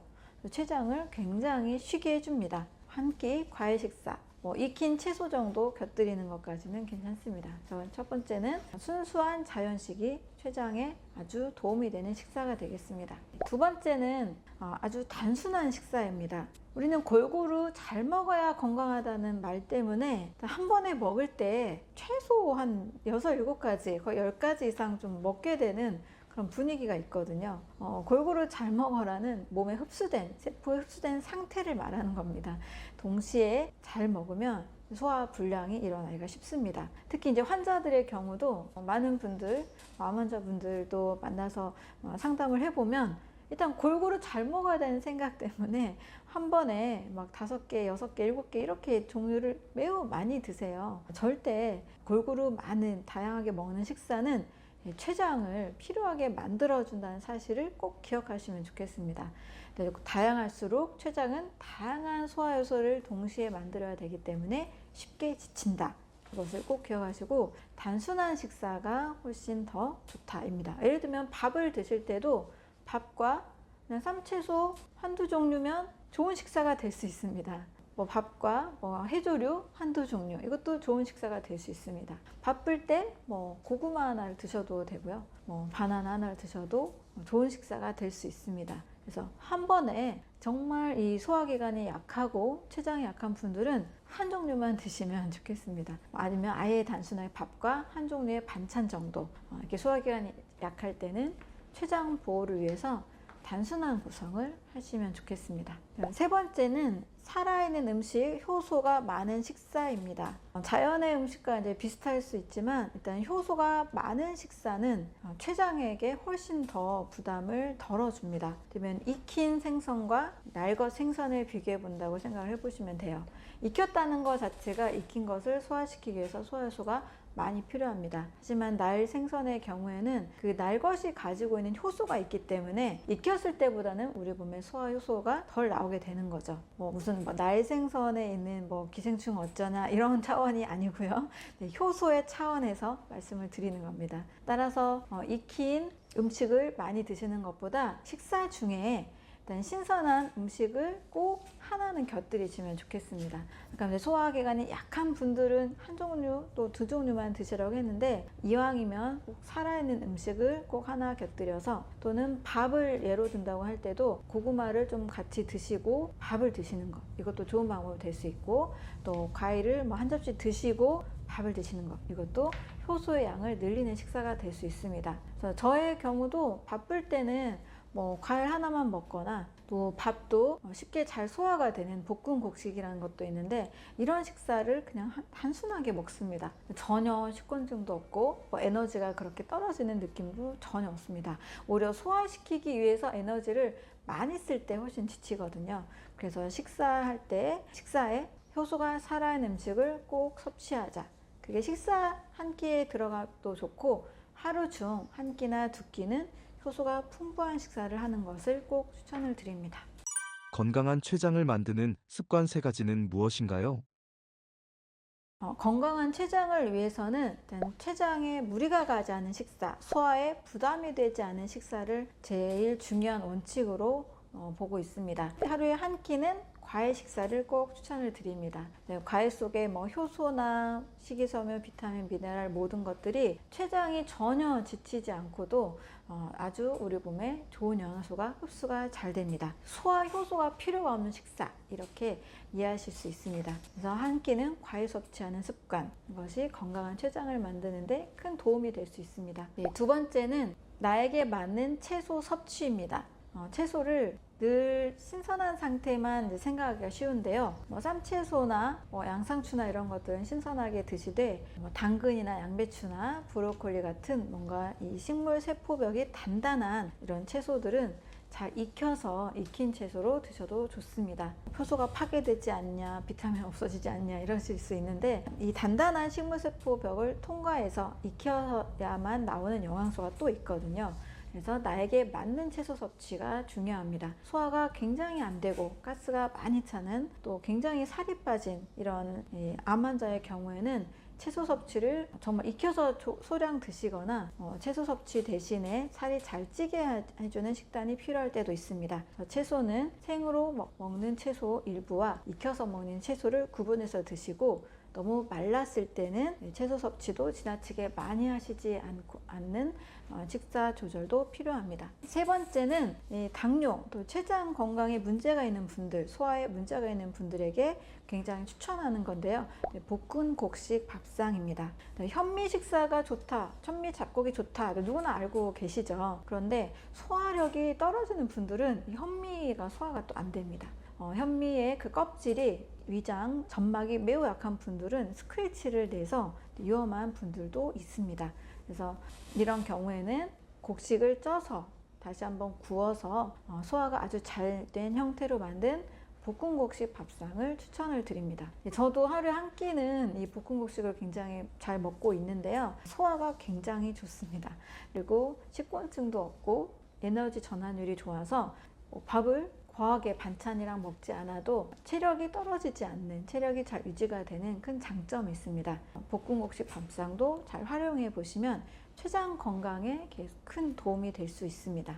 췌장을 굉장히 쉬게 해줍니다. 한 끼 과일 식사, 익힌 채소 정도 곁들이는 것까지는 괜찮습니다. 첫 번째는 순수한 자연식이 췌장에 아주 도움이 되는 식사가 되겠습니다. 두 번째는 아주 단순한 식사입니다. 우리는 골고루 잘 먹어야 건강하다는 말 때문에 한 번에 먹을 때 최소 한 6, 7가지, 거의 10가지 이상 좀 먹게 되는 그런 분위기가 있거든요. 골고루 잘 먹어라는 몸에 흡수된, 세포에 흡수된 상태를 말하는 겁니다. 동시에 잘 먹으면 소화 불량이 일어나기가 쉽습니다. 특히 이제 환자들의 경우도 많은 분들, 암 환자분들도 만나서 상담을 해보면 일단 골고루 잘 먹어야 되는 생각 때문에 한 번에 막 5개, 6개, 7개 이렇게 종류를 매우 많이 드세요. 절대 골고루 많은 다양하게 먹는 식사는 췌장을 필요하게 만들어준다는 사실을 꼭 기억하시면 좋겠습니다. 다양할수록 췌장은 다양한 소화 요소를 동시에 만들어야 되기 때문에 쉽게 지친다. 그것을 꼭 기억하시고 단순한 식사가 훨씬 더 좋다입니다. 예를 들면 밥을 드실 때도 밥과 그냥 쌈채소 한두 종류면 좋은 식사가 될 수 있습니다. 밥과 해조류 한두 종류, 이것도 좋은 식사가 될 수 있습니다. 바쁠 때 고구마 하나를 드셔도 되고요. 바나나 하나를 드셔도 좋은 식사가 될 수 있습니다. 그래서 한 번에 정말 이 소화기관이 약하고 췌장이 약한 분들은 한 종류만 드시면 좋겠습니다. 아니면 아예 단순하게 밥과 한 종류의 반찬 정도. 이렇게 소화기관이 약할 때는 췌장 보호를 위해서 단순한 구성을 하시면 좋겠습니다. 세 번째는 살아있는 음식, 효소가 많은 식사입니다. 자연의 음식과 이제 비슷할 수 있지만 일단 효소가 많은 식사는 췌장에게 훨씬 더 부담을 덜어줍니다. 그러면 익힌 생선과 날것 생선을 비교해 본다고 생각을 해보시면 돼요. 익혔다는 것 자체가 익힌 것을 소화시키기 위해서 소화효소가 많이 필요합니다. 하지만 날 생선의 경우에는 그 날것이 가지고 있는 효소가 있기 때문에 익혔을 때보다는 우리 몸에 소화 효소가 덜 나오게 되는 거죠. 무슨 날 생선에 있는 기생충 어쩌나 이런 차원이 아니고요. 네, 효소의 차원에서 말씀을 드리는 겁니다. 따라서 익힌 음식을 많이 드시는 것보다 식사 중에 일단 신선한 음식을 꼭 하나는 곁들이시면 좋겠습니다. 그러니까 소화기관이 약한 분들은 한 종류 또 2종류만 드시라고 했는데 이왕이면 꼭 살아있는 음식을 꼭 하나 곁들여서 또는 밥을 예로 든다고 할 때도 고구마를 좀 같이 드시고 밥을 드시는 것, 이것도 좋은 방법이 될 수 있고, 또 과일을 한 접시 드시고 밥을 드시는 것, 이것도 효소의 양을 늘리는 식사가 될 수 있습니다. 그래서 저의 경우도 바쁠 때는 과일 하나만 먹거나 또 밥도 쉽게 잘 소화가 되는 볶음 곡식이라는 것도 있는데 이런 식사를 그냥 단순하게 먹습니다. 전혀 식곤증도 없고 에너지가 그렇게 떨어지는 느낌도 전혀 없습니다. 오히려 소화시키기 위해서 에너지를 많이 쓸 때 훨씬 지치거든요. 그래서 식사할 때 식사에 효소가 살아있는 음식을 꼭 섭취하자. 그게 식사 한 끼에 들어가도 좋고 하루 중 한 끼나 2끼는 효소가 풍부한 식사를 하는 것을 꼭 추천을 드립니다. 건강한 췌장을 만드는 습관 3가지는 무엇인가요? 건강한 췌장을 위해서는 일단 췌장에 무리가 가지 않은 식사, 소화에 부담이 되지 않은 식사를 제일 중요한 원칙으로 보고 있습니다. 하루에 한 끼는 과일 식사를 꼭 추천을 드립니다. 네, 과일 속에 효소나 식이섬유, 비타민, 미네랄 모든 것들이 췌장이 전혀 지치지 않고도 아주 우리 몸에 좋은 영양소가 흡수가 잘 됩니다. 소화 효소가 필요가 없는 식사, 이렇게 이해하실 수 있습니다. 그래서 한 끼는 과일 섭취하는 습관, 이것이 건강한 췌장을 만드는 데 큰 도움이 될 수 있습니다. 네, 2번째는 나에게 맞는 채소 섭취입니다. 채소를 늘 신선한 상태만 생각하기가 쉬운데요. 쌈채소나 양상추나 이런 것들은 신선하게 드시되 당근이나 양배추나 브로콜리 같은 뭔가 이 식물 세포벽이 단단한 이런 채소들은 잘 익혀서 익힌 채소로 드셔도 좋습니다. 효소가 파괴되지 않냐, 비타민 없어지지 않냐 이러실 수 있는데 이 단단한 식물 세포벽을 통과해서 익혀야만 나오는 영양소가 또 있거든요. 그래서 나에게 맞는 채소 섭취가 중요합니다. 소화가 굉장히 안 되고 가스가 많이 차는 또 굉장히 살이 빠진 이런 암 환자의 경우에는 채소 섭취를 정말 익혀서 소량 드시거나 채소 섭취 대신에 살이 잘 찌게 해주는 식단이 필요할 때도 있습니다. 채소는 생으로 먹는 채소 일부와 익혀서 먹는 채소를 구분해서 드시고 너무 말랐을 때는 채소 섭취도 지나치게 많이 하시지 않는 식사 조절도 필요합니다. 3번째는 당뇨, 또 췌장 건강에 문제가 있는 분들, 소화에 문제가 있는 분들에게 굉장히 추천하는 건데요. 볶은 곡식 밥상입니다. 현미 식사가 좋다, 현미 잡곡이 좋다, 누구나 알고 계시죠. 그런데 소화력이 떨어지는 분들은 현미가 소화가 또 안 됩니다. 현미의 그 껍질이 위장 점막이 매우 약한 분들은 스크래치를 내서 위험한 분들도 있습니다. 그래서 이런 경우에는 곡식을 쪄서 다시 한번 구워서 소화가 아주 잘 된 형태로 만든 볶음곡식 밥상을 추천을 드립니다. 저도 하루에 한 끼는 이 볶음곡식을 굉장히 잘 먹고 있는데요. 소화가 굉장히 좋습니다. 그리고 식곤증도 없고 에너지 전환율이 좋아서 밥을 과하게 반찬이랑 먹지 않아도 체력이 떨어지지 않는, 체력이 잘 유지가 되는 큰 장점이 있습니다. 볶음곡식 밥상도 잘 활용해 보시면 췌장 건강에 큰 도움이 될 수 있습니다.